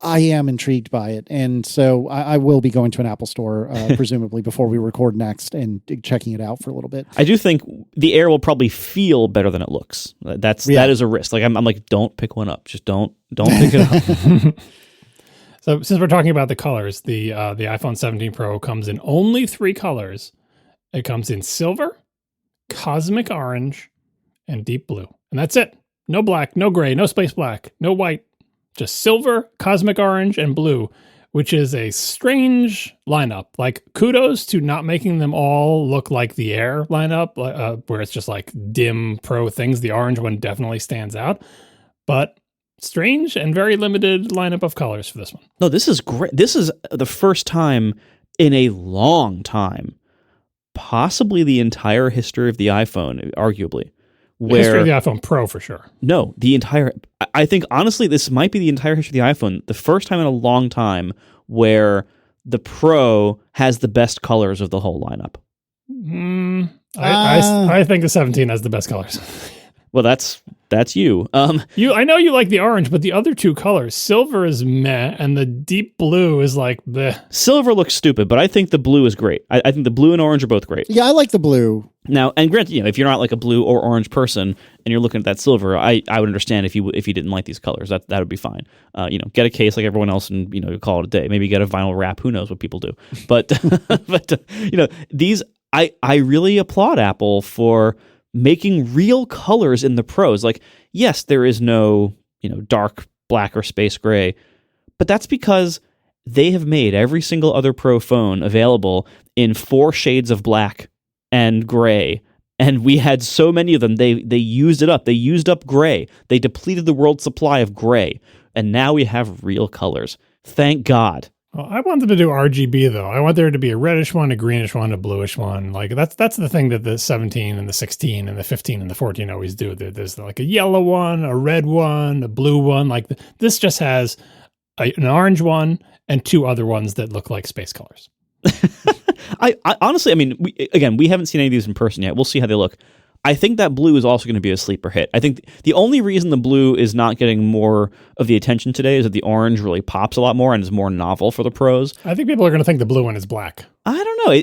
I am intrigued by it. And so I will be going to an Apple store, presumably before we record next, and checking it out for a little bit. I do think the Air will probably feel better than it looks. That is a risk. Like I'm like, don't pick one up. Just don't pick it up. So since we're talking about the colors, the iPhone 17 Pro comes in only 3 colors. It comes in silver, cosmic orange, and deep blue. And that's it. No black, no gray, no space black, no white. Just silver, cosmic orange, and blue, which is a strange lineup. Like, kudos to not making them all look like the Air lineup, where it's just like dim Pro things. The orange one definitely stands out. But strange and very limited lineup of colors for this one. No, this is great. This is the first time in a long time, possibly the entire history of the iPhone, arguably. History of the iPhone Pro for sure. No, the entire. I think honestly, this might be the entire history of the iPhone. The first time in a long time where the Pro has the best colors of the whole lineup. I think the 17 has the best colors. Well, that's you. I know you like the orange, but the other 2 colors, silver is meh, and the deep blue is like bleh. Silver looks stupid, but I think the blue is great. I think the blue and orange are both great. Yeah, I like the blue. Now, and granted, if you're not like a blue or orange person and you're looking at that silver, I would understand if you didn't like these colors. That would be fine. Get a case like everyone else and call it a day. Maybe get a vinyl wrap. Who knows what people do? But these I really applaud Apple for making real colors in the Pros. Like, yes, there is no, dark black or space gray, but that's because they have made every single other Pro phone available in 4 shades of black and gray. And we had so many of them, they used it up. They used up gray. They depleted the world's supply of gray. And now we have real colors. Thank God. Well, I want them to do RGB though. I want there to be a reddish one, a greenish one, a bluish one. Like that's the thing that the 17 and the 16 and the 15 and the 14 always do. There's like a yellow one, a red one, a blue one. Like this just has an orange one and 2 other ones that look like space colors. I honestly, we haven't seen any of these in person yet. We'll see how they look. I think that blue is also going to be a sleeper hit. I think the only reason the blue is not getting more of the attention today is that the orange really pops a lot more and is more novel for the Pros. I think people are going to think the blue one is black. I don't know.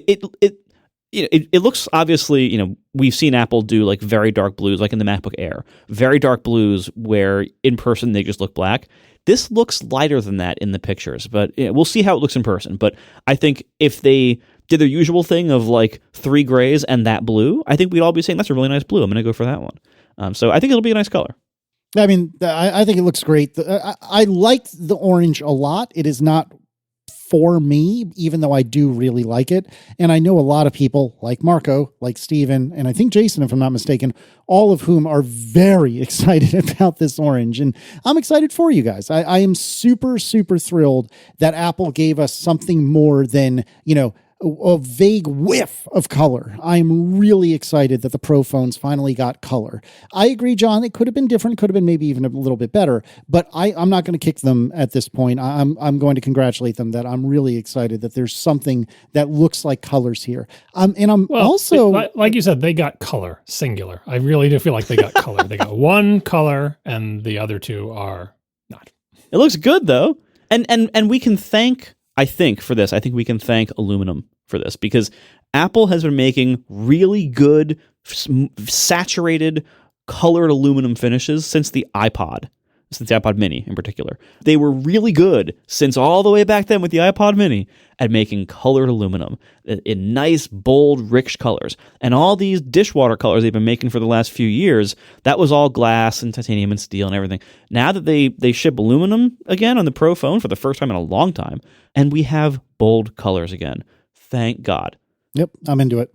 It looks, obviously, we've seen Apple do like very dark blues, like in the MacBook Air, very dark blues where in person they just look black. This looks lighter than that in the pictures, but we'll see how it looks in person. But I think if they did their usual thing of like 3 grays and that blue, I think we'd all be saying that's a really nice blue. I'm going to go for that one. So I think it'll be a nice color. I think it looks great. I like the orange a lot. It is not for me, even though I do really like it. And I know a lot of people like Marco, like Steven, and I think Jason, if I'm not mistaken, all of whom are very excited about this orange. And I'm excited for you guys. I am super, super thrilled that Apple gave us something more than, a vague whiff of color. I'm really excited that the Pro phones finally got color. I agree, John, it could have been different, could have been maybe even a little bit better, but I'm not going to kick them at this point. I'm going to congratulate them that I'm really excited that there's something that looks like colors here. And I'm also... Like you said, they got color, singular. I really do feel like they got color. They got one color and the other 2 are not. It looks good, though. And we can thank... I think we can thank aluminum for this because Apple has been making really good, saturated, colored aluminum finishes since the iPod Mini in particular. They were really good since all the way back then with the iPod Mini at making colored aluminum in nice, bold, rich colors. And all these dishwater colors they've been making for the last few years, that was all glass and titanium and steel and everything. Now that they ship aluminum again on the Pro phone for the first time in a long time, and we have bold colors again. Thank God. Yep, I'm into it.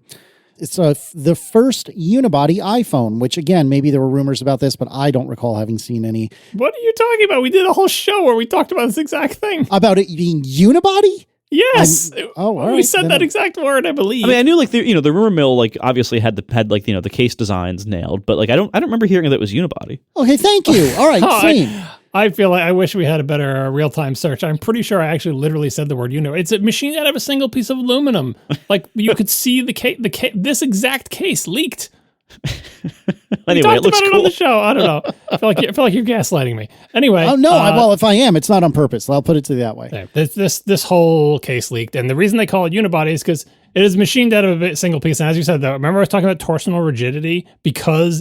It's the first unibody iPhone, which again, maybe there were rumors about this, but I don't recall having seen any. What are you talking about? We did a whole show where we talked about this exact thing. About it being unibody? Yes. All right. We said that exact word, I believe. I knew the rumor mill obviously had the case designs nailed, but I don't remember hearing that it was unibody. Okay, thank you. All right, same. I feel like I wish we had a better real-time search. I'm pretty sure I actually literally said the word It's a machine out of a single piece of aluminum. Like you could see this exact case leaked. Anyway, it looks cool. On the show. I don't know. I feel like you're gaslighting me. Anyway. Oh no! Well, if I am, it's not on purpose. I'll put it to you that way. Yeah, this whole case leaked, and the reason they call it unibody is because it is machined out of a single piece. And as you said, though, remember I was talking about torsional rigidity because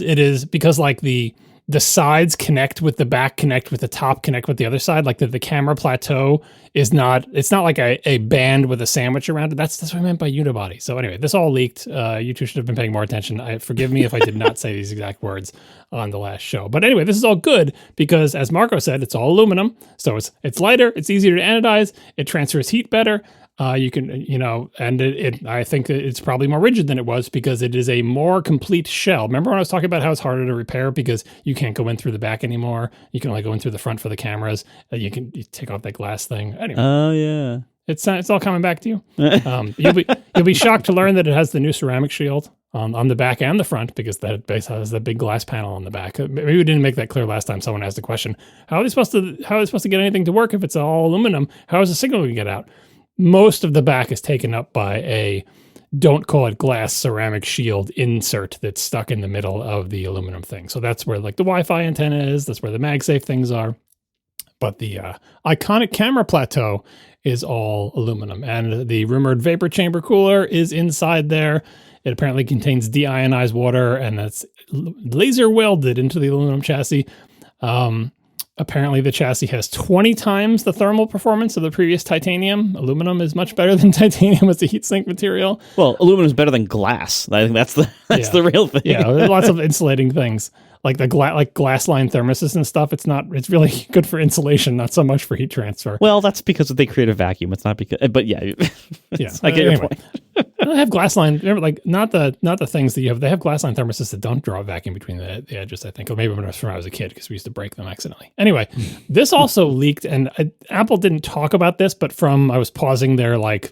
like the the sides connect with the back, connect with the top, connect with the other side. Like the camera plateau is not, it's not like a band with a sandwich around it. That's what I meant by unibody. So anyway, this all leaked. You two should have been paying more attention. Forgive me if I did not say these exact words on the last show. But anyway, this is all good because, as Marco said, it's all aluminum. So it's lighter, it's easier to anodize, it transfers heat better. You can, and I think that it's probably more rigid than it was because it is a more complete shell. Remember when I was talking about how it's harder to repair because you can't go in through the back anymore? You can only go in through the front for the cameras. You take off that glass thing. Anyway. Oh, yeah. It's all coming back to you. You'll be shocked to learn that it has the new ceramic shield on the back and the front because that base has the big glass panel on the back. Maybe we didn't make that clear last time someone asked the question. How are they supposed to get anything to work if it's all aluminum? How is the signal going to get out? Most of the back is taken up by a, don't call it glass, ceramic shield insert that's stuck in the middle of the aluminum thing. So that's where like the Wi-Fi antenna is. That's where the MagSafe things are. But the iconic camera plateau is all aluminum. And the rumored vapor chamber cooler is inside there. It apparently contains deionized water, and that's laser welded into the aluminum chassis. Apparently, the chassis has 20 times the thermal performance of the previous titanium. Aluminum is much better than titanium as a heat sink material. Well, aluminum is better than glass. I think that's the real thing. Yeah, there's lots of insulating things. Like the glass line thermoses and stuff, it's really good for insulation, not so much for heat transfer. Well, that's because they create a vacuum. It's not because, but yeah, yeah. I get your point. They have glass line. Remember, like not the things that you have. They have glass line thermoses that don't draw a vacuum between the edges. I think, or maybe when I was a kid because we used to break them accidentally. Anyway, this also leaked, and Apple didn't talk about this, but I was pausing their fake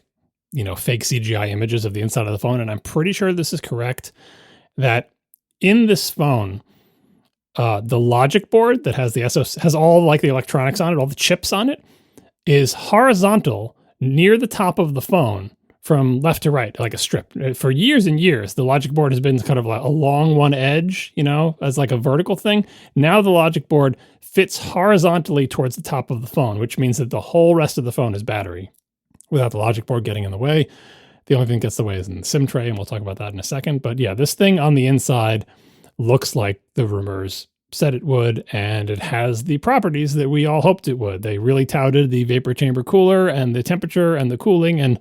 CGI images of the inside of the phone, and I'm pretty sure this is correct. That in this phone. The logic board that has the SoC, has all like the electronics on it, all the chips on it, is horizontal near the top of the phone from left to right, like a strip. For years and years, the logic board has been kind of like along one edge, as like a vertical thing. Now the logic board fits horizontally towards the top of the phone, which means that the whole rest of the phone is battery without the logic board getting in the way. The only thing that gets in the way is in the SIM tray, and we'll talk about that in a second. But yeah, this thing on the inside looks like the rumors said it would, and it has the properties that we all hoped it would. They really touted the vapor chamber cooler and the temperature and the cooling, and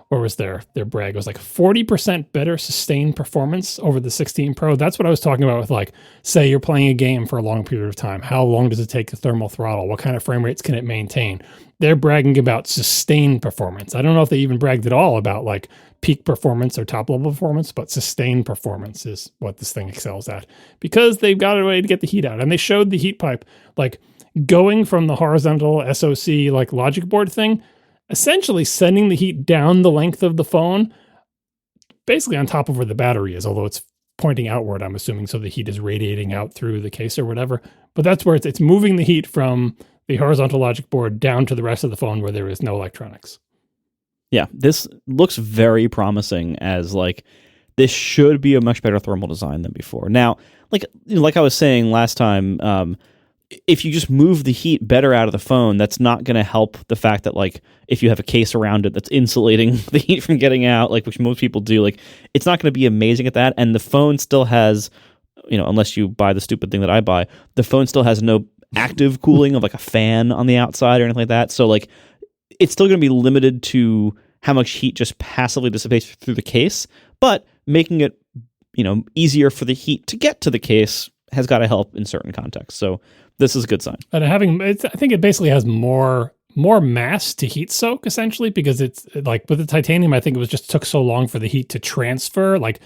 what was their brag? It was like 40% better sustained performance over the 16 Pro. That's what I was talking about with like, say you're playing a game for a long period of time. How long does it take the thermal throttle? What kind of frame rates can it maintain? They're bragging about sustained performance. I don't know if they even bragged at all about like peak performance or top level performance, but sustained performance is what this thing excels at because they've got a way to get the heat out. And they showed the heat pipe, like going from the horizontal SoC like logic board thing, essentially sending the heat down the length of the phone, basically on top of where the battery is, although it's pointing outward, I'm assuming, so the heat is radiating out through the case or whatever. But that's where it's moving the heat from the horizontal logic board down to the rest of the phone where there is no electronics. Yeah, this looks very promising as like this should be a much better thermal design than before. Now, like I was saying last time, if you just move the heat better out of the phone, that's not going to help the fact that like if you have a case around it that's insulating the heat from getting out, like which most people do, like it's not going to be amazing at that. And the phone still has, unless you buy the stupid thing that I buy, the phone still has no active cooling of like a fan on the outside or anything like that. So like it's still going to be limited to how much heat just passively dissipates through the case, but making it, easier for the heat to get to the case has got to help in certain contexts. So this is a good sign. And I think it basically has more mass to heat soak essentially, because it's like with the titanium, I think it was just took so long for the heat to transfer. Like,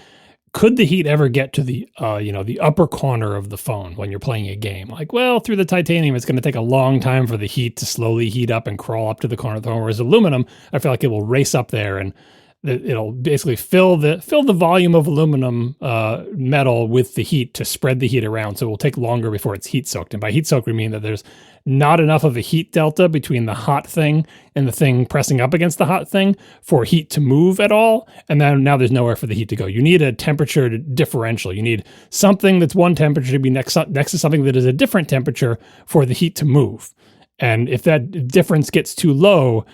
could the heat ever get to the, the upper corner of the phone when you're playing a game? Like, well, through the titanium, it's going to take a long time for the heat to slowly heat up and crawl up to the corner of the phone. Whereas aluminum, I feel like it will race up there and it'll basically fill the volume of aluminum metal with the heat to spread the heat around. So it will take longer before it's heat soaked. And by heat soaked, we mean that there's not enough of a heat delta between the hot thing and the thing pressing up against the hot thing for heat to move at all. And then now there's nowhere for the heat to go. You need a temperature differential. You need something that's one temperature to be next to something that is a different temperature for the heat to move. And if that difference gets too low,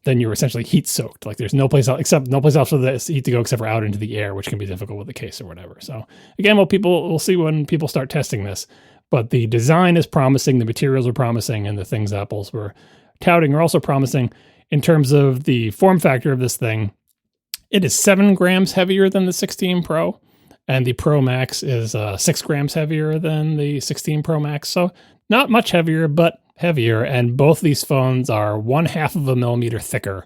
then you're essentially heat soaked. Like there's no place else for the heat to go except for out into the air, which can be difficult with the case or whatever. So again, we'll see when people start testing this. But the design is promising, the materials are promising, and the things Apple's were touting are also promising. In terms of the form factor of this thing, it is 7 grams heavier than the 16 Pro, and the Pro Max is 6 grams heavier than the 16 Pro Max. So not much heavier, but heavier. And both these phones are 1/2 of a millimeter thicker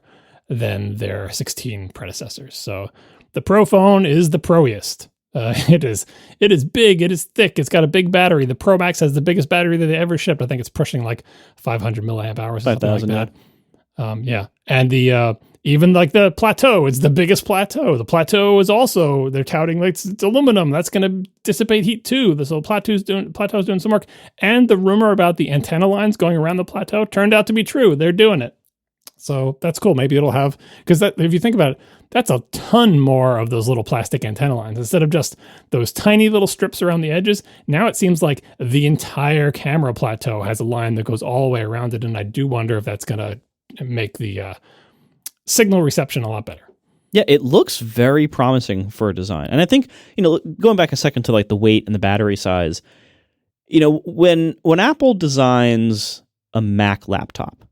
than their 16 predecessors. So the Pro phone is the Proiest. It is big, it is thick, it's got a big battery. The Pro Max has the biggest battery that they ever shipped. I think it's pushing like 500 milliamp hours or something like that. Yeah. And the even like the Plateau, it's the biggest Plateau. The Plateau is also, they're touting like it's aluminum. That's going to dissipate heat too. So Plateau's doing some work. And the rumor about the antenna lines going around the Plateau turned out to be true. They're doing it. So that's cool. Maybe it'll have, because that, if you think about it, that's a ton more of those little plastic antenna lines. Instead of just those tiny little strips around the edges, now it seems like the entire camera plateau has a line that goes all the way around it. And I do wonder if that's going to make the signal reception a lot better. Yeah, it looks very promising for a design. And I think, going back a second to like the weight and the battery size, when Apple designs a Mac laptop,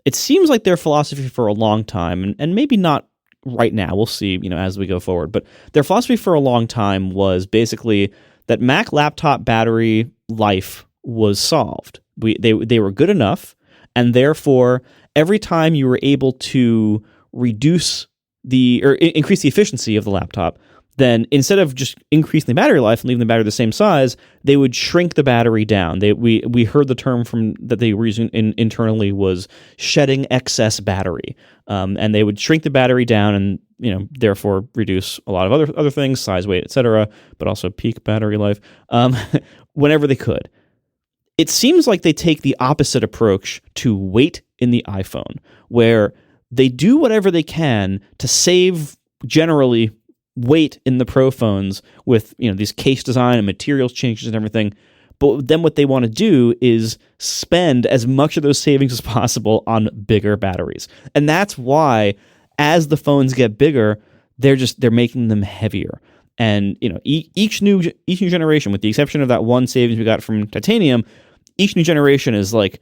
it seems like their philosophy for a long time, and maybe not right now, we'll see, as we go forward, but their philosophy for a long time was basically that Mac laptop battery life was solved. They were good enough, and therefore every time you were able to increase the efficiency of the laptop, then instead of just increasing the battery life and leaving the battery the same size, they would shrink the battery down. We heard the term that they were using internally was shedding excess battery, and they would shrink the battery down and therefore reduce a lot of other things, size, weight, etc., but also peak battery life whenever they could. It seems like they take the opposite approach to weight in the iPhone, where they do whatever they can to save generally weight in the Pro phones with these case design and materials changes and everything. But then what they want to do is spend as much of those savings as possible on bigger batteries. And that's why as the phones get bigger, they're making them heavier. And each new generation, with the exception of that one savings we got from titanium, each new generation is like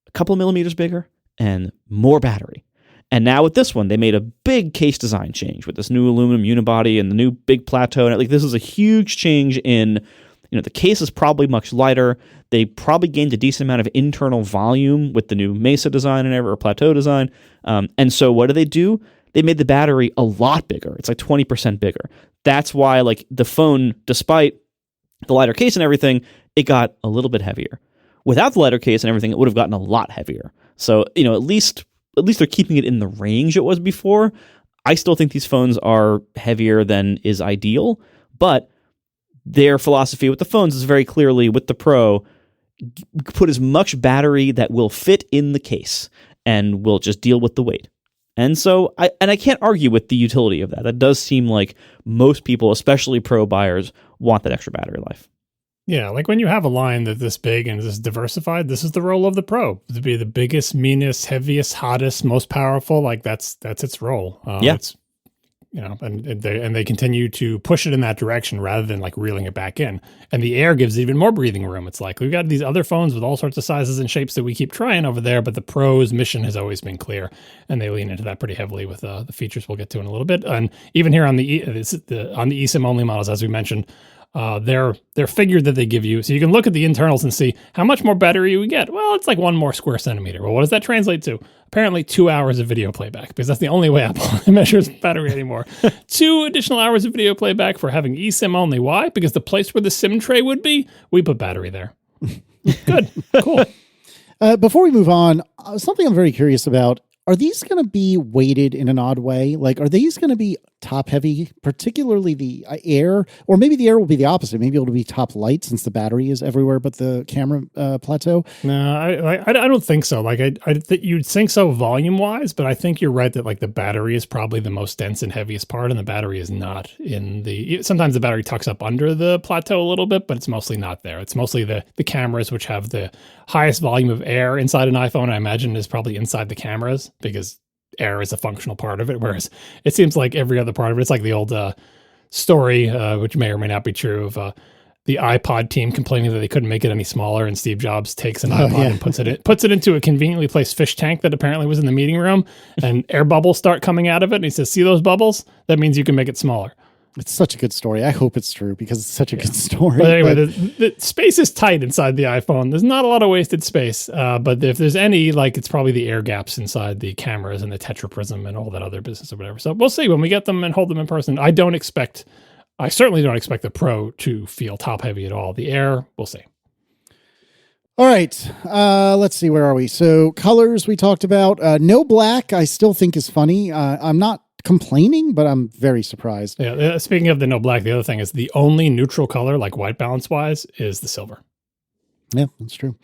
a couple of millimeters bigger and more battery. And now with this one, they made a big case design change with this new aluminum unibody and the new big plateau. And this is a huge change in, the case is probably much lighter. They probably gained a decent amount of internal volume with the new Mesa design or plateau design. And so what do? They made the battery a lot bigger. It's like 20% bigger. That's why the phone, despite the lighter case and everything, it got a little bit heavier. Without the lighter case and everything, it would have gotten a lot heavier. So, at least they're keeping it in the range it was before. I still think these phones are heavier than is ideal, but their philosophy with the phones is very clearly, with the Pro, put as much battery that will fit in the case and will just deal with the weight. And so, I can't argue with the utility of that. That does seem like most people, especially Pro buyers, want that extra battery life. Yeah, like when you have a line that's this big and this diversified, this is the role of the Pro, to be the biggest, meanest, heaviest, hottest, most powerful. Like that's its role. It's, and they continue to push it in that direction rather than like reeling it back in. And the Air gives even more breathing room. It's like we've got these other phones with all sorts of sizes and shapes that we keep trying over there, but the Pro's mission has always been clear, and they lean into that pretty heavily with the features we'll get to in a little bit. And even here on the eSIM only models, as we mentioned. Their figure that they give you, so you can look at the internals and see how much more battery we get. Well, it's like 1 more square centimeter. Well, what does that translate to? Apparently 2 hours of video playback, because that's the only way Apple measures battery anymore. 2 additional hours of video playback for having eSIM only. Why? Because the place where the SIM tray would be, we put battery there. Good. Cool. Before we move on, something I'm very curious about. Are these going to be weighted in an odd way? Like, are these going to be top heavy, particularly the Air? Or maybe the Air will be the opposite. Maybe it'll be top light since the battery is everywhere but the camera plateau. No, I don't think so. Like, I think you'd think so volume-wise, but I think you're right that, like, the battery is probably the most dense and heaviest part, and the battery is not in the... Sometimes the battery tucks up under the plateau a little bit, but it's mostly not there. It's mostly the cameras, which have the highest volume of air inside an iPhone, I imagine, is probably inside the cameras, because air is a functional part of it, whereas it seems like every other part of it, it's like the old story, which may or may not be true, of the iPod team complaining that they couldn't make it any smaller, and Steve Jobs takes an iPod and puts it into a conveniently placed fish tank that apparently was in the meeting room, and air bubbles start coming out of it. And he says, "See those bubbles? That means you can make it smaller." It's such a good story. I hope it's true because it's such a good story. But anyway, the space is tight inside the iPhone. There's not a lot of wasted space. But if there's any, like, it's probably the air gaps inside the cameras and the tetraprism and all that other business or whatever. So we'll see when we get them and hold them in person. I certainly don't expect the Pro to feel top heavy at all. The Air, we'll see. All right. Let's see. Where are we? So colors we talked about. No black, I still think is funny. I'm not complaining, but I'm very surprised. Yeah. Speaking of the no black, the other thing is the only neutral color, like white balance wise, is the silver. Yeah, that's true.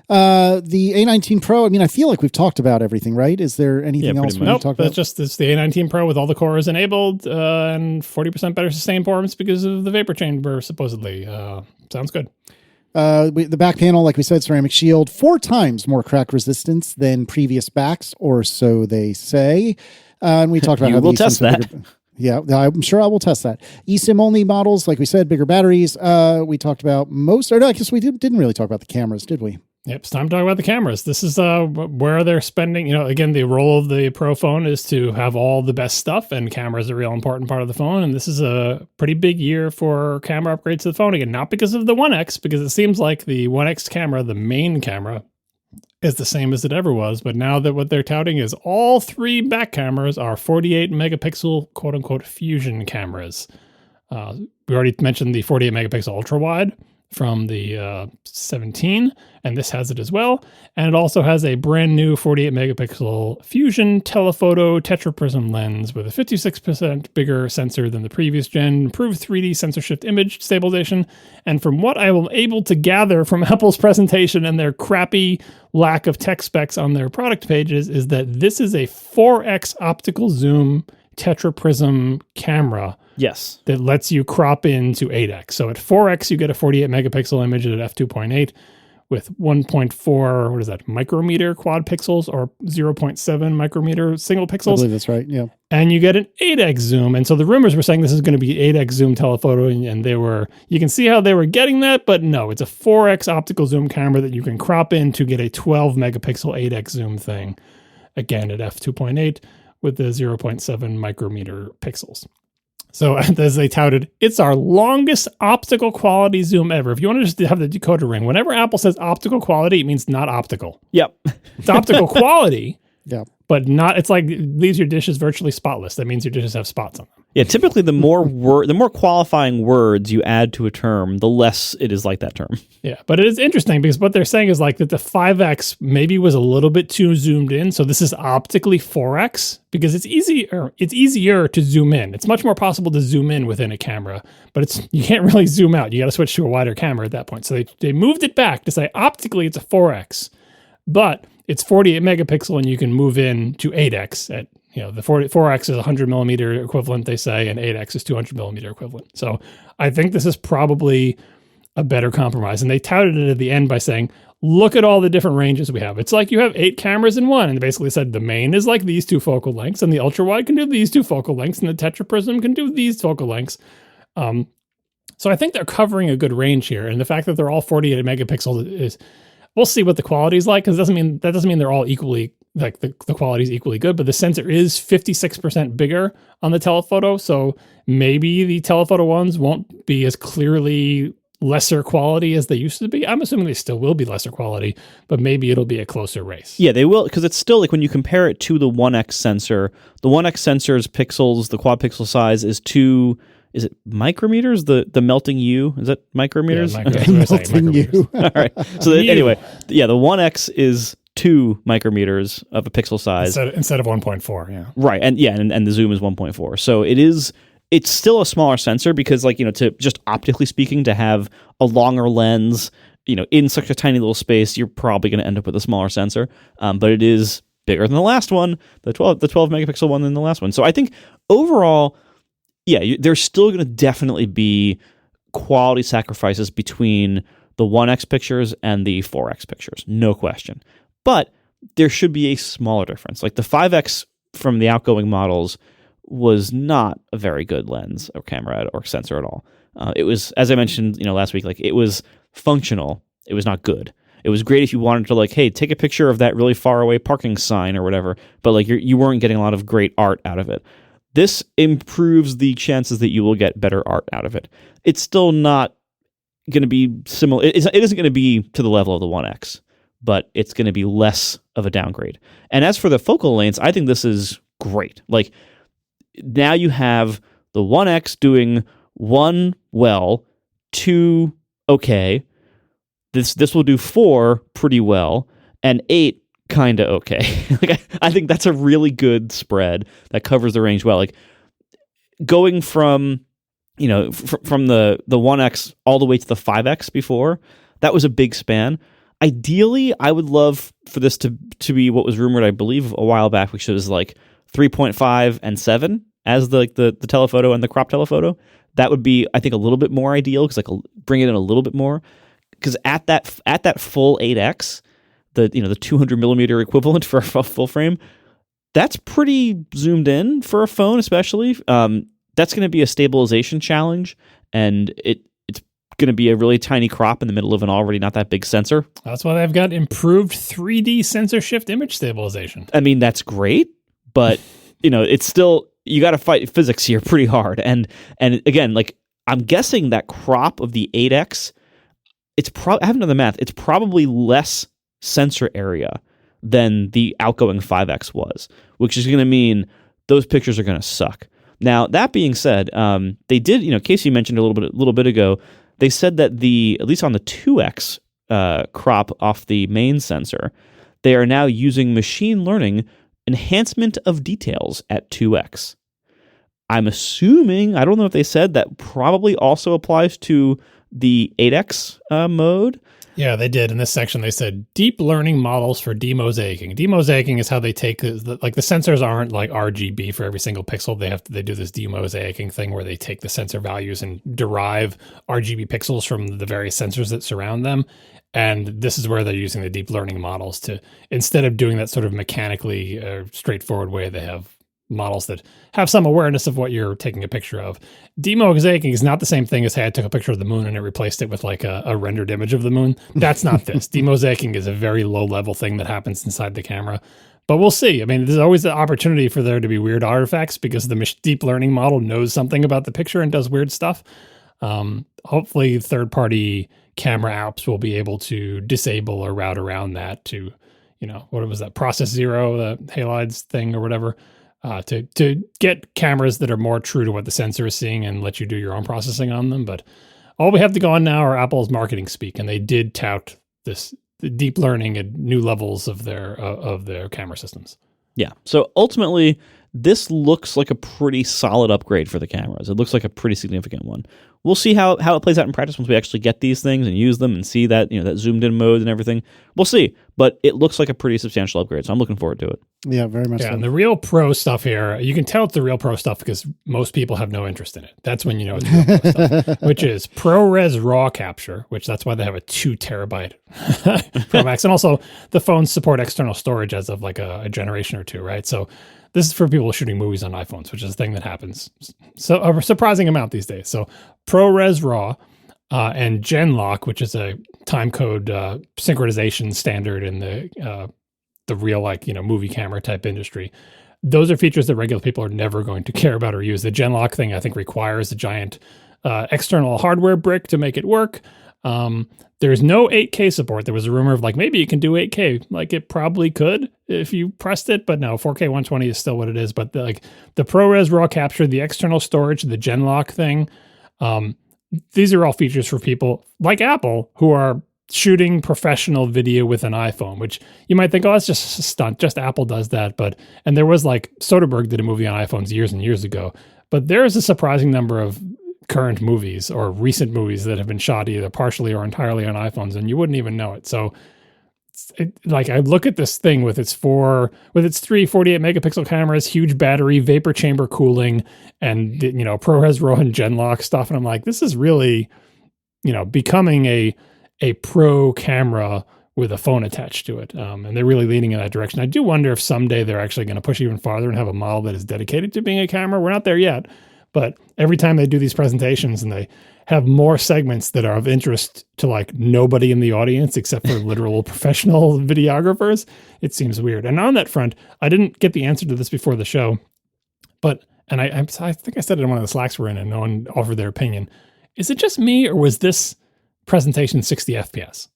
The A19 Pro, I mean, I feel like we've talked about everything, right? Is there anything else we need to talk about? It's the A19 Pro with all the cores enabled and 40% better sustained performance because of the vapor chamber, supposedly. Sounds good. The back panel, like we said, ceramic shield, 4 times more crack resistance than previous backs, or so they say. And we talked about how we'll test that. Yeah, I'm sure I will test that. eSIM only models, like we said, bigger batteries. We talked about I guess we didn't really talk about the cameras, did we? Yep, it's time to talk about the cameras. This is where they're spending, again, the role of the Pro phone is to have all the best stuff, and cameras are a real important part of the phone. And this is a pretty big year for camera upgrades to the phone. Again, not because of the 1X, because it seems like the 1X camera, the main camera, is the same as it ever was. But now that what they're touting is all 3 back cameras are 48 megapixel, quote unquote, fusion cameras. We already mentioned the 48 megapixel ultra wide from the 17, and this has it as well. And it also has a brand new 48 megapixel fusion telephoto tetraprism lens with a 56% bigger sensor than the previous gen, improved 3D sensor shift image stabilization. And from what I am able to gather from Apple's presentation and their crappy lack of tech specs on their product pages, is that this is a 4x optical zoom tetraprism camera. Yes. That lets you crop into 8x. So at 4x, you get a 48 megapixel image at f2.8 with 1.4, micrometer quad pixels or 0.7 micrometer single pixels. I believe that's right, yeah. And you get an 8x zoom. And so the rumors were saying this is going to be 8x zoom telephoto, and you can see how they were getting that, but no, it's a 4x optical zoom camera that you can crop in to get a 12 megapixel 8x zoom thing, again at f2.8 with the 0.7 micrometer pixels. So as they touted, it's our longest optical quality zoom ever. If you want to just have the decoder ring, whenever Apple says optical quality, it means not optical. Yep. It's optical quality, yeah, but not. It's like it leaves your dishes virtually spotless. That means your dishes have spots on them. Yeah, typically the more qualifying words you add to a term, the less it is like that term. Yeah, but it is interesting because what they're saying is like that the 5X maybe was a little bit too zoomed in. So this is optically 4X because it's easier to zoom in. It's much more possible to zoom in within a camera, but you can't really zoom out. You got to switch to a wider camera at that point. So they moved it back to say optically it's a 4X, but it's 48 megapixel and you can move in to 8X at the 4X is 100 millimeter equivalent, they say, and 8X is 200 millimeter equivalent. So I think this is probably a better compromise. And they touted it at the end by saying, look at all the different ranges we have. It's like you have 8 cameras in one. And they basically said the main is like these 2 focal lengths, and the ultra wide can do these 2 focal lengths, and the tetraprism can do these focal lengths. So I think they're covering a good range here. And the fact that they're all 48 megapixels is, we'll see what the quality is like, because that doesn't mean they're all equally, like the quality is equally good, but the sensor is 56% bigger on the telephoto. So maybe the telephoto ones won't be as clearly lesser quality as they used to be. I'm assuming they still will be lesser quality, but maybe it'll be a closer race. Yeah, they will, because it's still like when you compare it to the 1X sensor, the 1X sensor's pixels, the quad pixel size is 2, is it micrometers? The melting U, is that micrometers? Yeah, melting U. All right. So anyway, yeah, the 1X is 2 micrometers of a pixel size instead of 1.4. Yeah. Right. And the zoom is 1.4. So it's still a smaller sensor because, like, to just optically speaking, to have a longer lens, in such a tiny little space, you're probably going to end up with a smaller sensor. But it is bigger than the last one, the 12 megapixel one than the last one. So I think overall, yeah, there's still going to definitely be quality sacrifices between the 1X pictures and the 4X pictures, no question. But there should be a smaller difference. Like the 5X from the outgoing models was not a very good lens or camera or sensor at all. It was, as I mentioned, last week, like it was functional. It was not good. It was great if you wanted to, like, hey, take a picture of that really far away parking sign or whatever, but like you weren't getting a lot of great art out of it. This improves the chances that you will get better art out of it. It's still not going to be similar. It isn't going to be to the level of the 1X, but it's going to be less of a downgrade. And as for the focal lengths, I think this is great. Like, now you have the 1X doing 1 well, 2 okay. This will do 4 pretty well, and 8 kind of okay. Like, I think that's a really good spread that covers the range well. Like, going from from the 1X all the way to the 5X before, that was a big span. Ideally, I would love for this to be what was rumored, I believe, a while back, which was like 3.5 and 7 as the telephoto and the crop telephoto. That would be, I think, a little bit more ideal, because like bring it in a little bit more. Because at that full 8X, the 200 millimeter equivalent for a full frame, that's pretty zoomed in for a phone, especially. That's going to be a stabilization challenge, and it's going to be a really tiny crop in the middle of an already not that big sensor. That's why they've got improved 3D sensor shift image stabilization. I mean, that's great, but it's still, you got to fight physics here pretty hard. And again, like, I'm guessing that crop of the 8X, I haven't done the math. It's probably less sensor area than the outgoing 5X was, which is going to mean those pictures are going to suck. Now, that being said, they did, Casey mentioned a little bit ago, they said that at least on the 2X crop off the main sensor, they are now using machine learning enhancement of details at 2X. I'm assuming, I don't know if they said, that probably also applies to the 8X mode. Yeah, they did. In this section, they said deep learning models for demosaicing. Demosaicing is how they take the sensors aren't like RGB for every single pixel. They do this demosaicing thing where they take the sensor values and derive RGB pixels from the various sensors that surround them. And this is where they're using the deep learning models to, instead of doing that sort of mechanically straightforward way, they have models that have some awareness of what you're taking a picture of. Demosaicing is not the same thing as, hey, I took a picture of the moon and it replaced it with like a rendered image of the moon. That's not this. Demosaicing is a very low level thing that happens inside the camera. But we'll see. I mean, there's always the opportunity for there to be weird artifacts because the deep learning model knows something about the picture and does weird stuff. Hopefully third-party camera apps will be able to disable or route around that to, what was that, process zero, the halides thing or whatever. To get cameras that are more true to what the sensor is seeing and let you do your own processing on them. But all we have to go on now are Apple's marketing speak, and they did tout this deep learning at new levels of their camera systems. Yeah. So ultimately, this looks like a pretty solid upgrade for the cameras. It looks like a pretty significant one. We'll see how it plays out in practice once we actually get these things and use them and see that, that zoomed in mode and everything. We'll see. But it looks like a pretty substantial upgrade, so I'm looking forward to it. Yeah, very much so. And the Real Pro stuff here, you can tell it's the Real Pro stuff because most people have no interest in it. That's when you know it's Real Pro stuff, which is ProRes RAW capture, which that's why they have a 2 terabyte Pro Max. And also the phones support external storage as of like a generation or two, right? So this is for people shooting movies on iPhones, which is a thing that happens so a surprising amount these days. So ProRes RAW and GenLock, which is a timecode synchronization standard in the real movie camera type industry. Those are features that regular people are never going to care about or use. The GenLock thing, I think, requires a giant external hardware brick to make it work. There's no 8K support. There was a rumor of maybe it can do 8K. It probably could if you pressed it, but no, 4K 120 is still what it is. But the ProRes RAW capture, the external storage, the GenLock thing, these are all features for people like Apple who are shooting professional video with an iPhone, which you might think, oh, that's just a stunt. Just Apple does that. And there was Soderbergh did a movie on iPhones years and years ago, but there is a surprising number of current movies or recent movies that have been shot either partially or entirely on iPhones, and you wouldn't even know it. So I look at this thing with its 3 48 megapixel cameras, huge battery, vapor chamber cooling, and ProRes RAW and GenLock stuff, and I'm like, this is really becoming a pro camera with a phone attached to it. And they're really leaning in that direction. I do wonder if someday they're actually going to push even farther and have a model that is dedicated to being a camera. We're not there yet, but every time they do these presentations and they have more segments that are of interest to like nobody in the audience except for literal professional videographers, it seems weird. And on that front, I didn't get the answer to this before the show, but, and I think I said it in one of the Slacks we're in and no one offered their opinion. Is it just me or was this presentation 60 FPS?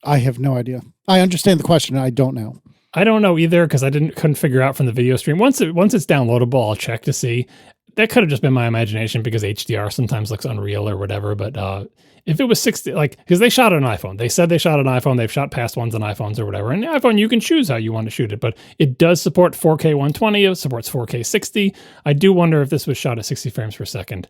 I have no idea. I understand the question. I don't know. I don't know either because I couldn't figure out from the video stream. Once it's downloadable, I'll check to see. That could have just been my imagination because HDR sometimes looks unreal or whatever. But if it was 60, like, because they shot an iPhone. They said they shot an iPhone. They've shot past ones on iPhones or whatever. And the iPhone, you can choose how you want to shoot it. But it does support 4K 120. It supports 4K 60. I do wonder if this was shot at 60 frames per second.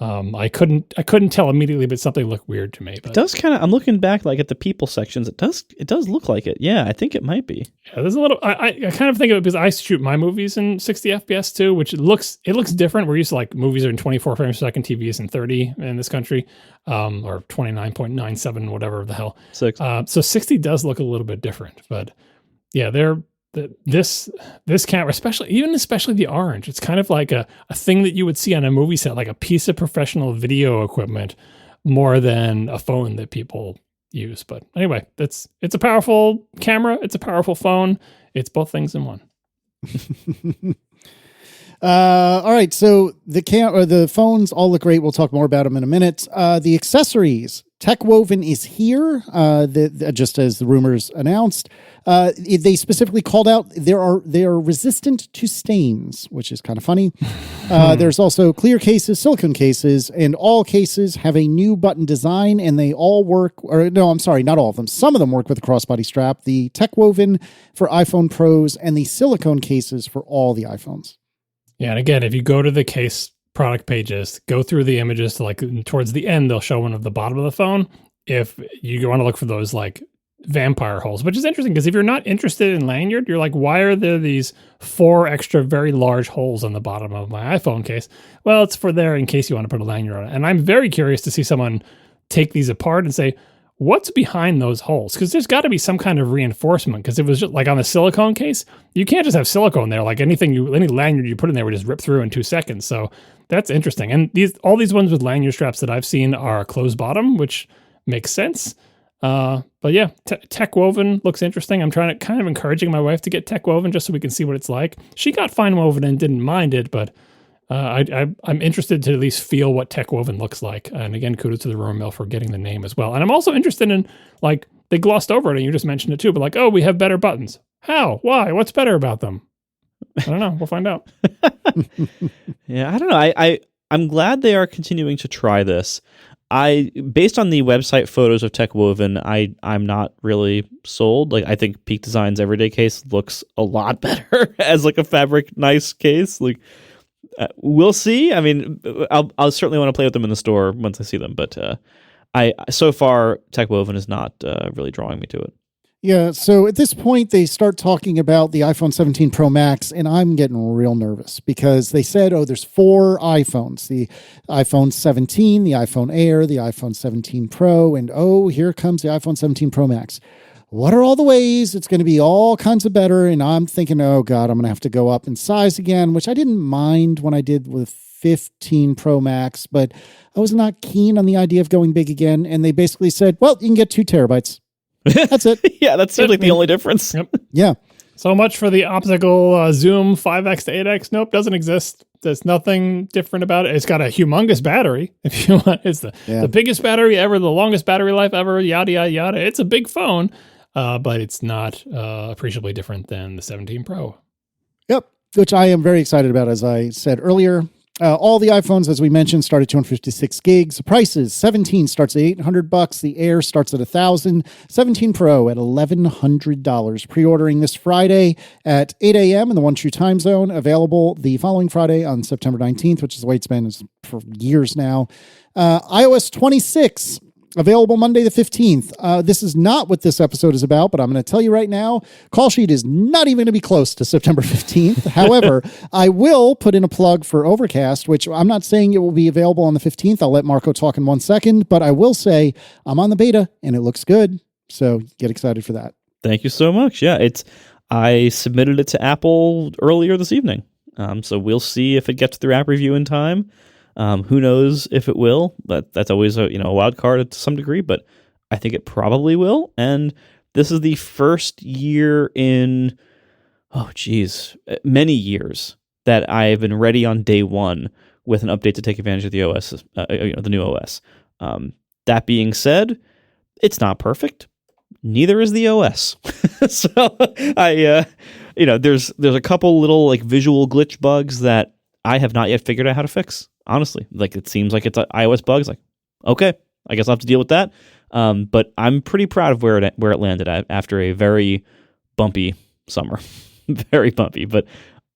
I couldn't tell immediately, but something looked weird to me. But it does kind of. I'm looking back, like at the people sections. It does look like it. Yeah, I think it might be. Yeah, there's a little. I kind of think of it because I shoot my movies in 60 FPS too, which it looks different. We're used to like movies are in 24 frames per second, TV is in 30 in this country, or 29.97, whatever the hell. So 60 does look a little bit different, but yeah, this camera, especially the orange, it's kind of like a thing that you would see on a movie set, like a piece of professional video equipment more than a phone that people use. But anyway, it's a powerful camera. It's a powerful phone. It's both things in one. All right. So the phones all look great. We'll talk more about them in a minute. The accessories. TechWoven is here, just as the rumors announced. They specifically called out they are resistant to stains, which is kind of funny. There's also clear cases, silicone cases, and all cases have a new button design, and they all work. Or no, I'm sorry, not all of them. Some of them work with the crossbody strap. The TechWoven for iPhone Pros, and the silicone cases for all the iPhones. Yeah, and again, if you go to the case product pages, go through the images to like towards the end, they'll show one at the bottom of the phone. If you want to look for those like vampire holes, which is interesting because if you're not interested in lanyard, you're like, why are there these 4 extra very large holes on the bottom of my iPhone case? Well, it's for there in case you want to put a lanyard on it. And I'm very curious to see someone take these apart and say, what's behind those holes? Because there's got to be some kind of reinforcement. Because it was just like on the silicone case, you can't just have silicone there. Like any lanyard you put in there would just rip through in 2 seconds. So that's interesting. And all these ones with lanyard straps that I've seen are closed bottom, which makes sense. But yeah, TechWoven looks interesting. I'm trying to kind of encouraging my wife to get TechWoven just so we can see what it's like. She got fine woven and didn't mind it, but I'm interested to at least feel what TechWoven looks like. And again, kudos to the rumor mill for getting the name as well. And I'm also interested in, like, they glossed over it and you just mentioned it too, but like, oh, we have better buttons. How? Why? What's better about them? I don't know. We'll find out. Yeah, I don't know. I'm glad they are continuing to try this. Based on the website photos of TechWoven, I'm not really sold. Like, I think Peak Design's everyday case looks a lot better as like a fabric nice case. Like, we'll see. I mean, I'll certainly want to play with them in the store once I see them. But so far, TechWoven is not really drawing me to it. Yeah, so at this point, they start talking about the iPhone 17 Pro Max, and I'm getting real nervous because they said, there's 4 iPhones, the iPhone 17, the iPhone Air, the iPhone 17 Pro, and here comes the iPhone 17 Pro Max. What are all the ways it's going to be all kinds of better? And I'm thinking, oh, God, I'm going to have to go up in size again, which I didn't mind when I did with 15 Pro Max, but I was not keen on the idea of going big again. And they basically said, well, you can get 2 terabytes. That's it. Yeah, that seems like the only difference. Yep. Yeah. So much for the optical zoom 5x to 8x. Nope, doesn't exist. There's nothing different about it. It's got a humongous battery. If you want, it's the biggest battery ever, the longest battery life ever. Yada yada yada. It's a big phone, but it's not appreciably different than the 17 Pro. Yep, which I am very excited about. As I said earlier, all the iPhones, as we mentioned, start at 256 gigs. The prices: 17 starts at $800. The Air starts at $1,000. 17 Pro at $1,100. Pre-ordering this Friday at 8 a.m. in the One True Time Zone. Available the following Friday on September 19th, which is the way it's been for years now. iOS 26. Available Monday the 15th. This is not what this episode is about, but I'm going to tell you right now, Call Sheet is not even going to be close to September 15th. However, I will put in a plug for Overcast, which I'm not saying it will be available on the 15th. I'll let Marco talk in 1 second, but I will say I'm on the beta and it looks good. So get excited for that. Thank you so much. Yeah, I submitted it to Apple earlier this evening. So we'll see if it gets through app review in time. Who knows if it will, but that's always a wild card to some degree, but I think it probably will. And this is the first year in, many years that I've been ready on day one with an update to take advantage of the OS, the new OS. That being said, it's not perfect. Neither is the OS. So there's a couple little like visual glitch bugs that I have not yet figured out how to fix. Honestly, like it seems like it's iOS bugs. Like, okay, I guess I'll have to deal with that. But I'm pretty proud of where it landed after a very bumpy summer, very bumpy. But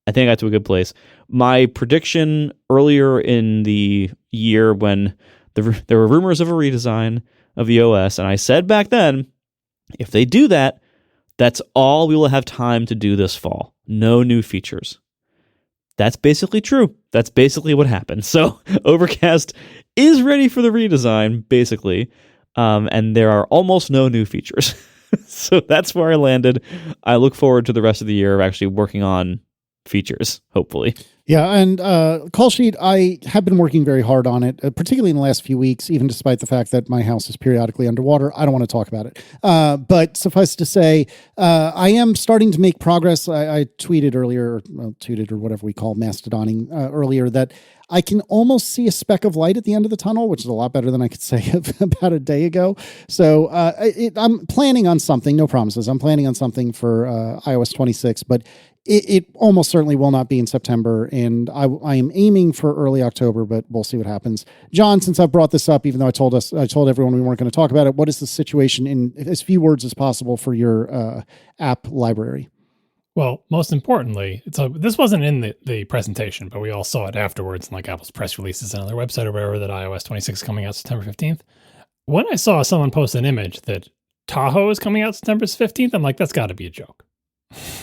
I think I got to a good place. My prediction earlier in the year when there were rumors of a redesign of the OS, and I said back then, if they do that, that's all we will have time to do this fall. No new features. That's basically true. That's basically what happened. So Overcast is ready for the redesign, basically, and there are almost no new features. So that's where I landed. I look forward to the rest of the year of actually working on features, hopefully. Yeah, and Call Sheet, I have been working very hard on it, particularly in the last few weeks, even despite the fact that my house is periodically underwater. I don't want to talk about it. But suffice to say, I am starting to make progress. I tweeted earlier, tweeted or whatever we call mastodoning earlier, that I can almost see a speck of light at the end of the tunnel, which is a lot better than I could say about a day ago. So I'm planning on something, no promises. I'm planning on something for iOS 26, but it almost certainly will not be in September, and I am aiming for early October, but we'll see what happens. John, since I brought this up, even though I told everyone we weren't going to talk about it, what is the situation in as few words as possible for your app library? Well, most importantly, this wasn't in the presentation, but we all saw it afterwards in like Apple's press releases and on their website or whatever that iOS 26 is coming out September 15th. When I saw someone post an image that Tahoe is coming out September 15th, I'm like, that's got to be a joke.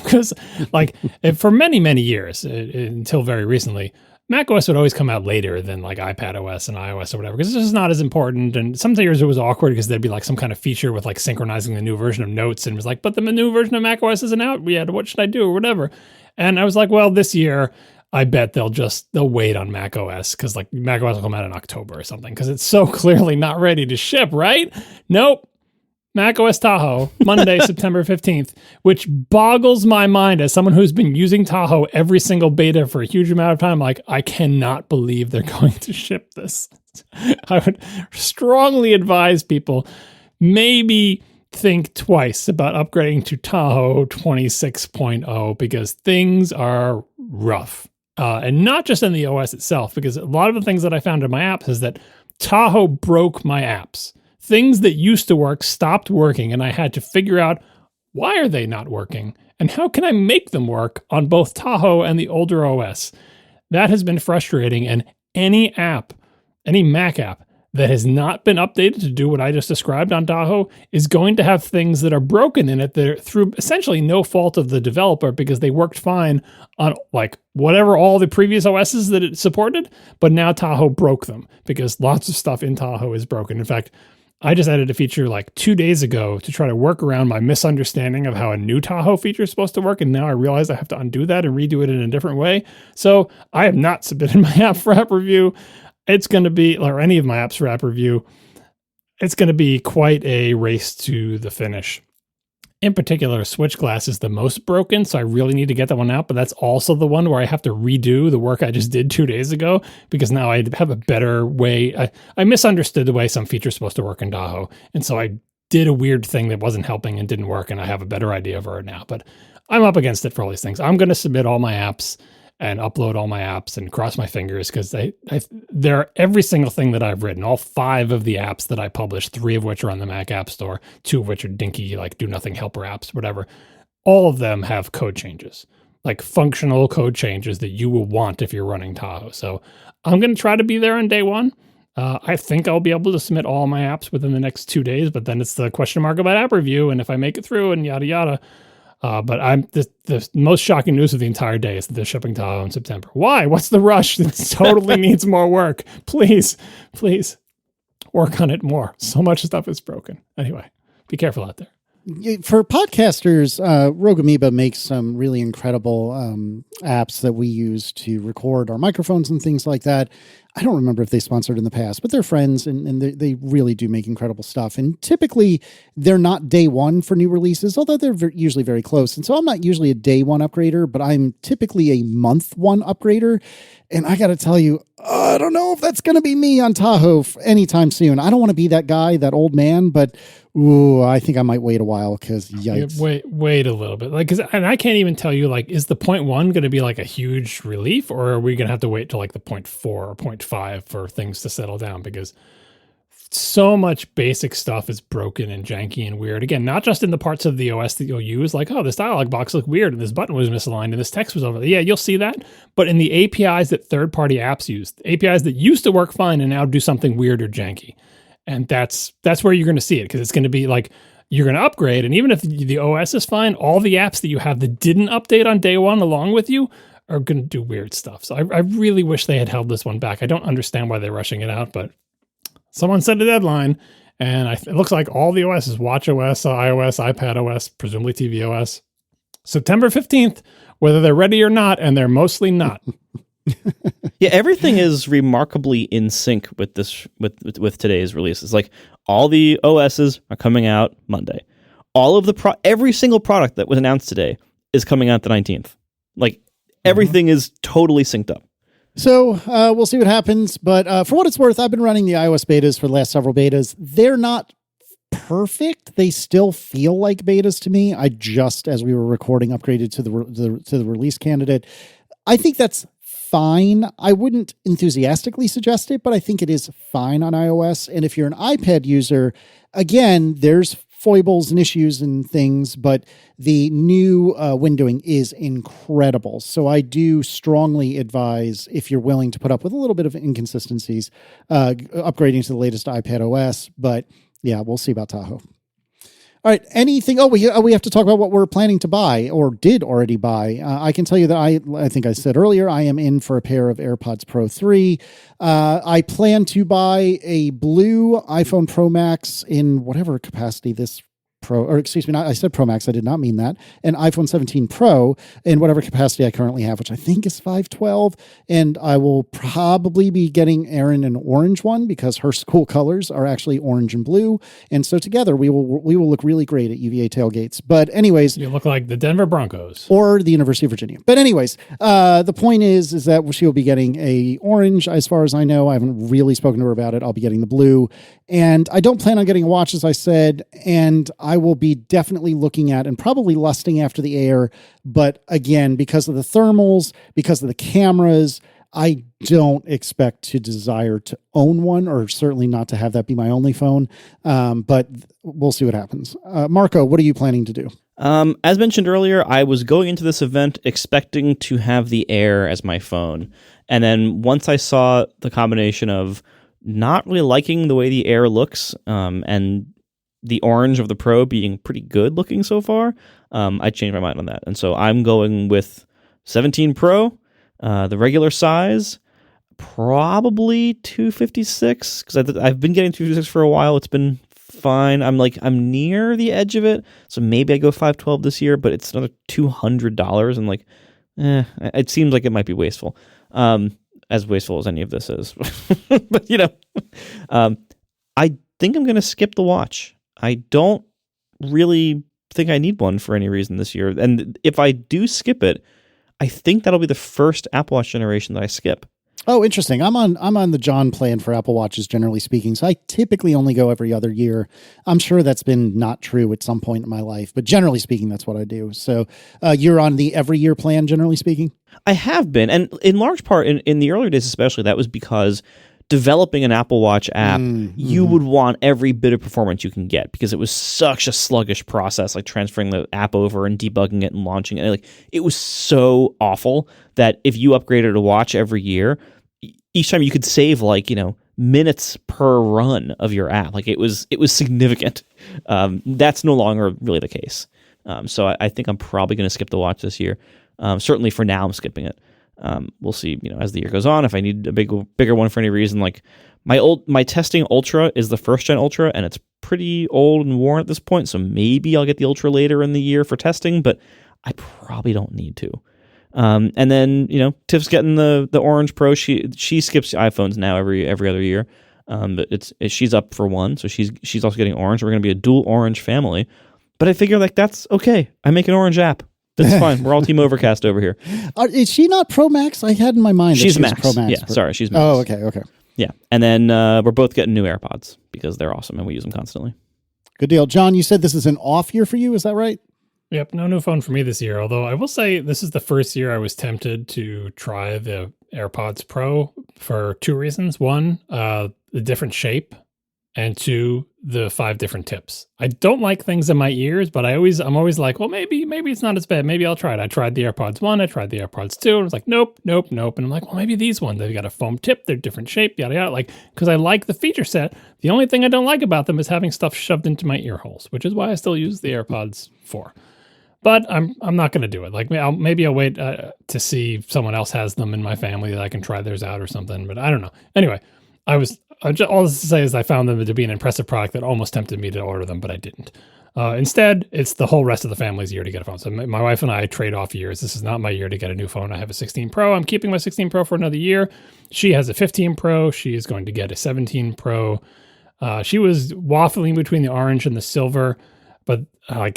Because like for many, many years, until very recently, macOS would always come out later than like iPadOS and iOS or whatever, because it's just not as important. And some years it was awkward because there'd be like some kind of feature with like synchronizing the new version of Notes, and it was like, but the new version of macOS isn't out yet. What should I do or whatever? And I was like, well, this year I bet they'll wait on macOS because like macOS will come out in October or something because it's so clearly not ready to ship, right? Nope. macOS Tahoe, Monday, September 15th, which boggles my mind as someone who's been using Tahoe every single beta for a huge amount of time. Like, I cannot believe they're going to ship this. I would strongly advise people maybe think twice about upgrading to Tahoe 26.0 because things are rough. And not just in the OS itself, because a lot of the things that I found in my apps is that Tahoe broke my apps. Things that used to work stopped working, and I had to figure out why are they not working and how can I make them work on both Tahoe and the older OS. That has been frustrating, and any Mac app that has not been updated to do what I just described on Tahoe is going to have things that are broken in it that are through essentially no fault of the developer because they worked fine on like whatever all the previous OSs that it supported, but now Tahoe broke them because lots of stuff in Tahoe is broken. In fact, I just added a feature like 2 days ago to try to work around my misunderstanding of how a new Tahoe feature is supposed to work. And now I realize I have to undo that and redo it in a different way. So I have not submitted my app for app review. It's going to be, or any of my apps for app review, it's going to be quite a race to the finish. In particular, Switch Glass is the most broken, so I really need to get that one out, but that's also the one where I have to redo the work I just did 2 days ago, because now I have a better way. I misunderstood the way some features supposed to work in Tahoe, and so I did a weird thing that wasn't helping and didn't work, and I have a better idea for it now, but I'm up against it for all these things. I'm going to submit all my apps and upload all my apps and cross my fingers because they're every single thing that I've written, all 5 of the apps that I published, 3 of which are on the Mac App Store, 2 of which are dinky, like do nothing helper apps, whatever. All of them have code changes, like functional code changes that you will want if you're running Tahoe. So I'm going to try to be there on day one. I think I'll be able to submit all my apps within the next 2 days, but then it's the question mark about app review and if I make it through and yada, yada. But the most shocking news of the entire day is that they're shipping Tahoe in September. Why? What's the rush? It totally needs more work. Please work on it more. So much stuff is broken. Anyway, be careful out there. For podcasters, Rogue Amoeba makes some really incredible apps that we use to record our microphones and things like that. I don't remember if they sponsored in the past, but they're friends and they really do make incredible stuff. And typically they're not day one for new releases, although they're usually very close. And so I'm not usually a day one upgrader, but I'm typically a month one upgrader. And I got to tell you, I don't know if that's going to be me on Tahoe anytime soon. I don't want to be that guy, that old man, but I think I might wait a while because yikes. Wait a little bit. And I can't even tell you, is the 0.1 going to be a huge relief, or are we going to have to wait till the 0.4 or 0.5 for things to settle down? Because so much basic stuff is broken and janky and weird. Again, not just in the parts of the OS that you'll use, this dialog box looked weird and this button was misaligned and this text was over there. Yeah, you'll see that. But in the APIs that third-party apps use, APIs that used to work fine and now do something weird or janky. And that's where you're going to see it, because it's going to be you're going to upgrade. And even if the OS is fine, all the apps that you have that didn't update on day one along with you are going to do weird stuff. So I really wish they had held this one back. I don't understand why they're rushing it out, but someone set a deadline, and it looks like all the OSs, watchOS, iOS, iPadOS, presumably tvOS, September 15th, whether they're ready or not, and they're mostly not. Yeah, everything is remarkably in sync with this with today's releases. All the OSs are coming out Monday. All of every single product that was announced today is coming out the 19th. Everything is totally synced up. So we'll see what happens. But for what it's worth, I've been running the iOS betas for the last several betas. They're not perfect. They still feel like betas to me. I just, as we were recording, upgraded to the release candidate. I think that's fine. I wouldn't enthusiastically suggest it, but I think it is fine on iOS. And if you're an iPad user, again, there's foibles and issues and things, but the new windowing is incredible. So I do strongly advise, if you're willing to put up with a little bit of inconsistencies, upgrading to the latest iPad OS. But yeah, we'll see about Tahoe. All right. Anything? We have to talk about what we're planning to buy or did already buy. I can tell you that I think I said earlier, I am in for a pair of AirPods Pro 3. I plan to buy a blue iPhone Pro Max in whatever capacity this I said Pro Max. I did not mean that. An iPhone 17 Pro in whatever capacity I currently have, which I think is 512. And I will probably be getting Erin an orange one because her school colors are actually orange and blue. And so together we will look really great at UVA tailgates. But anyways, you look like the Denver Broncos or the University of Virginia. But anyways, the point is that she will be getting a orange. As far as I know, I haven't really spoken to her about it. I'll be getting the blue. And I don't plan on getting a watch, as I said, and I will be definitely looking at and probably lusting after the Air. But again, because of the thermals, because of the cameras, I don't expect to desire to own one, or certainly not to have that be my only phone. But we'll see what happens. Marco, what are you planning to do? As mentioned earlier, I was going into this event expecting to have the Air as my phone. And then once I saw the combination of not really liking the way the Air looks, and the orange of the Pro being pretty good looking so far, I changed my mind on that. And so I'm going with 17 Pro, the regular size, probably 256, because I've been getting 256 for a while. It's been fine. I'm near the edge of it, so maybe I go 512 this year, but it's another $200, and it seems like it might be wasteful. As wasteful as any of this is. But, I think I'm going to skip the watch. I don't really think I need one for any reason this year. And if I do skip it, I think that'll be the first Apple Watch generation that I skip. Oh, interesting. I'm on the John plan for Apple Watches, generally speaking. So I typically only go every other year. I'm sure that's been not true at some point in my life, but generally speaking, that's what I do. So you're on the every year plan, generally speaking? I have been. And in large part, in the earlier days especially, that was because developing an Apple Watch app, you would want every bit of performance you can get, because it was such a sluggish process, transferring the app over and debugging it and launching it. It was so awful that if you upgraded a watch every year, each time you could save minutes per run of your app. It was significant. That's no longer really the case. So I think I'm probably going to skip the watch this year. Certainly for now, I'm skipping it. We'll see, as the year goes on, if I need a bigger one for any reason, like My testing Ultra is the first gen Ultra, and it's pretty old and worn at this point, so maybe I'll get the Ultra later in the year for testing, but I probably don't need to. And then, Tiff's getting the Orange Pro. She skips iPhones now every other year. But she's up for one, so she's also getting Orange. We're going to be a dual Orange family. But I figure that's okay. I make an Orange app. That's fine. We're all Team Overcast over here. Is she not Pro Max? I had in my mind that she's she was Max. Pro Max. Yeah, sorry, she's Max. Oh, okay. Yeah, and then we're both getting new AirPods because they're awesome and we use them constantly. Good deal. John, you said this is an off year for you. Is that right? Yep, no new phone for me this year. Although I will say this is the first year I was tempted to try the AirPods Pro for two reasons. One, the different shape, and two, the 5 different tips. I don't like things in my ears, but I'm always like, well, maybe it's not as bad. Maybe I'll try it. I tried the AirPods 1, I tried the AirPods 2, and I was like, nope. And I'm like, well, maybe these ones, they've got a foam tip, they're different shape, yada yada. Like, because I like the feature set. The only thing I don't like about them is having stuff shoved into my ear holes, which is why I still use the AirPods 4. But I'm not going to do it. Like, maybe I'll wait to see if someone else has them in my family that I can try theirs out or something. But I don't know. Anyway, all this to say is I found them to be an impressive product that almost tempted me to order them, but I didn't. Instead, it's the whole rest of the family's year to get a phone. So my wife and I trade off years. This is not my year to get a new phone. I have a 16 Pro. I'm keeping my 16 Pro for another year. She has a 15 Pro. She is going to get a 17 Pro. She was waffling between the orange and the silver, but I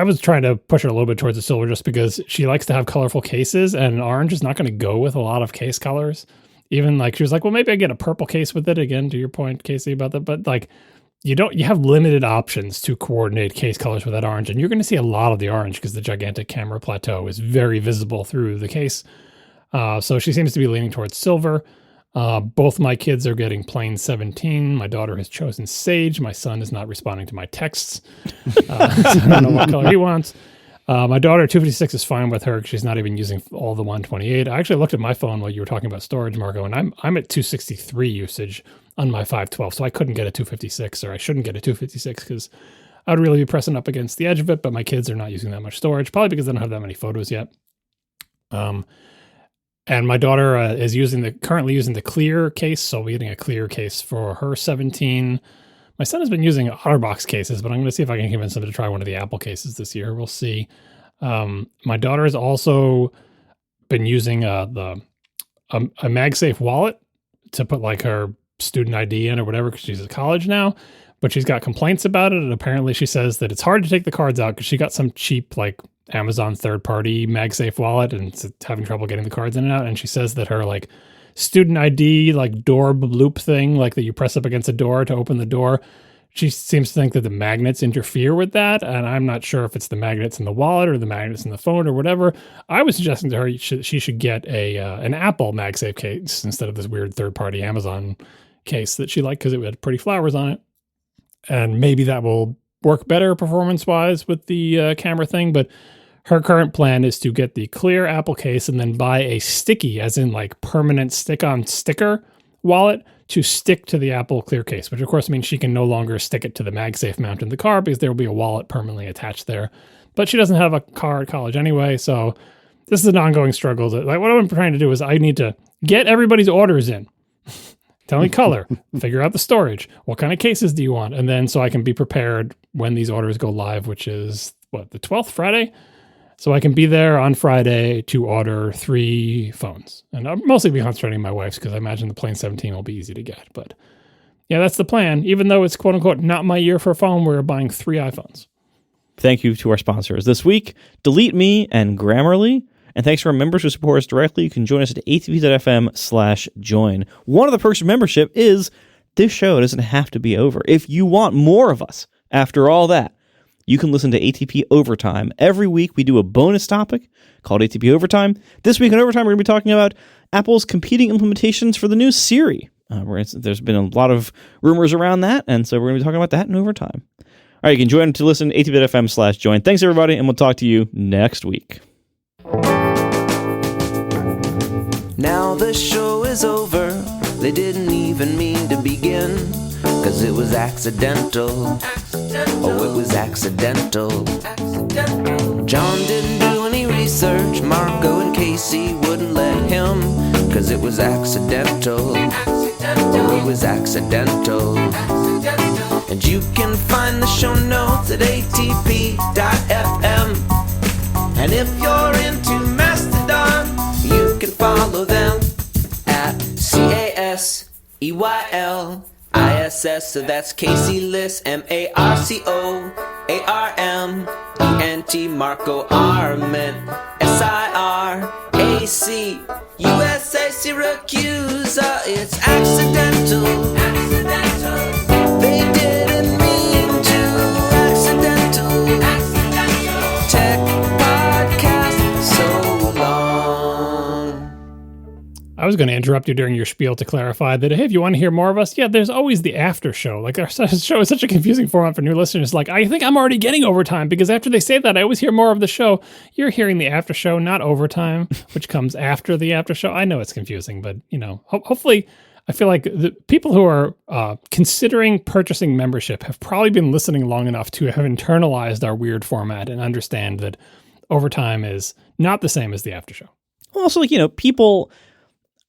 was trying to push her a little bit towards the silver just because she likes to have colorful cases, and orange is not going to go with a lot of case colors. Even she was like, well, maybe I get a purple case with it, again, to your point, Casey, about that. But you have limited options to coordinate case colors with that orange. And you're going to see a lot of the orange because the gigantic camera plateau is very visible through the case. So she seems to be leaning towards silver. Both my kids are getting plain 17. My daughter has chosen sage. My son is not responding to my texts. So I don't know what color he wants. My daughter, 256, is fine with her because she's not even using all the 128. I actually looked at my phone while you were talking about storage, Marco, and I'm at 263 usage on my 512, so I couldn't get a 256, or I shouldn't get a 256 because I would really be pressing up against the edge of it, but my kids are not using that much storage, probably because they don't have that many photos yet. And my daughter is currently using the clear case, so we're getting a clear case for her 17. My son has been using OtterBox cases, but I'm going to see if I can convince him to try one of the Apple cases this year. We'll see. My daughter has also been using a MagSafe wallet to put her student ID in or whatever because she's at college now, but she's got complaints about it, and apparently she says that it's hard to take the cards out because she got some cheap Amazon third-party MagSafe wallet and it's having trouble getting the cards in and out, and she says that her student ID, door loop thing, that you press up against a door to open the door. She seems to think that the magnets interfere with that. And I'm not sure if it's the magnets in the wallet or the magnets in the phone or whatever. I was suggesting to her she should get an Apple MagSafe case instead of this weird third-party Amazon case that she liked because it had pretty flowers on it. And maybe that will work better performance-wise with the camera thing. But her current plan is to get the clear Apple case and then buy a sticky, as in permanent stick-on sticker wallet to stick to the Apple clear case, which of course means she can no longer stick it to the MagSafe mount in the car because there will be a wallet permanently attached there. But she doesn't have a car at college anyway, so this is an ongoing struggle. What I'm trying to do is I need to get everybody's orders in. Tell me color, figure out the storage. What kind of cases do you want? And then so I can be prepared when these orders go live, which is the 12th, Friday? So I can be there on Friday to order 3 phones. And I'll mostly be concentrating on my wife's because I imagine the plain 17 will be easy to get. But yeah, that's the plan. Even though it's quote unquote not my year for a phone, we're buying 3 iPhones. Thank you to our sponsors this week, DeleteMe and Grammarly. And thanks to our members who support us directly. You can join us at atp.fm/join. One of the perks of membership is this show doesn't have to be over. If you want more of us after all that, you can listen to ATP Overtime. Every week we do a bonus topic called ATP Overtime. This week on Overtime, we're going to be talking about Apple's competing implementations for the new Siri. There's been a lot of rumors around that, and so we're going to be talking about that in Overtime. All right, you can join to listen at atp.fm/join. Thanks, everybody, and we'll talk to you next week. Now the show is over. They didn't even mean to begin, 'cause it was accidental. Oh, it was accidental. John didn't do any research. Marco and Casey wouldn't let him, 'cause it was accidental. Oh, it was accidental. And you can find the show notes at atp.fm. And if you're into Mastodon, you can follow them at CASEYLISS. So that's Casey Liss, MARCOARMENT, Marco Arment, SIRAC, USA Syracuse. It's accidental. They didn't mean to. Accidental. Tech podcast so long. I was going to interrupt you during your spiel to clarify that, hey, if you want to hear more of us, yeah, there's always the after show. Like, our show is such a confusing format for new listeners. Like, I think I'm already getting overtime because after they say that, I always hear more of the show. You're hearing the after show, not overtime, which comes after the after show. I know it's confusing, but, you know, hopefully I feel like the people who are considering purchasing membership have probably been listening long enough to have internalized our weird format and understand that overtime is not the same as the after show. Also, like, you know,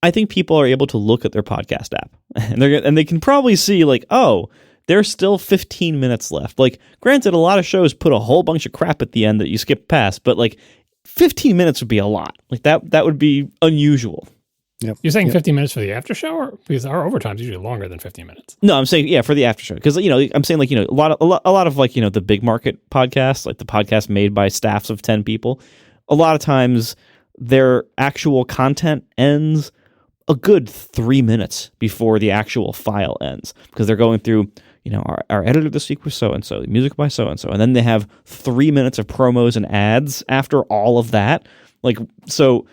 I think people are able to look at their podcast app and they can probably see like, oh, there's still 15 minutes left. Like, granted, a lot of shows put a whole bunch of crap at the end that you skip past, but like 15 minutes would be a lot. Like that would be unusual. Yep. You're saying 15 minutes for the after show, or because our overtime's usually longer than 15 minutes? No, I'm saying, yeah, for the after show. Because, you know, I'm saying, like, you know, a lot of like, you know, the big market podcasts, like the podcast made by staffs of 10 people, a lot of times their actual content ends a good 3 minutes before the actual file ends, because they're going through, you know, our editor this week was so-and-so, the music by so-and-so, and then they have 3 minutes of promos and ads after all of that. Like, so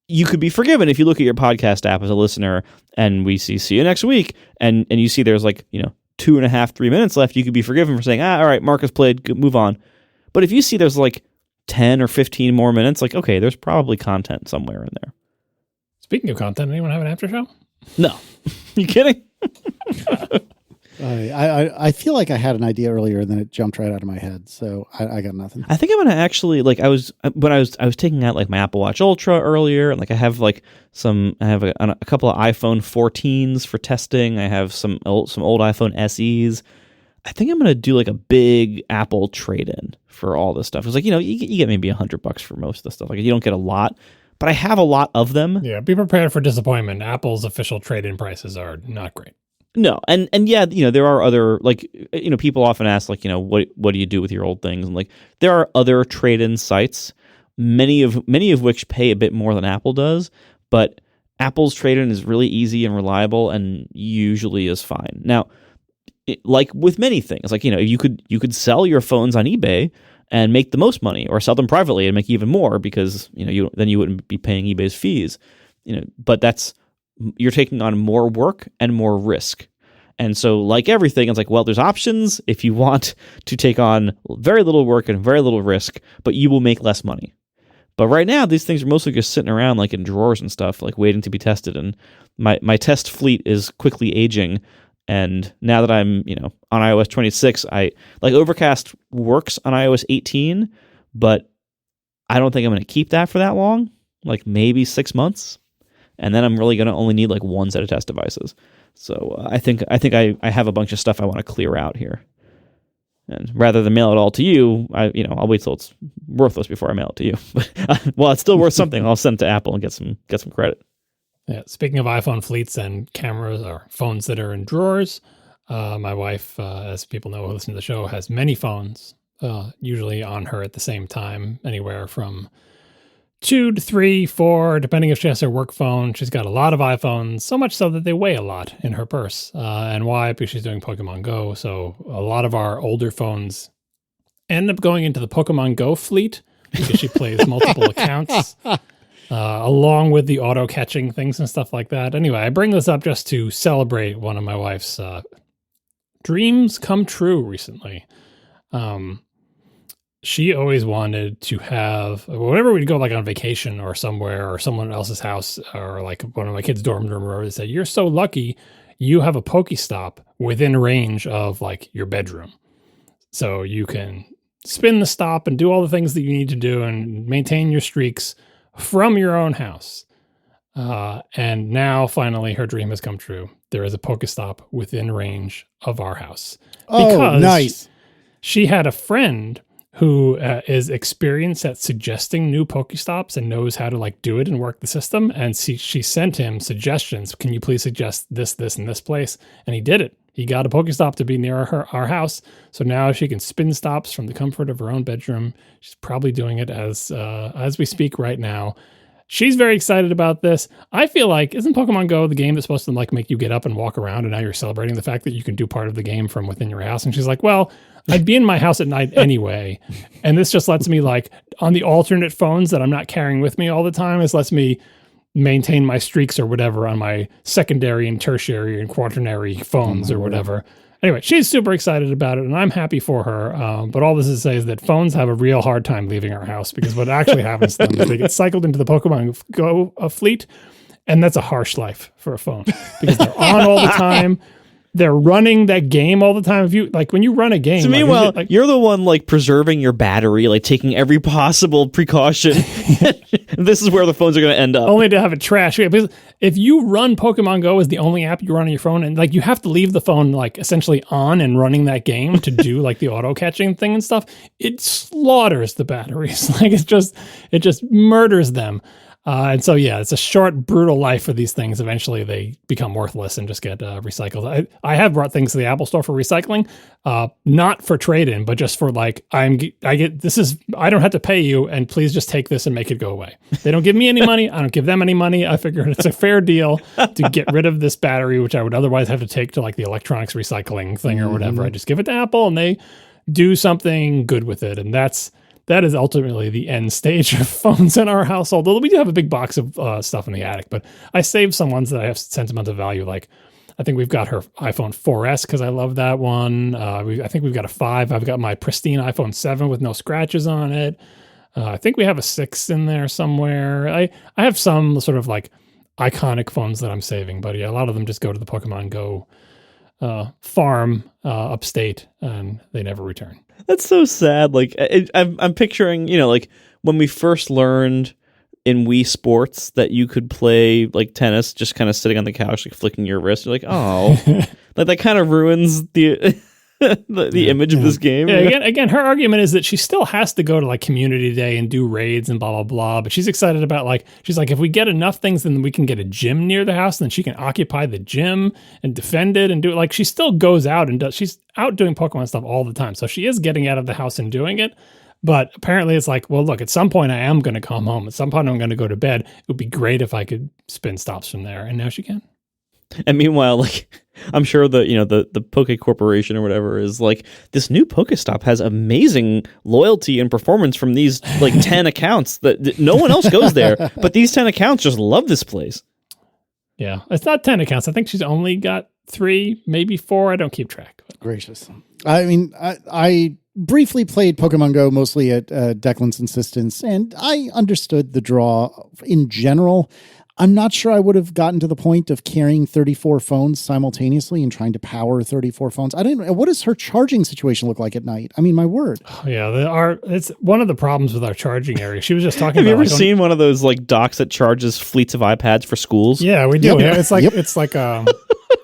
you could be forgiven if you look at your podcast app as a listener and we see you next week, and you see there's like, you know, 2.5, 3 minutes left. You could be forgiven for saying, all right, Marcus played, good, move on. But if you see there's like 10 or 15 more minutes, like, okay, there's probably content somewhere in there. Speaking of content, anyone have an after show? No. You kidding? I feel like I had an idea earlier and then it jumped right out of my head. So I got nothing. I think I'm going to actually, like, I was taking out like my Apple Watch Ultra earlier, and like I have a couple of iPhone 14s for testing. I have some old iPhone SEs. I think I'm going to do like a big Apple trade-in for all this stuff. It's like, you know, you get maybe $100 for most of the stuff. Like, you don't get a lot, but I have a lot of them. Yeah, be prepared for disappointment. Apple's official trade-in prices are not great. No, and yeah, you know, there are other, like, you know, people often ask, like, you know, what do you do with your old things? And like, there are other trade-in sites, many of which pay a bit more than Apple does, but Apple's trade-in is really easy and reliable and usually is fine. Now, like with many things, like, you know, you could sell your phones on eBay and make the most money, or sell them privately and make even more, because, you know, you wouldn't be paying eBay's fees, you know, but you're taking on more work and more risk. And so, like everything, it's like, well, there's options if you want to take on very little work and very little risk, but you will make less money. But right now, these things are mostly just sitting around like in drawers and stuff, like waiting to be tested. And my test fleet is quickly aging. And now that I'm, you know, on iOS 26, Overcast works on iOS 18, but I don't think I'm going to keep that for that long, like maybe 6 months. And then I'm really going to only need like one set of test devices. So I think I have a bunch of stuff I want to clear out here. And rather than mail it all to you, I'll wait till it's worthless before I mail it to you. Well, it's still worth something. I'll send it to Apple and get some credit. Yeah. Speaking of iPhone fleets and cameras or phones that are in drawers, my wife, as people know who listen to the show, has many phones, usually on her at the same time, anywhere from 2 to 3, 4, depending if she has her work phone. She's got a lot of iPhones, so much so that they weigh a lot in her purse. And why? Because she's doing Pokemon Go. So a lot of our older phones end up going into the Pokemon Go fleet because she plays multiple accounts, along with the auto catching things and stuff like that. Anyway, I bring this up just to celebrate one of my wife's dreams come true recently. She always wanted to have, whenever we'd go like on vacation or somewhere, or someone else's house, or like one of my kids' dorm room, or they say, "You're so lucky you have a Pokestop within range of like your bedroom. So you can spin the stop and do all the things that you need to do and maintain your streaks from your own house." And now finally her dream has come true. There is a Pokestop within range of our house. Oh, nice. She had a friend who is experienced at suggesting new Pokestops and knows how to like do it and work the system. And she sent him suggestions. Can you please suggest this, and this place? And he did it. He got a Pokestop to be near our house. So now she can spin stops from the comfort of her own bedroom. She's probably doing it as we speak right now. She's very excited about this. I feel like, isn't Pokemon Go the game that's supposed to like make you get up and walk around, and now you're celebrating the fact that you can do part of the game from within your house? And she's like, well, I'd be in my house at night anyway. And this just lets me like on the alternate phones that I'm not carrying with me all the time, this lets me maintain my streaks or whatever on my secondary and tertiary and quaternary phones or whatever. Anyway, she's super excited about it, and I'm happy for her. But all this is to say is that phones have a real hard time leaving our house, because what actually happens to them is they get cycled into the Pokemon Go fleet, and that's a harsh life for a phone, because they're on all the time. They're running that game all the time. If you like, when you run a game, so meanwhile, you're the one like preserving your battery, like taking every possible precaution. This is where the phones are going to end up. Only to have it trash. Because if you run Pokemon Go as the only app you run on your phone, and like you have to leave the phone like essentially on and running that game to do like the auto catching thing and stuff, it slaughters the batteries. Like it just murders them. And so, yeah, it's a short, brutal life for these things. Eventually, they become worthless and just get recycled. I have brought things to the Apple Store for recycling, not for trade-in, but just for like, I don't have to pay you, and please just take this and make it go away. They don't give me any money. I don't give them any money. I figured it's a fair deal to get rid of this battery, which I would otherwise have to take to like the electronics recycling thing or whatever. I just give it to Apple, and they do something good with it, and that is ultimately the end stage of phones in our household. Although we do have a big box of stuff in the attic, but I saved some ones that I have sentimental value. Like I think we've got her iPhone 4S because I love that one. I think we've got a 5. I've got my pristine iPhone 7 with no scratches on it. I think we have a 6 in there somewhere. I have some sort of like iconic phones that I'm saving, but yeah, a lot of them just go to the Pokemon Go farm upstate, and they never return. That's so sad. Like I'm picturing, like when we first learned in Wii Sports that you could play like tennis, just kind of sitting on the couch, like flicking your wrist. You're like, oh, like that kind of ruins the image of this game. Yeah, again, her argument is that she still has to go to like community day and do raids and blah, blah, blah. But she's excited about she's like, if we get enough things, then we can get a gym near the house, and then she can occupy the gym and defend it and do it. Like she still goes out and she's out doing Pokemon stuff all the time. So she is getting out of the house and doing it. But apparently it's like, well, look, at some point I am going to come home. At some point I'm going to go to bed. It would be great if I could spin stops from there. And now she can. And meanwhile, like, I'm sure the Poke Corporation or whatever is like, this new Pokestop has amazing loyalty and performance from these like 10 accounts that no one else goes there, but these 10 accounts just love this place. Yeah, it's not 10 accounts. I think she's only got 3, maybe 4. I don't keep track. Gracious. I mean, I briefly played Pokemon Go mostly at Declan's insistence, and I understood the draw in general. I'm not sure I would have gotten to the point of carrying 34 phones simultaneously and trying to power 34 phones. I didn't. What does her charging situation look like at night? I mean, my word. Oh, yeah, it's one of the problems with our charging area. She was just talking. Have you ever seen one of those like docks that charges fleets of iPads for schools? Yeah, we do. Yep. Yeah, it's like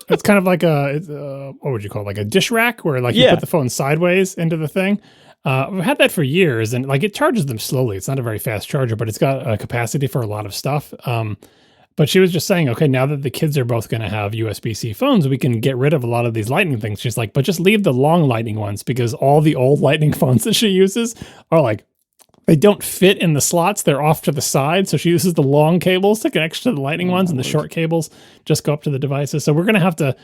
it's kind of like what would you call it? Like a dish rack where you put the phone sideways into the thing. We've had that for years, and it charges them slowly. It's not a very fast charger, but it's got a capacity for a lot of stuff. But she was just saying, okay, now that the kids are both going to have USB-C phones, we can get rid of a lot of these Lightning things. She's like, but just leave the long Lightning ones, because all the old Lightning phones that she uses are like, they don't fit in the slots. They're off to the side. So she uses the long cables to connect to the Lightning ones, and the short cables just go up to the devices. So we're going to have to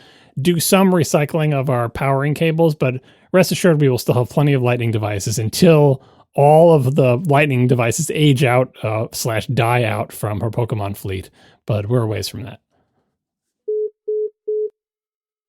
do some recycling of our powering cables, but rest assured we will still have plenty of Lightning devices until all of the Lightning devices age out / die out from her Pokemon fleet. But we're a ways from that.